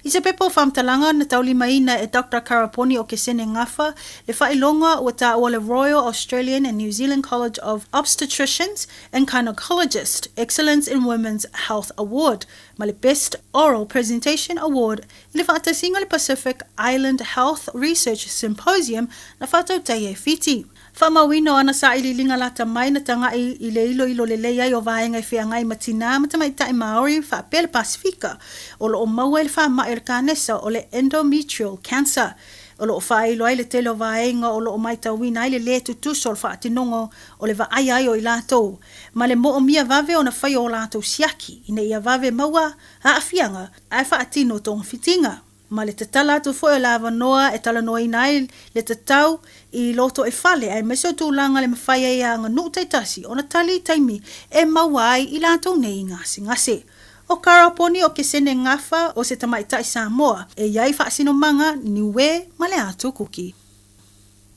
I se pepo whamtalanga na tauli maina e Dr. Karaponi o ke sene ngafa, le whailonga o ta o le Royal Australian and New Zealand College of Obstetricians and Gynecologist Excellence in Women's Health Award, ma le Best Oral Presentation Award, i le whaatasinga le Pacific Island Health Research Symposium na whaatau tai e fiti. Whamawino ana sa ili linga lata mai na tanga i le ilo le leia i o vaenga i whia ngai matina matamai tai Maori wha pele Pasifika o lo o maua i le wha maer kanesa o le endometrial cancer. O lo o wha ilo ai le tele o vaenga o lo o mai tauina ai le tutuso o le wha atinongo o le va ai o i lato. Ma le mo o mia vave o na whai o lato siaki ina ia vave maua a afianga ai wha atino tong fitinga. Ma le tatala tu foi lava noa e tala noa inai le tatau i loto e fale ai meso tu langa le mawhaia ia nga nu taitasi o na tali taimi e mawai i lato nei ngase. O Karaponi o ke sene ngafa o se tamaitai Samoa e iai whaasino manga niwe ma le atu kuki.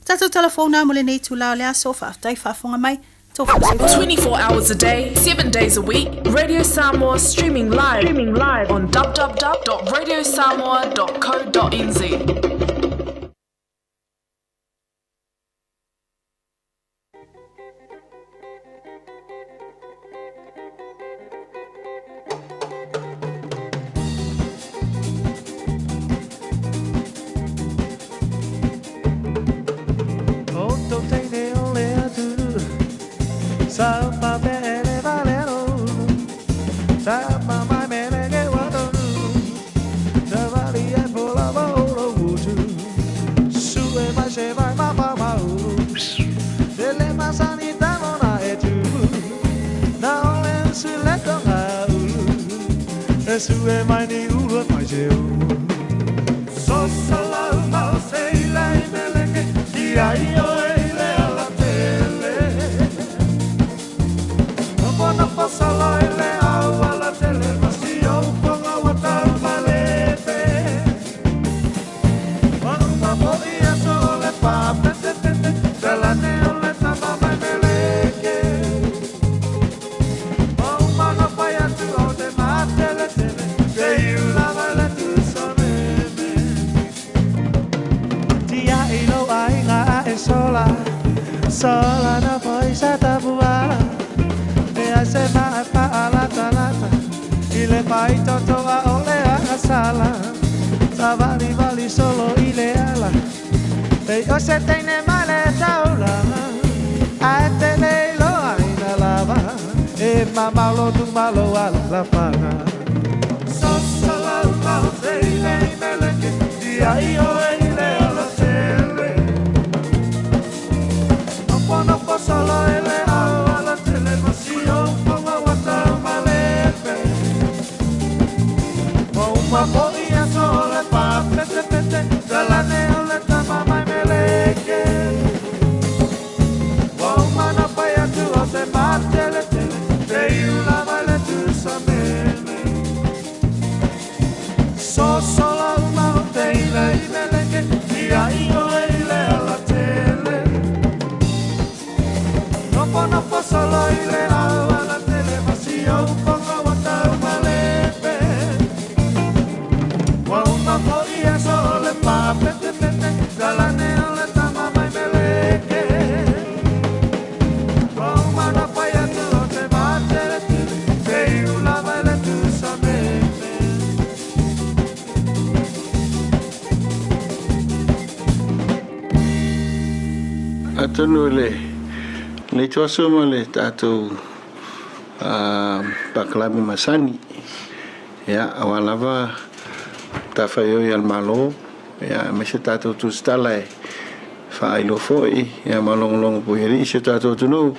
Tato telefona mo le nei tu lao le aso whaatai whaafonga mai. 24 hours a day, 7 days a week. Radio Samoa streaming live on www.radiosamoa.co.nz. Esu e mai ni ua mai se u So salau mau se ilai meleke Ia io e ile ala tele Nopo nopo sala ile au ala tele Masi au ponga watau malepe Wanga po ia so le pa pete pete Tela ne ole tama mai meleke Oh mana pai atu au te matele tele Te iu lava le tu sa meme Tia ilo ai ngā e sola Sola na poi sa tabuala Me a se mai pa alata lata Ile pai toto a ole a sala Sa vali vali solo ile ala Ei o se teine male taula A te leilo ai na lava E ma malo tu malo ala la pana So sala mau se ile meleke Ia io e ile ala tele Nopo nopo solo ele au ala tele Masio ponga wata malepe O uma poia sole pa pete pete Tala ne ole tama mai meleke O uma na pai atu o te matele tele Te iu lava le tu sa meme So sola uma o te ile i meleke Ia io e ile ala tele Nopo nopo solo ile au ala tele Masio ponga watau malepe Wa uma poia sole pa pete pete Tala ne ole tama mai meleke Wa uma na pai atu o te matele tele Te iu lava le tu sa meme Atonu le tuaso ma le tātou pakalami masani ia awalava tawhai oi al malo ia me se tātou tu stala e whailo foi ia malongolongo puheri i se tātou tunu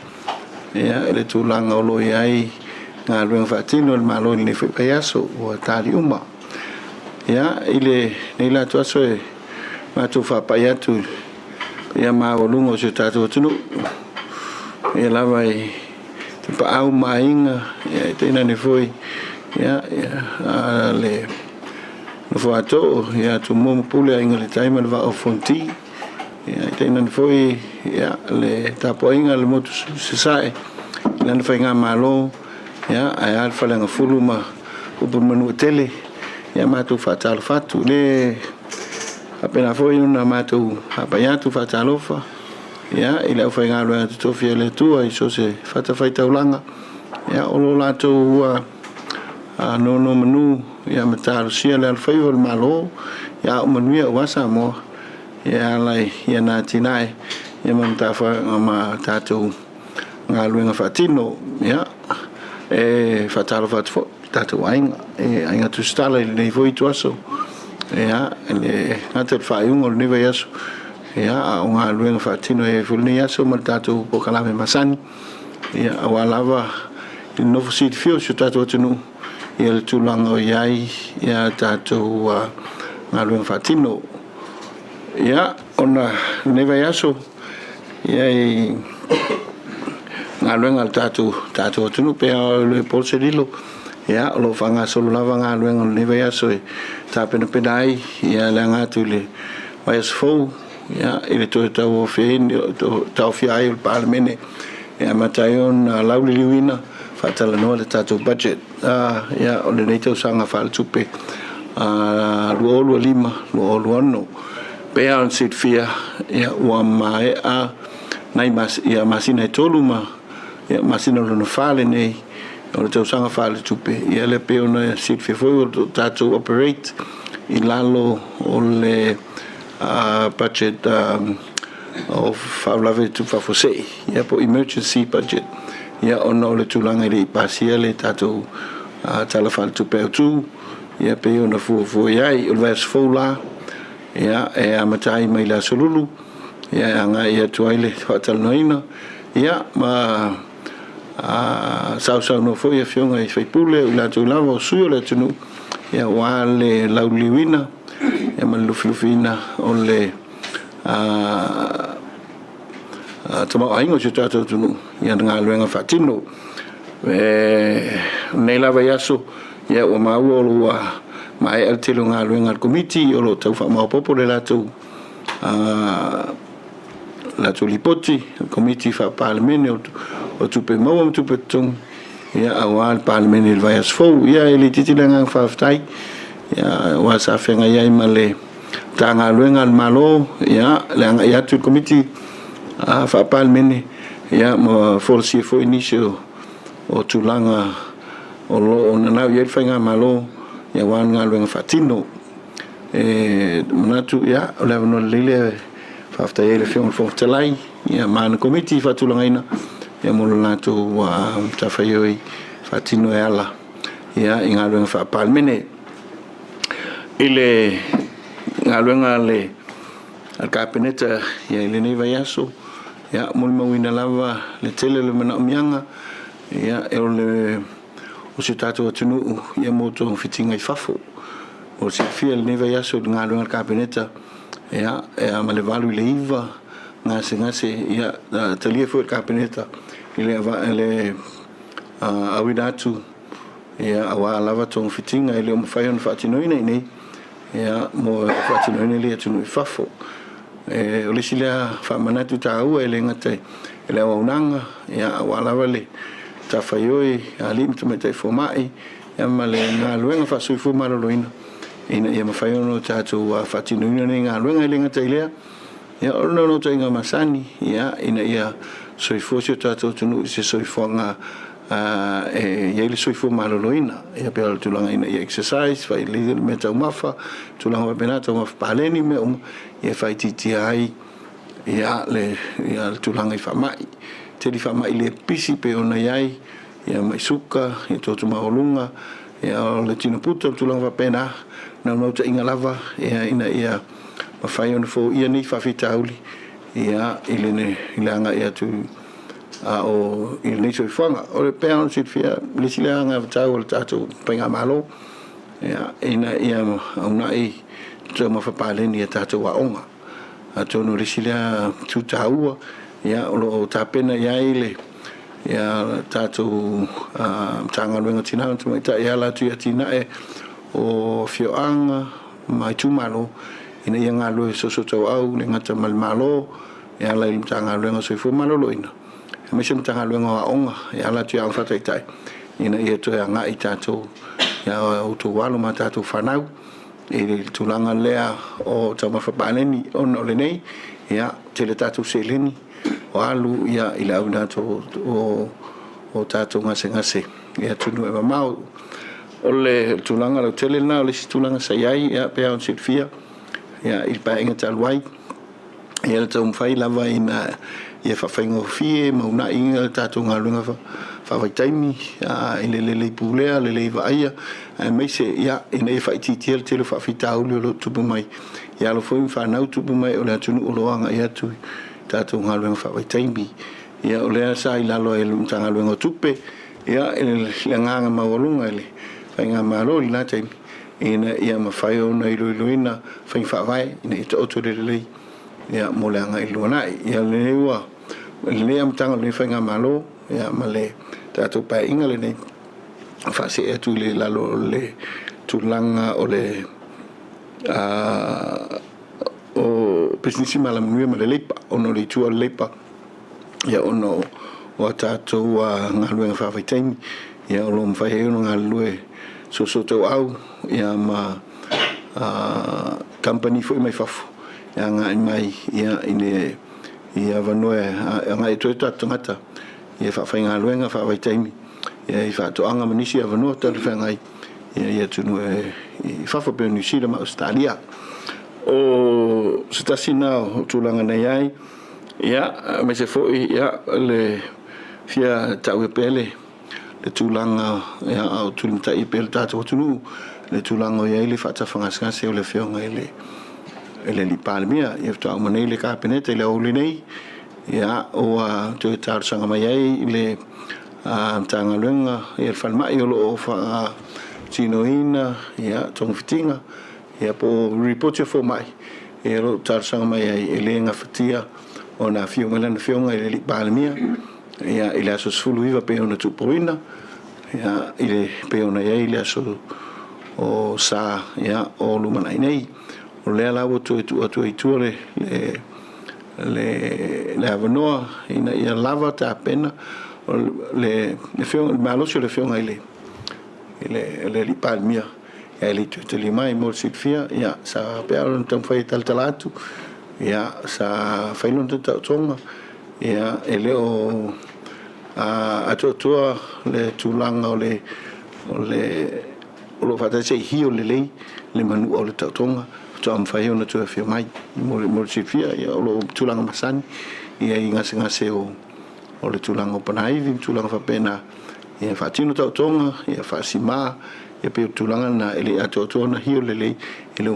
ia ele tūlanga olo i ai ngā ruenga whaatino le malo i le whaipai aso o tāri uma ia ile nei la tuaso e mātou whapai atu ia maolunga o se tātou tunu ia lava i te paau mainga ia i teina ne foi ia le no fuato ia tu mo pule inga le taima le va o fonti ia i teina ne foi ia le tapoinga le motu se sae lana whainga malo ia ai alfa langa fuluma upu manu tele ia mātou whaatalo fatu le apena foi una mātou hapaiatu whaatalofa ia i lau whainga loa te tofi e le tua i so se whatawhai taulanga ia olo lātou ua nono manu ia mataro sia le alwhaiwa le malo ia o manuia uasa moa ia lai ia nā tinae ia mamtawha ma tātou ngā luenga whatino ia e whatalo whatfo tātou ainga e ainga tu stala i nei voi tuaso ia le ngata whaiunga le niwa yaso ia o ngā luenga whatino e fulni yaso ma tātou pokalame masani ia awalava i nofu siti fio so tātou atinu ia le tūlanga o iai ia tātou ngā luenga whatino ia ona niwa yaso ia i ngā luenga tātou atinu pea o le polserilo ia o lo whanga solo lava ngā luenga niwa yaso e tāpena penai ia le ngātu le waias fau ia ile to tau o fein tau fia ai o parlemene ia matai on lauli liwina fatala no le tatu budget ia o le nei tau sanga fal tupe luolu lima luolu ano pea on sit fia ia ua mai a nai mas ia masina toluma ia masina lo fale nei o le tau sanga fal tupe ia le pe ona sit fia foi o tatu operate i lalo o le budget of Favlave to Fafose, yeah, for emergency budget. Yeah, on all the tulanga le pasia le tato talafal to pay tu, yeah, pay on the for yai, always fola, yeah, amatai maila solulu, yeah, anga ya tuaile hotel noina, yeah, ma sau no foi a fionga I fai pule o la tu lava o suio le tunu ia wa le lauliwina ia man lufina o le tama aingo se tata tunu ia nga luenga fatino nei lava yaso ia o mau o lua mai al telo nga luenga komiti o lo tau fa mau popo le la tu la tulipoti komiti fa parlemene o tupe mau tupe tung ia awal parlemene vai as fo ia ele titilanga fa ftai ia wa sa fenga ia male tanga luenga malo ia langa ia tu komiti fa parlemene ia mo forsi fo inicio o tulanga o lo na ia fenga malo ia wan nga luenga fatino manatu ia o le no lele fafta ele fiong fo telai ia man komiti fa tulanga ina ia mo latu wa tafayoi fatino ala ia inga luenga fa parlemene ile ngaluenga le al kabineta ia ile nei vaiaso ia mo mawina lava le tele le mana mianga ia e le o se tato tunu ia mo to fitinga I fafo o se fiel nei vaiaso ngaluenga al kabineta ia e amale valu le iva ngase ia talia fo al kabineta ile le awidatu ia awa lava to fitinga ile mo fayon fatinoina nei ia mo fatinoina le tunu fafo o le sila fa manatu tau ele ngate ele waunanga ia wala wale tafayoi alim tumete fomai ia male ngaluenga fa sui fuma loina ina ia mafayono tatu wa fatinoina ni ngaluenga ele ngate ile ia ono no tenga masani ia ina ia sui fosio tatu tunu se sui fonga ele sui fuma loina ia pe tulanga ina ia exercise fa ile meta umafa tulanga benata umafa paleni me ia fai titiai ia le ia tulanga fa mai te di fa mai le pisi pe ona iai ia mai suka ia totu maolunga ia le tino puta tulanga fa pena na no te inga lava ia ina ia mafai ona fo ia ni fa fitauli ia ile ne ilanga ia tu o il nei soi fanga o le peon sit fia le silanga tau le tatu penga malo ia ina ia una I to ma fa pale ni tatu wa onga a to no le sila tu tau ia o lo tapena ia ile ia tatu tanga luenga tina tu mai ta ia la tu ia tina e o fioanga mai tu malo ina ia ngalo so tau au le ngata mal malo ia la tanga luenga soi fu malo loina me se mtanga luenga onga ia la tu fa tai ina ia to ia ngai tatu ia o to walo ma tatu fanau e tulanga lea o tama fa paneni on le nei ia tele tatu seleni o alu ia ila una to o tatu ngase ia tunu e mau o le tulanga lo tele na le tulanga sai ia pe on sit fia ia il pa inga talwai ia to mfai lava ina ia fa faingo fie ma una inga tatu ngalunga fa vai taimi ile le pulea le va ia me se ia ina fa titiel tele fa fitau lo tupu mai ia lo foi fa na tupu mai o le tunu o loanga ia tu tatu ngalunga fa vai taimi ia o le sa ila lo e tanga lo tupe ia le nganga ma volunga le fainga ma lo ina taimi ina ia ma fai ona iloina fa vai ina to to le ia mo le anga ilona ia le wa le am tanga le fainga malo ia male tatu pa inga le nei fa se e tu le la lo le tulanga o le o pesnisi malam nui ma le lepa ono le tu lepa ia ono o tatu wa ngalu fa faitimi ia lo mfa he no ngalu so to au ia ma company foi mai fafu ia ngai mai ia ine ia vanoe ngai to tangata ia fa fainga luenga fa vai taimi ia fa to anga manisi ia vanoe ta ngai ia tunu fa fa pe nisi ma Australia o sitasina tulanga nei ai ia me se foi ia le fia tau pele le tulanga ia au tulta I pel tatu tunu le tulanga ia le fa ta fanga se le fionga ele li palmia ia to amane le kabinete le olinei ia o to tar sanga mai le tanga luenga ia whanmai o lo o wha tinoina ia tongfitinga ia po report ya mai ia lo tarsanga mai e lenga fatia o na fionga i le palemia ia ile aso sulu iwa pe ona tupoina ia ile pe ona ia ile aso o sa ia o lumanai nei o le ala o tu le avanoa ina ia lava ta pena le fionga maloso le fionga ile li palmia e li tu li mai mo sifia ia sa pe on tam fai talatu ia sa fai non tutta tonga ia ele o a totua le tulanga o lo fata se hio le manu o le tonga to am fai ona tu fia mai mo sifia ia lo tulanga masani ia inga se o le tulanga panai vi tulanga fa pena ia fatino tonga ia fasima ia pe tulanga na ele atoto na hio ele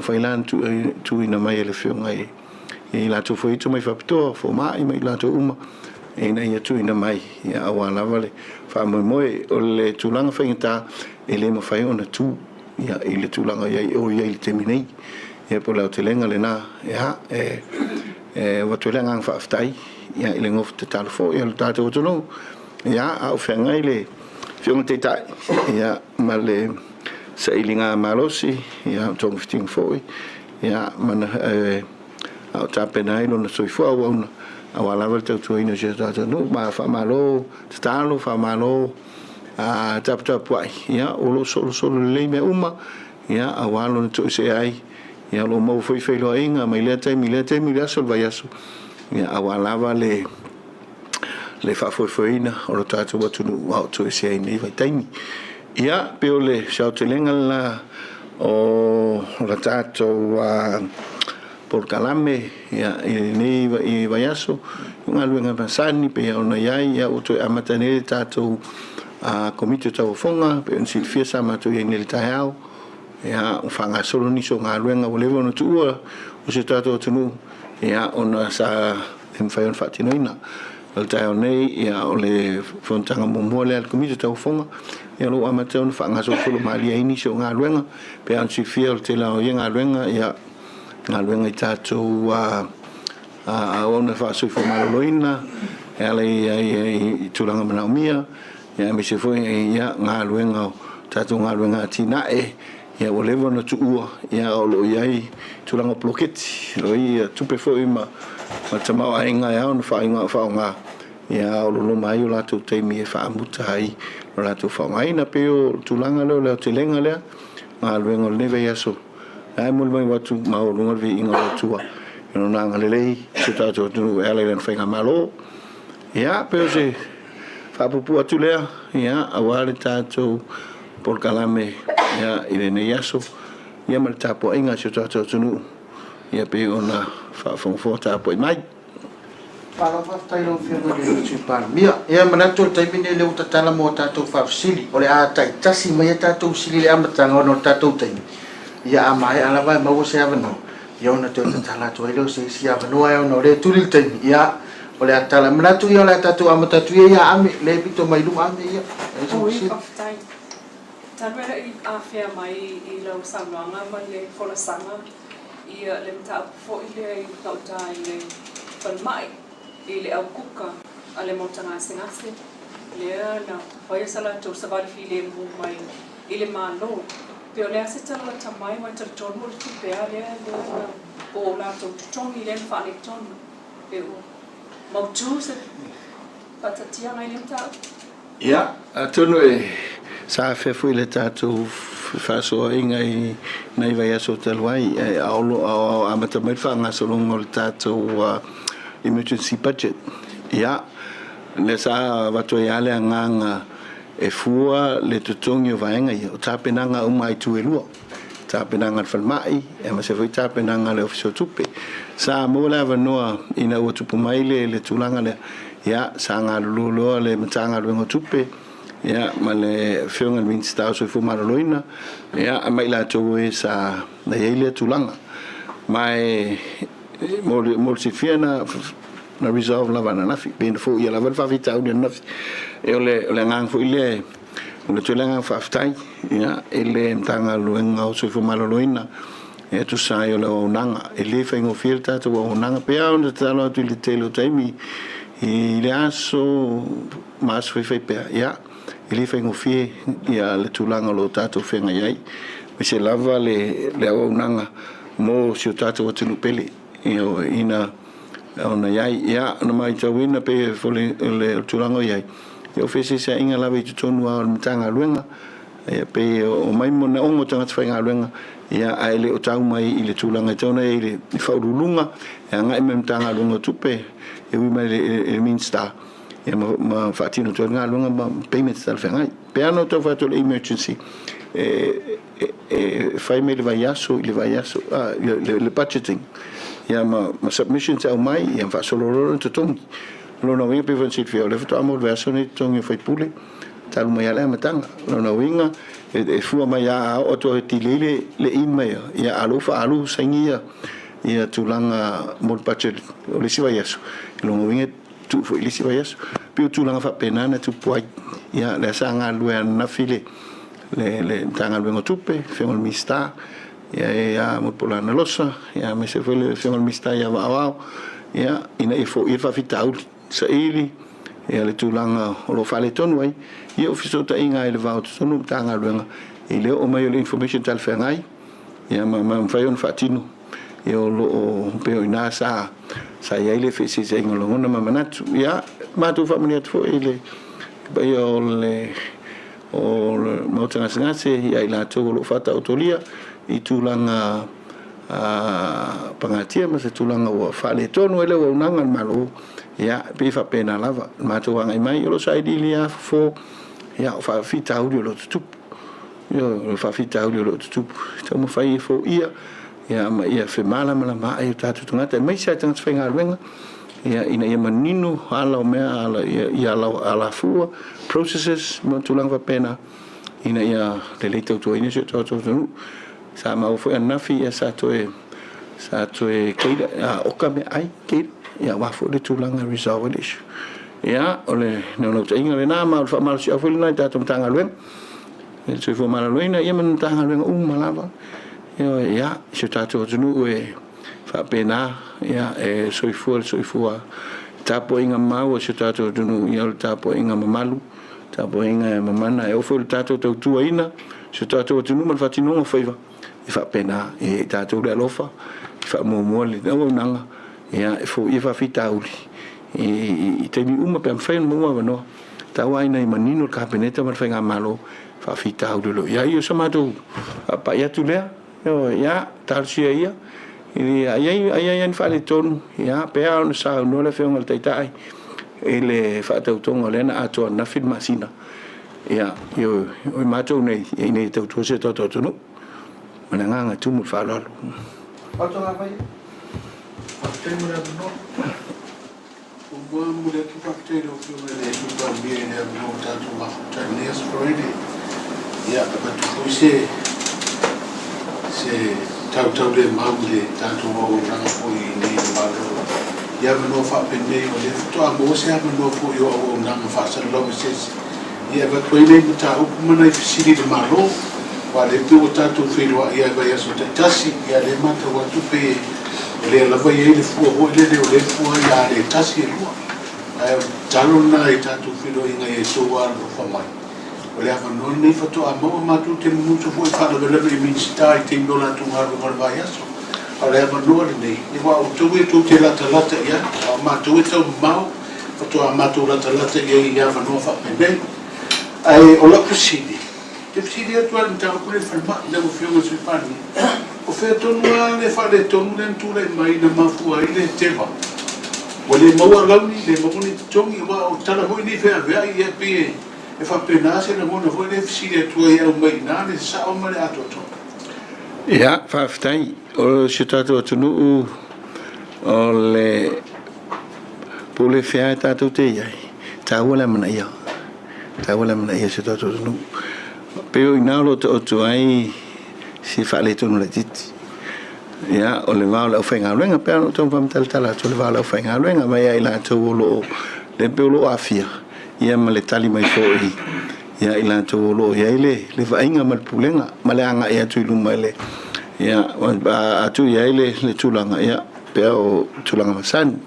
failan tu ina mai ele fionga e la tu foi tu mai fapto fo mai la tu uma e na ia tu ina mai ia awala vale fa mo o le tulanga fainta ele ma fai ona tu ia ele tulanga ia o ia il terminei ia po la telenga le na wa telenga fa aftai ia ele ngof te talfo ia le tato to no ia au fenga ile fionga te tai ia male sa ilinga malosi ia tong fifting foi ia mana au tapena ilo na soifua ona awala vel tu ina je tata no ma fa malo talo fa malo tap pai ia o lo solo le me uma ia awalo tu se ai ia lo mo foi lo inga mai lete mi sol vaiaso ia awala vale le fa foi ina o lo tata watu au tu se ai nei vai taimi ia peole shautelenga la o la tata por calame ia nei i vaiaso unha luenga pasani pe ona ia o to amatane tato a komite tau fonga pe on silfia sama to ia nel taau ia o fanga solo ni so nga luenga o levo no tu o se tato tunu ia ona sa em fai on fatinoina al taau nei ia o le fontanga momole al komite tau fonga ia lo amate on fanga solo mali ini so nga luenga pe on silfia o te la o nga luenga ia nga luenga i tātou ona whaasoi whamaloina ala i tūranga manaumia ia me se foi ia nga luenga tātou nga luenga tinae ia o lewa na tuua ia o lo iai tūranga ploketi lo i tupe foi ma tamau ainga ia ona whaonga ia o lo mai o lātou teimi e whaamuta hai o lātou whaongaina pe o tūranga leo te lenga lea nga luenga o neve iaso ai mo mai watu mau lunga vi inga tua no nanga lelei se tato tu ele len fenga malo ia pe se fa pupu atu lea ia awale tato por calame ia ile ne yaso ia mal tapo inga se tato tu ia pe ona fa fo tapo mai para fa tailo fiona de chipar mia ia manato taimine le utatala mo tato fa sili ole a tai tasi mai tato sili le amatanga no tato taimi ia mai ala vai mau se avano ia ona te tala to ele se si avano ai ona le tulil te ia ole atala mnatu ia le tatu amata tu ia ami le pito mai lu ami ia o i oftai tanwera i afia mai i lo samanga ma le fola sanga ia le mta fo ile i kauta ile fan mai ile au kuka ale montana singase le na oia sala to sabal file mu mai ile malo pe ole ase tala tamai mai tar tono tu pe ale o la to tongi len fa le tono pe o mau tu se patatia mai lenta ia tono e sa fe fu le tato fa so inga i nei vai aso talwai ao amata mai fa nga so longo le tato emergency budget ia le sa va to ia le nganga e fua le tutongi o vaenga i o tapenanga o mai tu e lua tapenanga falmai e ma se foi tapenanga le ofisio tupe sa mo la vanoa ina o tupu mai le tulanga le ia sa nga lulu le matanga lo tupe ia ma le fionga min sta so fu maroloina ia mai la to e sa na ile tulanga mai mo si fiena na resolve lava na nafi pe na fo ia lava fa vita u na e ole ngang fo ile ole tole ngang fa ftai ia ele mtanga luenga o so fo maloloina e tu sai ole o nanga ele fa ngo filta to o nanga pe a on talo tu le telo taimi ile aso mas foi pe ia ele fa ngo fie ia le tulanga lo tato fenga iai me se lava le o nanga mo si o tato o tunu pele io ina ona iai ia na mai tawina pe fole le tulanga iai io fese se inga lava i tonu a mtanga luenga ia pe o mai mo na ongo tanga tfainga luenga ia ai le o tau mai i le tulanga tona i le faululunga ia ngai me mtanga luenga tupe e wi mai le minsta ia ma fatino tona luenga ma payments tal fengai pe ano to fato le emergency fai me le vai aso le budgeting ia ma submissions au mai ia fa solo to tongi lo no winga pe van sit fio le foto amor verso ni tongi fai pule talu mai ala matanga lo no winga e fu mai ya o to tilele le imai ia alu sangia ia tulanga mol budget o le siva yeso lo no winga tu fo le siva yeso pe tulanga fa penana tu poi ia le sanga lue na file le tanga vengo tupe fengol mista ia mo polana losa ia me se fele fengol mista ia va ia ina ifo ifa fitau sa ili ia le tulanga o lo fale tonu ai ia ofiso ta inga ile va tonu tanga venga ile o mai le information tal fengai ia ma fai on fatino ia lo pe ina sa ia ile fesi se ngolo ngona manatu ia ma tu family fo ile ba yo le o motanga ngase ia ila to lo fata autolia i tulanga pangatia ma se tulanga o fale tonu ele o nanga malo ia pe fa pena lava ma to wanga mai lo sai di lia fo ia fa fita audio lo tup yo fa fita audio lo tup to mo fai fo ia ma ia fe mala ma ai tatu tungata mai sai tanga sfenga wenga ia ina ia manino ala o mea ala ia ala fua processes mo tulanga fa pena ina ia le leito to ina se to sa ma fo ana fi sa to e keida o ka me ai keida ia wa fo le tulanga resolve issue ia ole no inga le na ma fa mal si afol na tatum tanga luen e se fo mal luina ia man tanga luen malava ia se tato tunu e fa pena ia e soifua tapo inga mau se tato tunu ia tapo inga mamalu tapo inga mamana e ofo tato tu ina se tato tunu mal fatino faiva e fa pena e tato le lofa fa mo le no nanga ia e fo ia fita uli e te mi uma pe fa mo no tawa ina manino ka peneta mal fa malo fa fita uli ia io samato apa ia tu le ia tarsia ia ini ai fa le ton ia pe on sa no le fe on taitai ele fa tau tonga le na ato na fit masina ia io o mato nei nei tau to se to no mananga tu mo fa lo ato nga vai te mo na no o bo mo le tu pakte do que le tu pa bien ne no tanto ma tanes proide ia pa tu se tau le maule tanto o na foi ni malo ia no fa pende o le to a mo se no foi o na fa sa lo se ia va koile ta o mana i fisi de malo wa le tu tanto filo ia va ia so tasi ia le mata wa tu pe le la va ia le fu o le fu ia le tasi lo talo na i tanto filo inga ia so wa lo fa mai ole ava non nei fato a mo ma tu te mucho foi fa do le ministra i te dola tu ha do vai aso ole ava non nei i wa tu te la ia ma tu te mau fato a ma tu la ia ava no fa bene ai ola kusidi te fidi tu an ta ku le fa ma le mo fio se fa ni o fe to no le fa le to no tu le mai na ma fu ai le te va ole mo wa ni le mo ni tongi wa o tala ho ni fe a ia pe e fa pena se le mono foi le fisi tu ia o mai na le sa o male ato to ia fa ftai o se tato tunu o le pole fia tato te ia ta wala mana ia se tato tunu pe o ina lo to ai si fa le tunu le titi ia o le vao le whainga ruenga pēr no tōng whamtaltala to le vao le whainga ruenga mai ai la tō lo le peo afia ia ma le tali mai fōi ia i la tō lo ia le whainga ma le pulenga ma le anga ia tui luma le ia atu ia le tūlanga ia pēr o tūlanga masani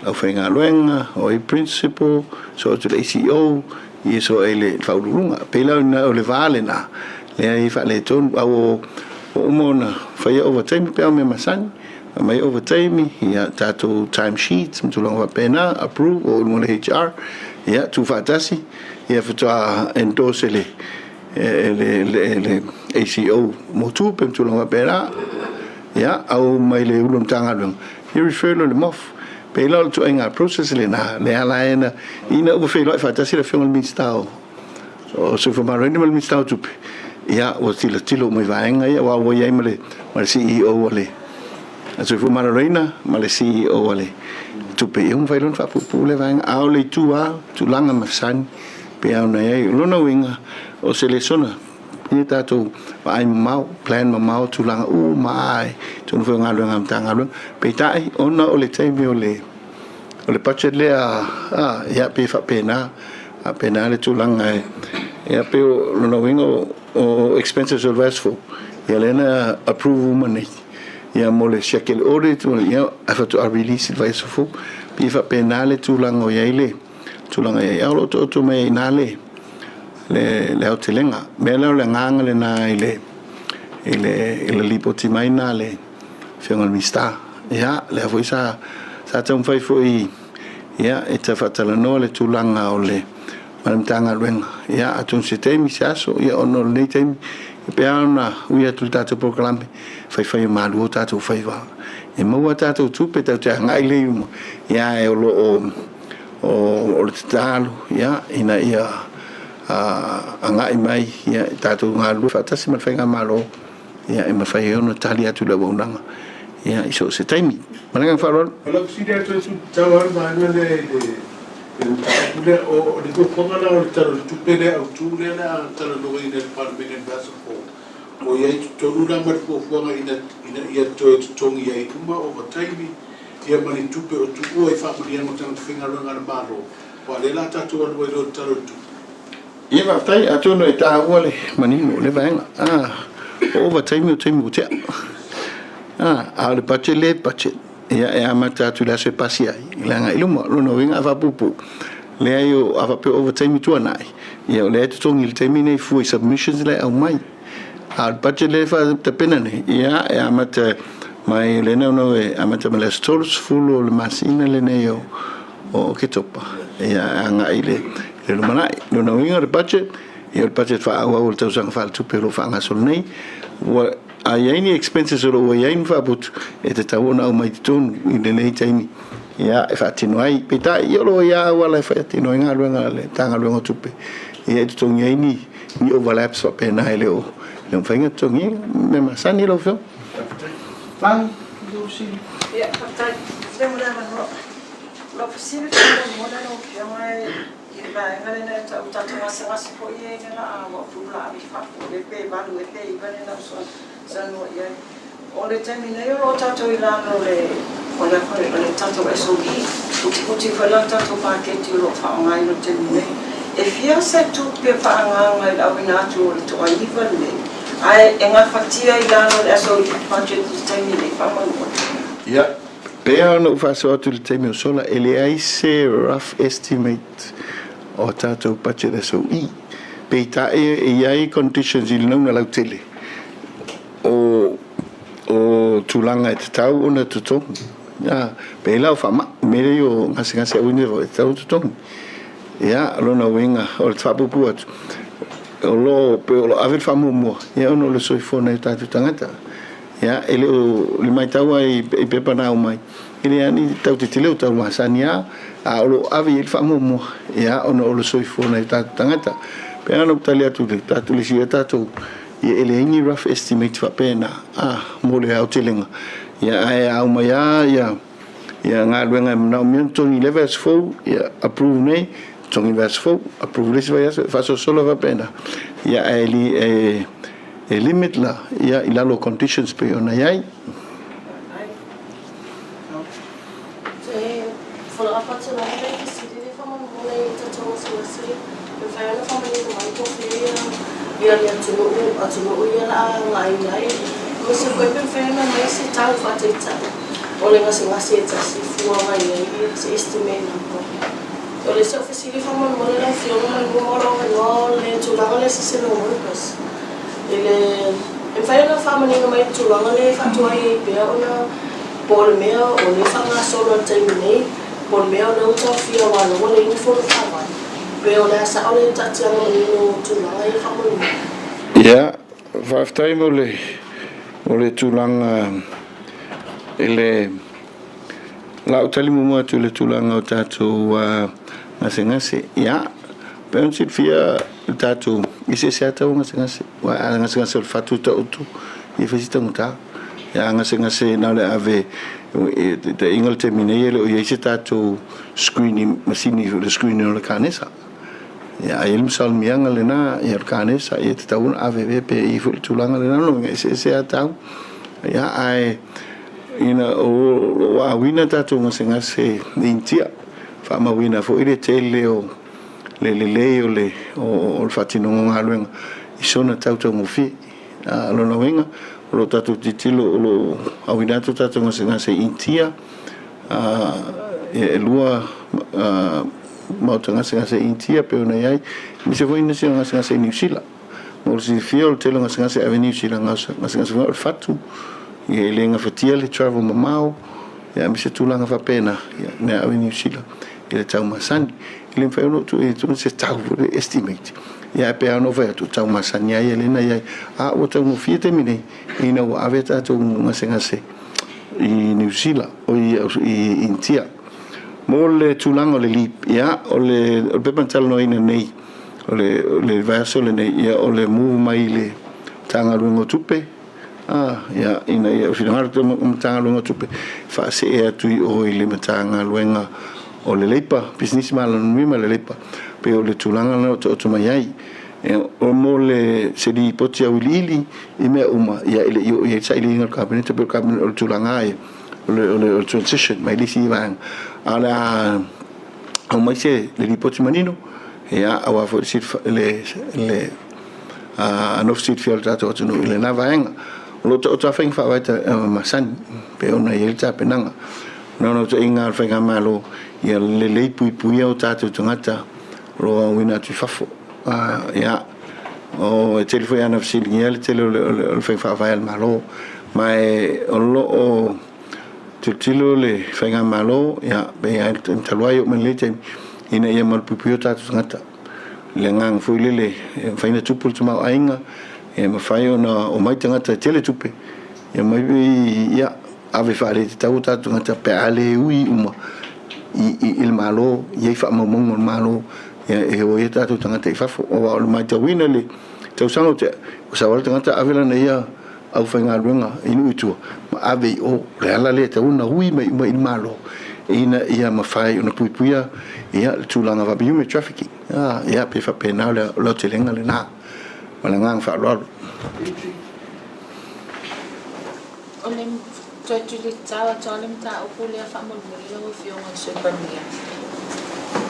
la whainga ruenga o i principal so to le ACO ia so ai le whaururunga pēlau na o le vale na le ai wha le tōnu au o umona whaia overtime pēr me masani mai overtime ia tātou time sheets mtulanga pēna approve o umona HR ia tu whatasi ia whatua endorse le ACO motu pe mtulanga pēna ia au mai le ulum tangarung ia refer le mof pēlau tu inga process le na le ala ena ina uwa whailoi whatasi le whiongal minstau so whamarani mal minstau tupe ia o tilo mai vaenga ia wa ia male CEO ole so fu mararena male CEO ole tu pe un vai lon fa pu le vaenga au le tua tu langa masan pe au nei lona winga o seleciona ia tato ai mau plan mau tu langa mai tu no nga ngam tanga pe tai ona ole temi ole budget le ia pe fa pena a pena le tu langa ia pe lona winga o expenses of wasteful ia lena approve money ia mole shekel audit ia afa to release advice fu pifa penale tulango ia ile tulanga ia lo to me nale le hotelenga mela le nganga le na ile lipoti mai nale fiona mista ia le voisa sa tom fai foi ia eta fatala no le tulanga ole Madam tanga ruenga ia atun se temi saso ia ono le temi pe ana uia tu tatu proclame fai malu tatu fai va e mo tatu tu pe tatu ngai le ia e o talo ia ina ia ngai mai ia tatu ngalu fatasi mal fai ngamalo ia e ma fai ono tali atu le bonanga ia iso se temi mananga farol ala sida tu tawar ma le Pule o di ko ponga na o talo tu pele au tu le na talo no ina par menen baso ko o ye to lura mar ko fonga ina ia to tongi ia kuma o taimi ia mani tu pe o tu o e fa muri mo tang finga ro ngar maro o le la ta tu o do talo tu ia va tai atu no eta ole mani mo le vaenga o taimi o taimi o te le budget ia e amata tu la se pasia ilanga iluma lo winga va pupu le ayo ava pe overtime tu anai ia le tu tongi le termine fu submissions le au mai al budget le fa te penane ia e amata mai le no e amata le stores full o le masina le neo o ketopa ia anga ile le mana no winga le budget ia le budget fa au o te usanga fa tu pero fa nga sol nei ai expenses o ai fa but e te tauna o mai tun i le nei taimi ia e fa tino ai pita io lo ia wala fa tino nga ruenga le tanga ruenga tupe ia tu ngai ni overlaps fa pena ele o le fenga tongi me masani lo fo fan do si ia fa se mo dava lo facility mo dava o que mai vai ngale na ta masa po ye na wa pula mi fa le pe balu e pe ibane na so sano ia o le termine o tato ilano le o le fare le tato SOB uti fala tato package lo fa ngai no termine e fia se tu pe fa ngai la wina tu to ai le ai enga fatia ilano le SOB budget termine fa mo ia pe no fa so tu le termine sola ele ai se rough estimate o tato budget SOB pe ta e ai conditions il non la tele o tulanga e tau ona tuto ya pe la fa ma me yo ngasi o ni ro tau tuto ya lona winga o tsapu puat o lo pe o ave fa mo ya ono le soi fona ta tangata ya ele o le mai tau ai pe pa na o mai ele ani tau te tele o tau masania a o ave il fa mo ya ono le soi fona ta tangata pe ano talia tu ta tu le si ta tu ia ele ingi rough estimate fa pena mole au telinga ia ai au mai ia nga luenga na mion toni levels fo ia approve nei toni levels fo approve les vai fa solo fa pena ia ele limit la ia ilalo conditions pe ona ia ia le atunuu ia la ngaiai ma se koe pewhena mai se tau whateita o le ngase e tasi fua mai ia se estimate po o le se ofisili whamon mo le lau whionga mai moro no le tūranga le siseno morikas e whaina whamanina mai tūranga le whatua i pia ona po le mea o le whanga solo taimi nei po le mea o le utau whia wano o le inifonu whawai pe o le asa o le tatianga manino tūranga i whamanina ia whaftai mo le tūranga ele lau tali mua tu le tūranga o tātou ngase ia pe on sit fia tātou ise se atau ngase o le whatu ta utu i whesita nguta ia ngase na le ave te ingal te minei ele o i ise tātou screening masini le screening o le kanesa ia ai le salmianga le na ia le kanesa ia te tauna ave pe i fu tūranga le na no ise atau ia ai ina o wina tātou ngase intia fa ma wina fo ile tele o le o le fatinonga ngaluenga i sona tauta ngofi lo na wenga lo tatu titilo lo awina tatu ngase intia e lua ma ngase intia pe ona yai mi se foi nese ngase New Zealand mo si fiol telo ngase Avenue Sila ngase fatu e lenga fatia le travel mamao ya mi se tulanga fa pena na Avenue Sila ile tau masani ile fa no tu se tau estimate ya pe ano fa tu tau masani ya ile na ya o tau mo fiete mine ina o aveta tu ngase i New Zealand o i India mo le tulanga le lip ya o le pepantal no ina nei o le vaso le nei ya o le mu mai le tanga lungo tupe ya ina ya final to tanga lungo tupe fa se e tu o ile tanga luenga o le leipa business mal no me le leipa pe o le tulanga no to mai ai o mo le se di potia ulili i me uma ya ile yo ya sai le cabinet pe cabinet o tulanga ai o transition mai li si van ala o mai se le di potia manino ya awa fo sit le anof sit fiel tato to no ile na vaenga lo to feng fa va masan pe ona ye ta penanga no to inga fenga malo ia le pui o tātou tangata roa wina tu fafo ia o telefo ana fsilingi ele tele o fai fa el malo mai o lo o tilo le fenga malo ia be ai talwai o menlete ina ia mal pui o tātou tangata le ngang foi le fai na tupul tuma ainga e ma fai ona o mai tangata tele tupe ia mai ia ave fare tātou tangata pe ale ui uma il malo ye fa mo malo e o ye tatu tanga te fa o mai te wina le te usano te o sa volta ngata avela ne ia au fa ngaluenga inu itu ma ave o le ala le te una hui mai il malo ina ia ma fai una puipuia ia tu langa va human trafficking ia pe fa pena le lo te lenga le na wala ngang fa lo tu le tawa tole mta o kule fa mo le o fio mo se pania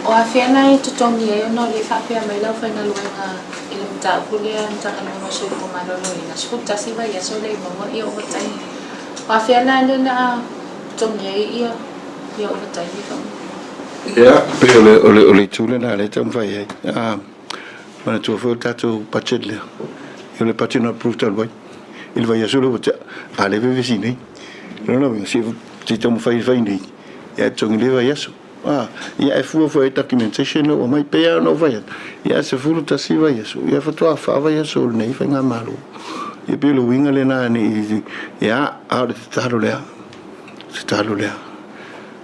o a fiana i to tongi e no le fa pe mai la fa na luenga ile mta kule mta ka mo se ko ma lo ina skuta si va ya so le mo i o tai o a fiana le na tongi e i o tai ni fa ya pe ole tule na le tam fa ye mana tu fo tato pacelle io le patino brutal boy il va ya solo ale vicini no si tomo fai nei ya tongi leva yeso ya fu documentation o mai pe no vai ya se fu ta si vai yeso ya fa to fa vai yeso nei fa nga malo ya pe lo winga le na ni ya a de talo le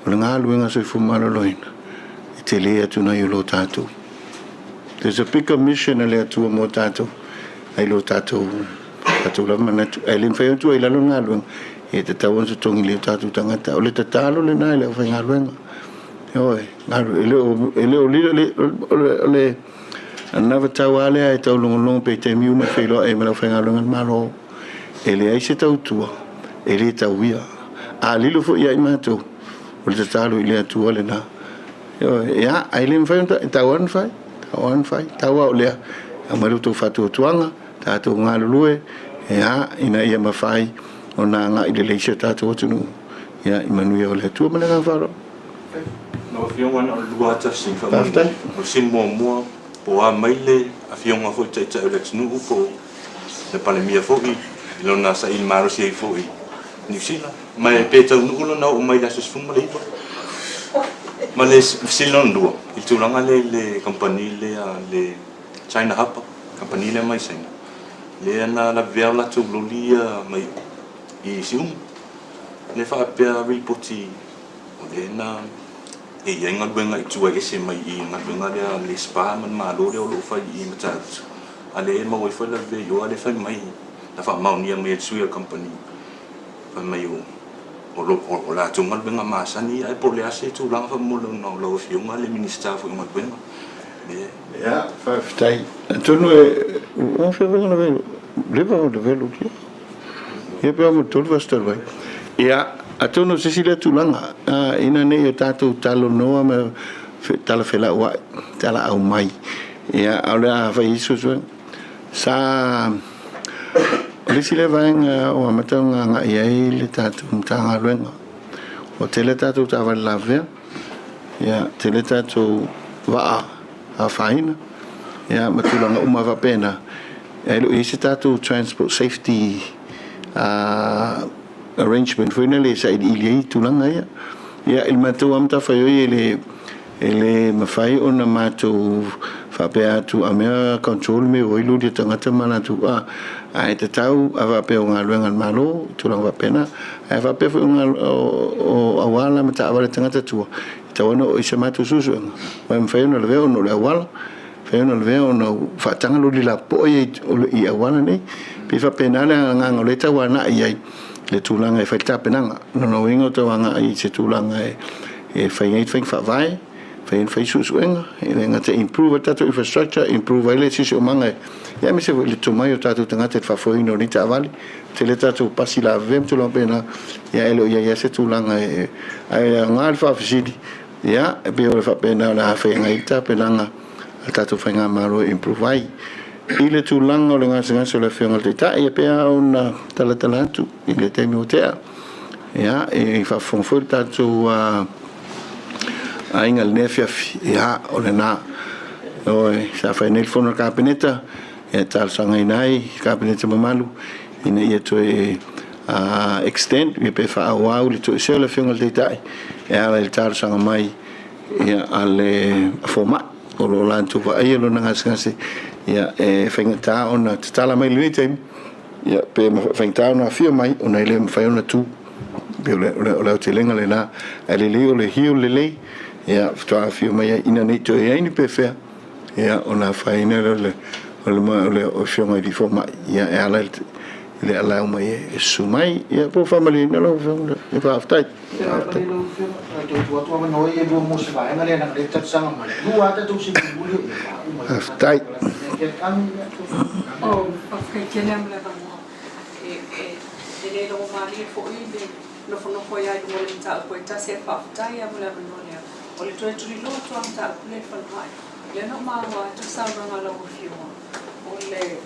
o nga lu nga se fu malo loina te le atu na yo lo tato there's a big commission le atu mo tato ai lo tato la mana ai lim fa tu ai la lo nga lu e te tawon su tongi le tatu tangata o le tatalo le nai le fa ngaluenga oi le anava tawale ai tau long pe te miu me felo e me la fa ngaluenga malo ele ai se tau tua ele tau ia a lilo fo ia imato o le tatalo ile atu le na ia ai le fa tawon fai tawa o le amaru tu fatu tuanga tātou ngā lulue ina ia mawhai o nā ngā i le leisha tātou atunu ia imanui o le tua mana ngā wharo. No fionga na lua tasi whamai o sin mua po a maile a fionga fo tai tai o le tunu upo le palemia fo'i i lona sa il maro si ai fo'i New Zealand mai pe tau nulo na o mai la sus funga le ipa ma le silon lua il tulanga le company le China Hapa company le mai sen le ana la vela tu lulia mai i sium le fa pe reporti o le na e yenga benga i tua ese mai i nga benga le spa man ma lo lo fa i mata ale ma wo fa la ve yo ale fa mai la fa ma unia me suya company fa mai o la tu mal benga ma sani ai po le ase tu lang fa mo no lo fi nga le minister fo nga benga ya fa tai tonu on fa venga le va de velo ki e pe mo tolu va star vai ya atono Cecilia tulanga ina nei o tātou talo noa me tala whela ua tala au mai ia aulea hawhai isu sa lisi le vaenga o amatau ngā iai le tātou mtanga luenga o tele tātou tāwari la vea ia tele tātou waa a whaina ia matulanga umawa pena ia ilo isi tātou transport safety arrangement foi nele sa ili tulanga ia il matou amta foi ele mafai ona matou fa pe atu a mea control me o ilu de tangata mana tu a te tau ava pe nga luenga malo tulanga pena ava pe foi nga o awala mata avale tangata tu tawana o isa matu susu wa mfai no leo no le awala fe no leo no fa tanga lo di la po i awala nei pe fa pena nga ngole tawana ai le tulanga e fai tapenanga no ingo to anga i se tulanga e fai fa vai fai susuenga e nga te improve tato infrastructure improve le sisi o manga ya me se le tomayo tato tanga te fa foi no ni tavali te le tato pasi la vem tu pena ya elo ya se tulanga e nga fa fisidi ya e be o fa pena la fai nga ita penanga tato fai nga maro improve ai ile tu lango le ngasa le fionga te ta e pe ona tala tu ile te mi otea ya e fa fonfol tu a inga le nefia ya ole na oi sa fa nel fono kabineta e tal sanga inai kabineta mamalu ina ia to extend e pe fa wa le to se le fionga te ta e ala il tal sanga mai ya ale forma o lo lantu va ai lo ngasa ia e whaingata ona te tala mai lini teim ia pe whaingata ona whia mai ona ile mwhai ona tū pe o te lenga le nā e le leo le hio le lei ia whatoa whia mai ina nei to e aini pe whea ia ona whaina le o whionga i rifo mai ia e ala le alau mai e su mai ia po whamali na lau whionga e whaaftai whaaftai Oh, okay, kena mle bango. Le lo mali fo ile lo fo no foi ai mo le ta ko ta se fa ta ya mo le bango le. O le toi tuli lo to am ta le fa mai. Le no ma wa tu sa nga lo fio. O le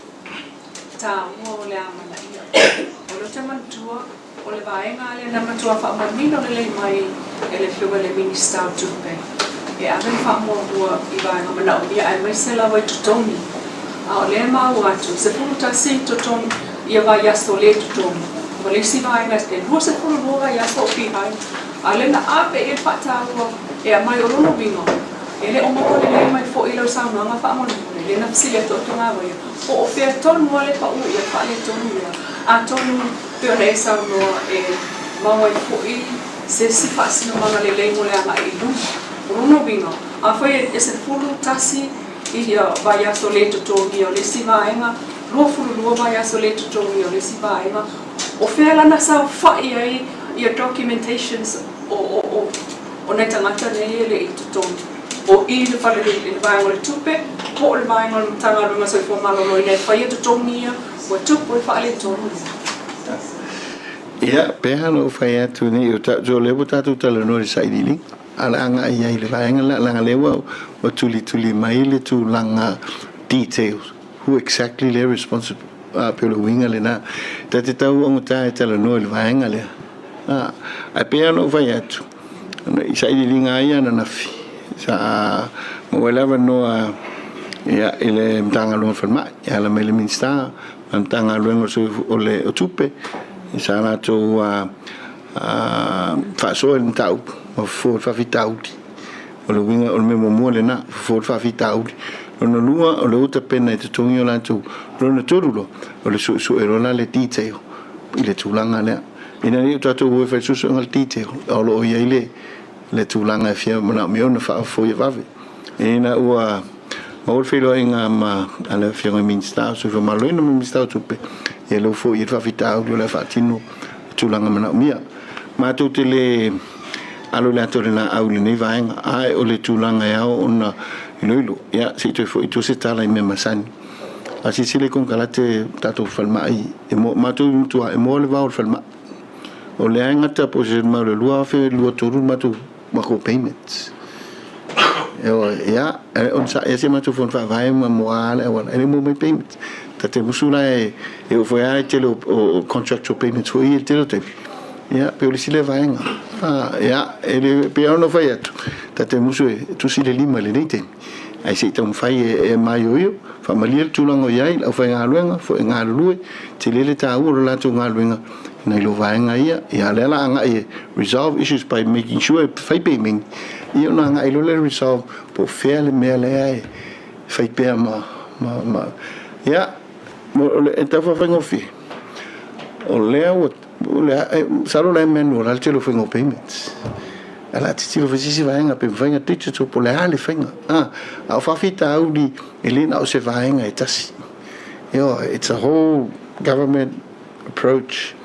ta mo le am la ia. O lo te man tua o le vai nga le na ma tua fa ma mi no le mai e le fio le minister tu pe. E ave fa mo tua I vai nga na o ia ai mai se la vai tu toni. A le ma watu se puta si totom ia vai aso le totom o le si vai na te no se puta roga ia so pi hai a le na ape e pata ro e mai o no bingo e le o mo le mai fo ilo sa no ma fa mo le na si le to tonga vai o fe ton mo le pa u ia fa le tonu ia a tonu pe le sa no e ma vai fo I se si fa si no ma le mo le ama I lu no bingo a foi ese pulu tasi ia vai aso le totongi o le si vaenga lo fulu lo vai aso le totongi o le si vaenga o fela na sa fa ia documentations o na tangata nei le totongi o I le fale le vaenga le tupe po le vaenga le tanga runga so fo malo lo le fa ia totongi o tupo fa le totongi ia peha no fa ia tu ni o ta jo le bota tu tala no sa idili ala anga ia le vaenga la lewa o tuli mai le tu langa details who exactly le responsible pe lo winga le na ta te tau o ta te la no le vaenga le a pe no vai atu i sai di linga ia na fi sa mo whatever no ia ele mtanga lo ferma ia la mele minsta mtanga lo ngo so ole o tupe sa na to fa so en tau o fo fa vitau o lo winga o me mo le na fo fa vitau no lua o le uta pena e te tongi o lantou lona torulo o le su e rona le titeo i le tūlanga lea ina ni utatou ue fai susu ngal titeo o lo o ia i le tūlanga e fia mana mi ona wha fo i vave ina ua o le whilo inga ma ala fia ngai minsta so fa maloina mi minsta tupe e lo fo i whawhita au le whaatino tūlanga mana mia ma tu te le alo le atore na au le nei vaenga ai o le tūlanga e au ona iloilo ya si tu fo itu se tala i me masani asi sile kon kalate tato falma i e mo matu tu e mo le va o falma o le anga ta po se ma le lua fe lua toru matu ma ko payments ya on sa ese matu fon fa vai ma moale e wala e mo me payments ta te musula e o foi ai te o contractual payments foi il te lo te ya pe o le sile vaenga ya ele pe ono fai atu ta te musu tu sile lima le nei te ai se tau fai e mai o fa malia tulango iai au fai ngaluenga fo ngalue te lele ta uro la tu ngaluenga nei lo vaenga ia lela anga e resolve issues by making sure fai payment ia na anga ilo le resolve po fairly mele ai fai pe ma ya mo le ta fa ngofi o le salo la manual al telo fengo payments ala titilo fesi vaenga pe vaenga titio to po le ale fenga a fa fita audi elina o se vaenga etasi it's a whole government approach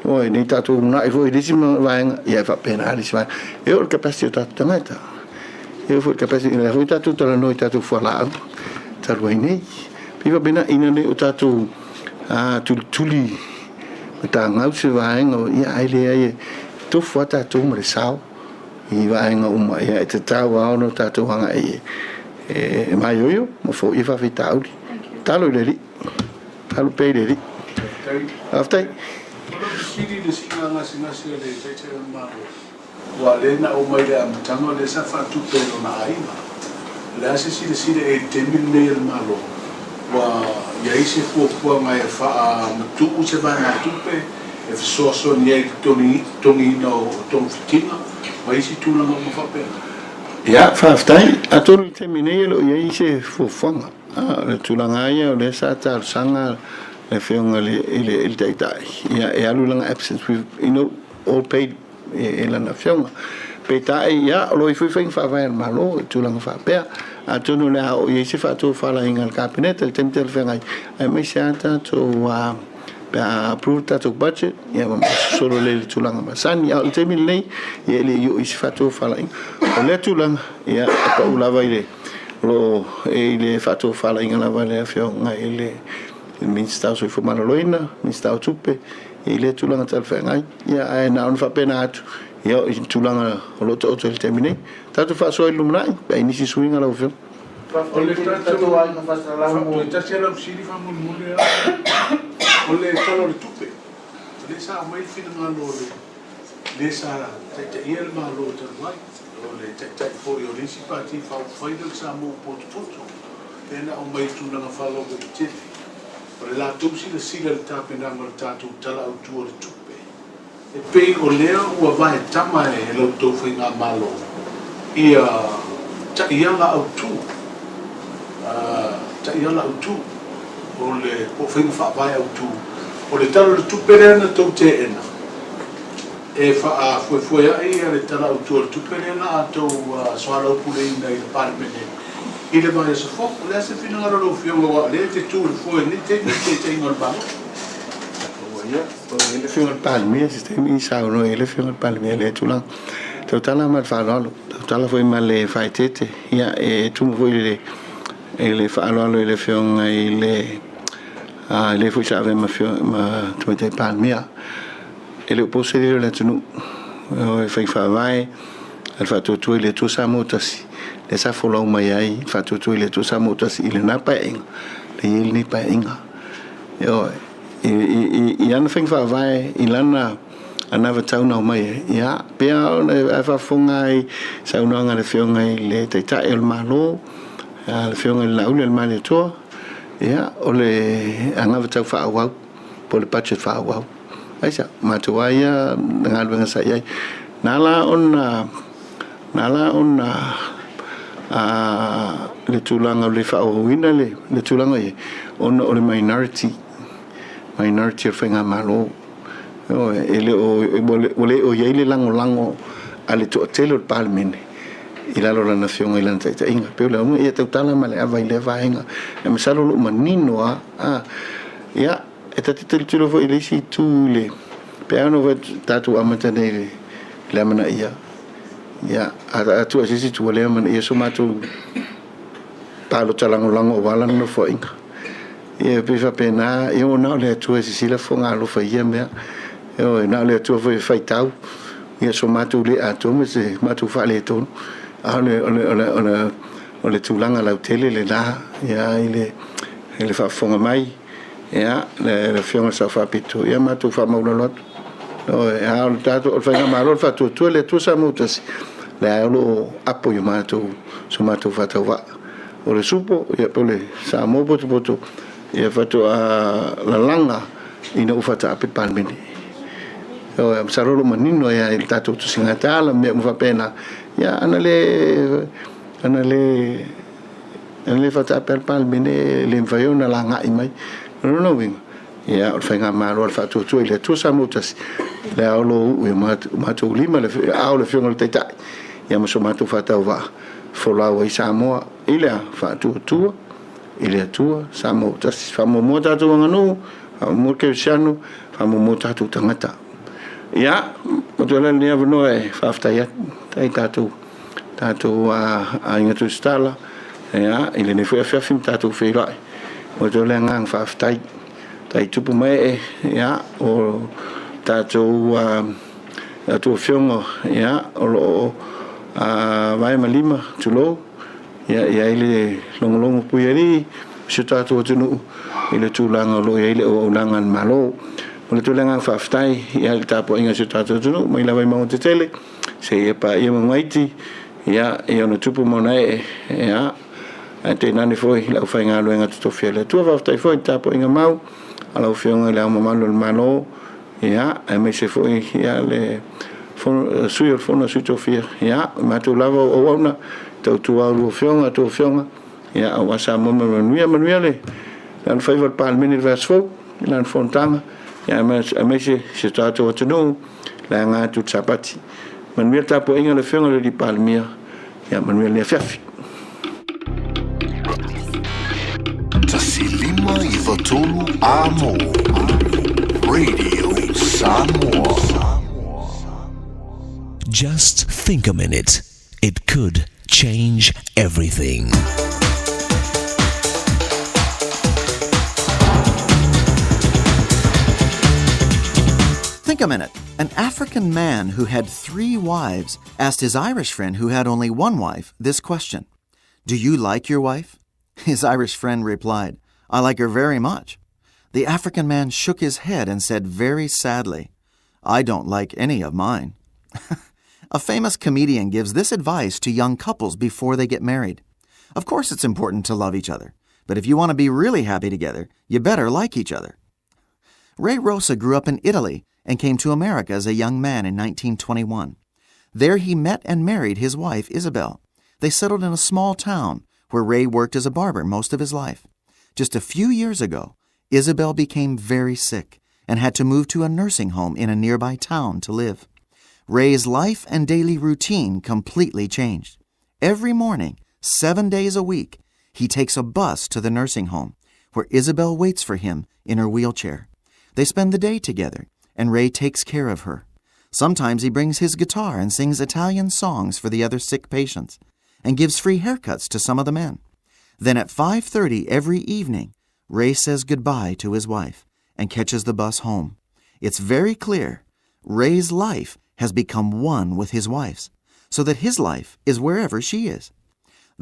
ni tatu na i foi disima vaenga ia fa pena ali se vaenga o capacity tatu tamata foi capacity la foi tatu tala noi tatu fala talu nei piva bena ina le o tatu tuli ta ngau se vaenga ia ai le to fata to mo sao i vaenga uma ia te tau ao no tatu hanga e mai yo mo fo i fa fita au talo le pe le after sidi de singa ngasi le tete ma wa le na o mai le amtango le sa fa tu pe no na ai ma le asisi de e temil le malo wa ya ise fu mai fa tu se va na tupe e so ni toni no ton fitina ma isi tu na mo fa pe ya fa stai atol termine lo ya ise fu fanga le tu la ngaia le sa ta sanga le feonga le dai ya e alu langa absence we all paid e la na feonga pe tai ya lo i fu fa va malo tu langa fa pe atono le o ye se fa to fa la ingal cabinet el temtel fengai ai mai santa to approve that budget ya solo le tulanga masani ya temil nei ye le yo se fa to fa la le tulanga ya pa ulava ile lo le fa to fa la ingal vale fio ngai le minsta so fo maloloina minsta tupe ile tulanga tel fengai ya ai na on fa penatu yo tulanga lo to termine tatu fa so ilumnai ba inisi swinga la ofio ole tatu ai no fa la mo tasi la sili fa mo mule ole tolo le tupe le sa mai fina ngalo le sa te il ma lo te vai ole te for yo lisi parti fa final sa mo portfolio ena o mai tulanga fa lo ko te ole la tupsi le sila ta pena mo tatu tala au tu le tupe e pei o lea ua vai tama e lau tau whainga malo ia ta ianga au tu o le o whainga wha vai au tu o le talo le tupere ana tau te ena e wha fue ai le tala au tu o le tupere ana a tau soala upule ina i le parmene i le vai sa fok le ase fina ngaro lo fionga wa le te tu le fue ni te ingon balo ele fio palmia sistemi sa no ele fio palmia le tulang totala mal fa lo totala foi mal le faitete ya e tu foi le fa lo le fio le foi sa ma fio ma tu te palmia ele possedere le tunu e fa vai al fatto tu le tu sa motasi le sa folau mai ai whatutu i le tu samu tasi i le nā paenga le ili ni paenga i ana wheng whaavai i lana anava tauna o mai ia pea ona e whafonga i saunoanga le whionga i le teitai o le malo le whionga i laule le mali toa ia o le angava tau whaawau po le budget whaawau aisa matua ia ngā luenga sa iai nala ona le tūlanga o le whaawawina le tūlanga i ona o le minority o whainga malo ele o yeile lango ale to telo palmene ilalo la nafiong ilan taita inga pela mo ia tautala male avai le vainga e masalo lo manino ia eta titelo vo ile si tu le peano vet tatu amata ne le mana ia atu asisi tu le mana ia so matu palo talango wala no fo inga ia pesa pena ia ona le tu asisi la fonga lo fa ia me na le tu fai tau ia so matu le atu me se matu fa le ton ole tulanga la tele le la ia ile fa fonga mai ia le fiona sa fa pitu ia matu fa maula lot ia o tatu o fa ngama fa tu le tu sa mutas le lo apoio matu so matu fa tava o le supo ia pole sa mo botu ia fa to la langa ina ufata pe palmini am sarolo manino ia il tatu tu singatala me mo fa pena ia anale fata per palmine le faiona la ngai mai no wing ia o fenga malo fa tu ile tu sa mutas le alo u matu lima le au fiona le tata ia mo so matu fata va fola o Samoa ile fa tu ile tu Samoa tas fa mo tatu nganu mo ke siano fa mo tatu tangata ia o tole ni avno e fa fta tai tatu a inga tu stala ia ile ne foi fim tatu foi lá o tole ngang fa fta tai tupu mai ia o tatu tu fiongo ia o vai malima tulo ia ile long puieri se tatu tunu ile tulanga lo ile o langan malo o le tulenga whaftai ia le tapo inga se tatu tunu mai la vai mau te tele se ia pa ia maiti ia ona tupu mona ia te nani foi la fai nga luenga to fiele tu whaftai foi tapo inga mau ala o fionga le amamalo le malo ia me se foi ia le sui fona sui to fia ia matu lava o ona tu au fionga ia o wasa mo manuia le lan fai vol palmini vers fo lan fontanga ia me se tatu o tunu la nga tu sapati manuia tapo inga le fionga le di palmia ia manuia le fiafi Tasilima Ivatolu Amo Radio Samoa. Just think a minute. It could change everything. Think a minute. An African man who had 3 wives asked his Irish friend who had only 1 wife this question. Do you like your wife? His Irish friend replied, I like her very much. The African man shook his head and said very sadly, I don't like any of mine. A famous comedian gives this advice to young couples before they get married. Of course it's important to love each other, but if you want to be really happy together, you better like each other. Ray Rosa grew up in Italy and came to America as a young man in 1921. There he met and married his wife, Isabel. They settled in a small town where Ray worked as a barber most of his life. Just a few years ago, Isabel became very sick and had to move to a nursing home in a nearby town to live. Ray's life and daily routine completely changed. Every morning, 7 days a week, he takes a bus to the nursing home, where Isabel waits for him in her wheelchair. They spend the day together, and Ray takes care of her. Sometimes he brings his guitar and sings Italian songs for the other sick patients, and gives free haircuts to some of the men. Then at 5:30 every evening, Ray says goodbye to his wife and catches the bus home. It's very clear Ray's life has become one with his wife's, so that his life is wherever she is.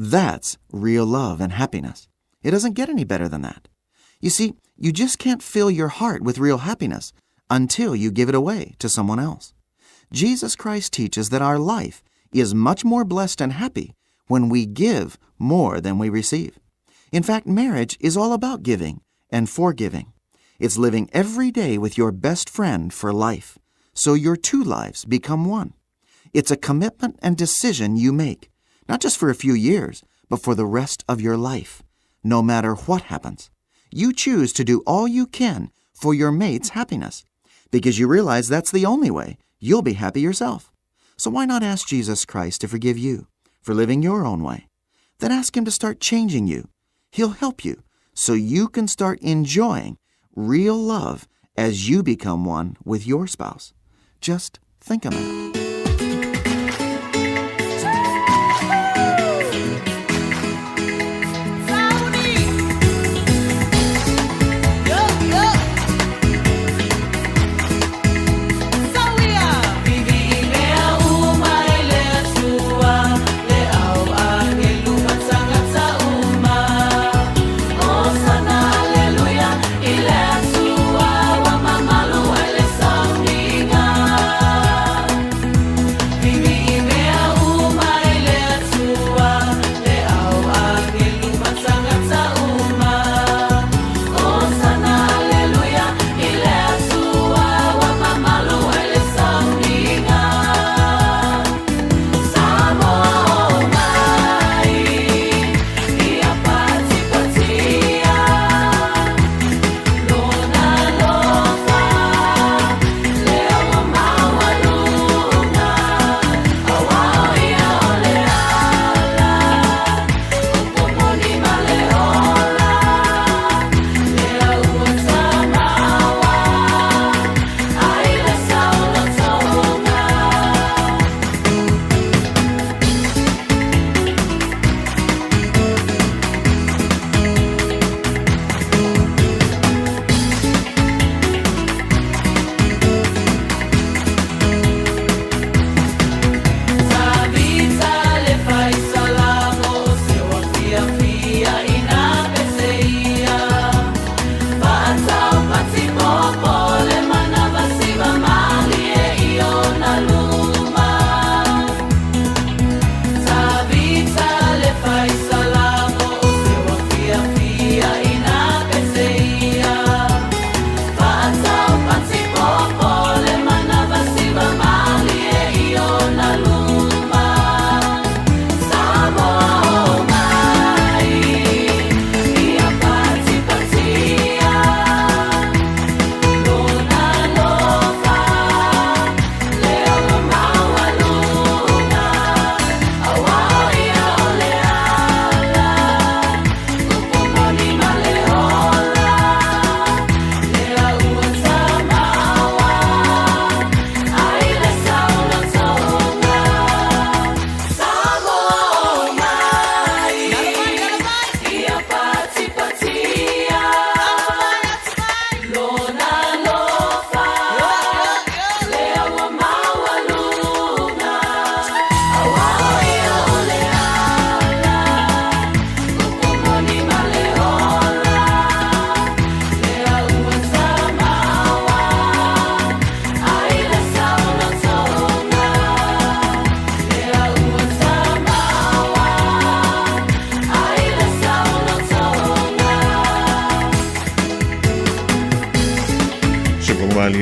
That's real love and happiness. It doesn't get any better than that. You see, you just can't fill your heart with real happiness until you give it away to someone else. Jesus Christ teaches that our life is much more blessed and happy when we give more than we receive. In fact, marriage is all about giving and forgiving. It's living every day with your best friend for life, so your two lives become one. It's a commitment and decision you make, not just for a few years, but for the rest of your life, no matter what happens. You choose to do all you can for your mate's happiness, because you realize that's the only way you'll be happy yourself. So why not ask Jesus Christ to forgive you for living your own way? Then ask Him to start changing you. He'll help you so you can start enjoying real love as you become one with your spouse. Just think a minute.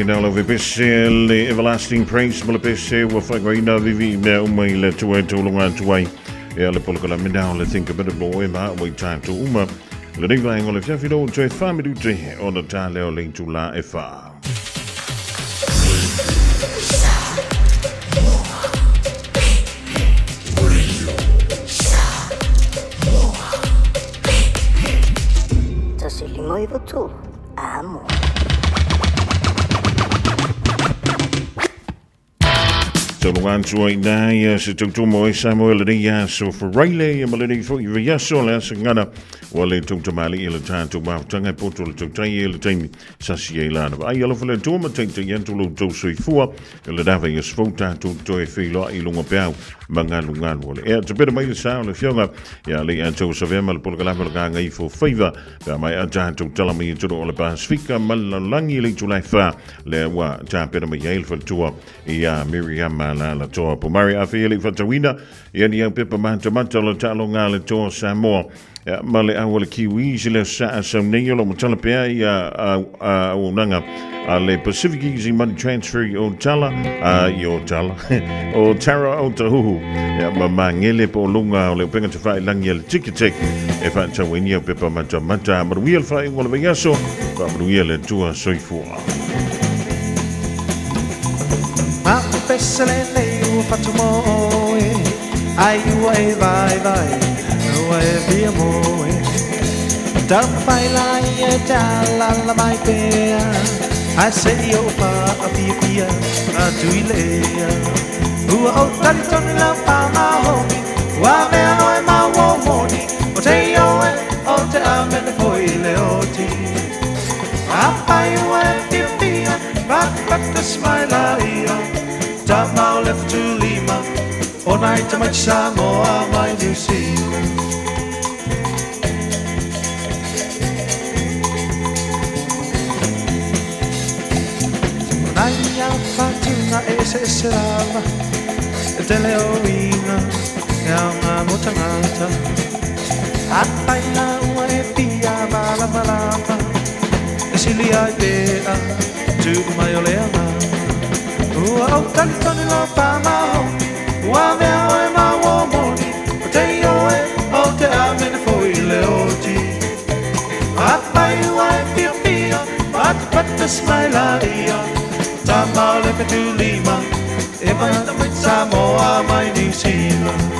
Now we the everlasting praise malapese wa fagoina vivi me umai le tuai tulunga tuai e le polkola me down le think a bit of boy ma we time to uma le ding vai ngole fia fido tue family tu on the tale o link to la fa Tasilimo ivo tu amo. Tolungan suai na ya se tutumo Samuel de yaso for Riley and Melody for yaso las ngana wale tutumali ila tantu ma tanga potol tutai ila time sasiela na ai alo fle tuma tente yentulo to soifua ila dava yas fota to filo ilunga pau mangalungan wale e te pera mai sa le fionga ya le anto savema le polga la nga ifo favor pa mai ata to talami to le Pasifika malangi le tulaifa le wa ta pera mai el tua ya Miriam la toa po Mari afili fatawina yani yang pepa manta la talonga le toa Samoa male awal kiwi sile sa samne lo mtala pe ya unanga le Pacific Easy Money Transfer o tala o tara o tahu ya mamangele po lunga le penga te fai langiel tikitek e fa tawini pepa manta but we'll find wala yaso ba we'll tua soifua Ma pesselene u fatumoe ai uai vai uai via moe da fai la la mai pea ai se io fa a pia a tuilea u o tanto la pa ma ho wa me no ma wo moni o te io o te ame le foi le oti a pai uai pia but the smile Tamau left to Lima, all night to much Samoa, my New Zealand. Naya Fatina ese alma, te leoina, yama mutangata. Apaila ue pia malama, esilia idea, tu maioleama. O tanto lo fa ma wa me o ma wo moni o te io o te ame ne foi le oti a pai wa pia but the smile ia ta male pe tu Lima e mai Samoa mai New Zealand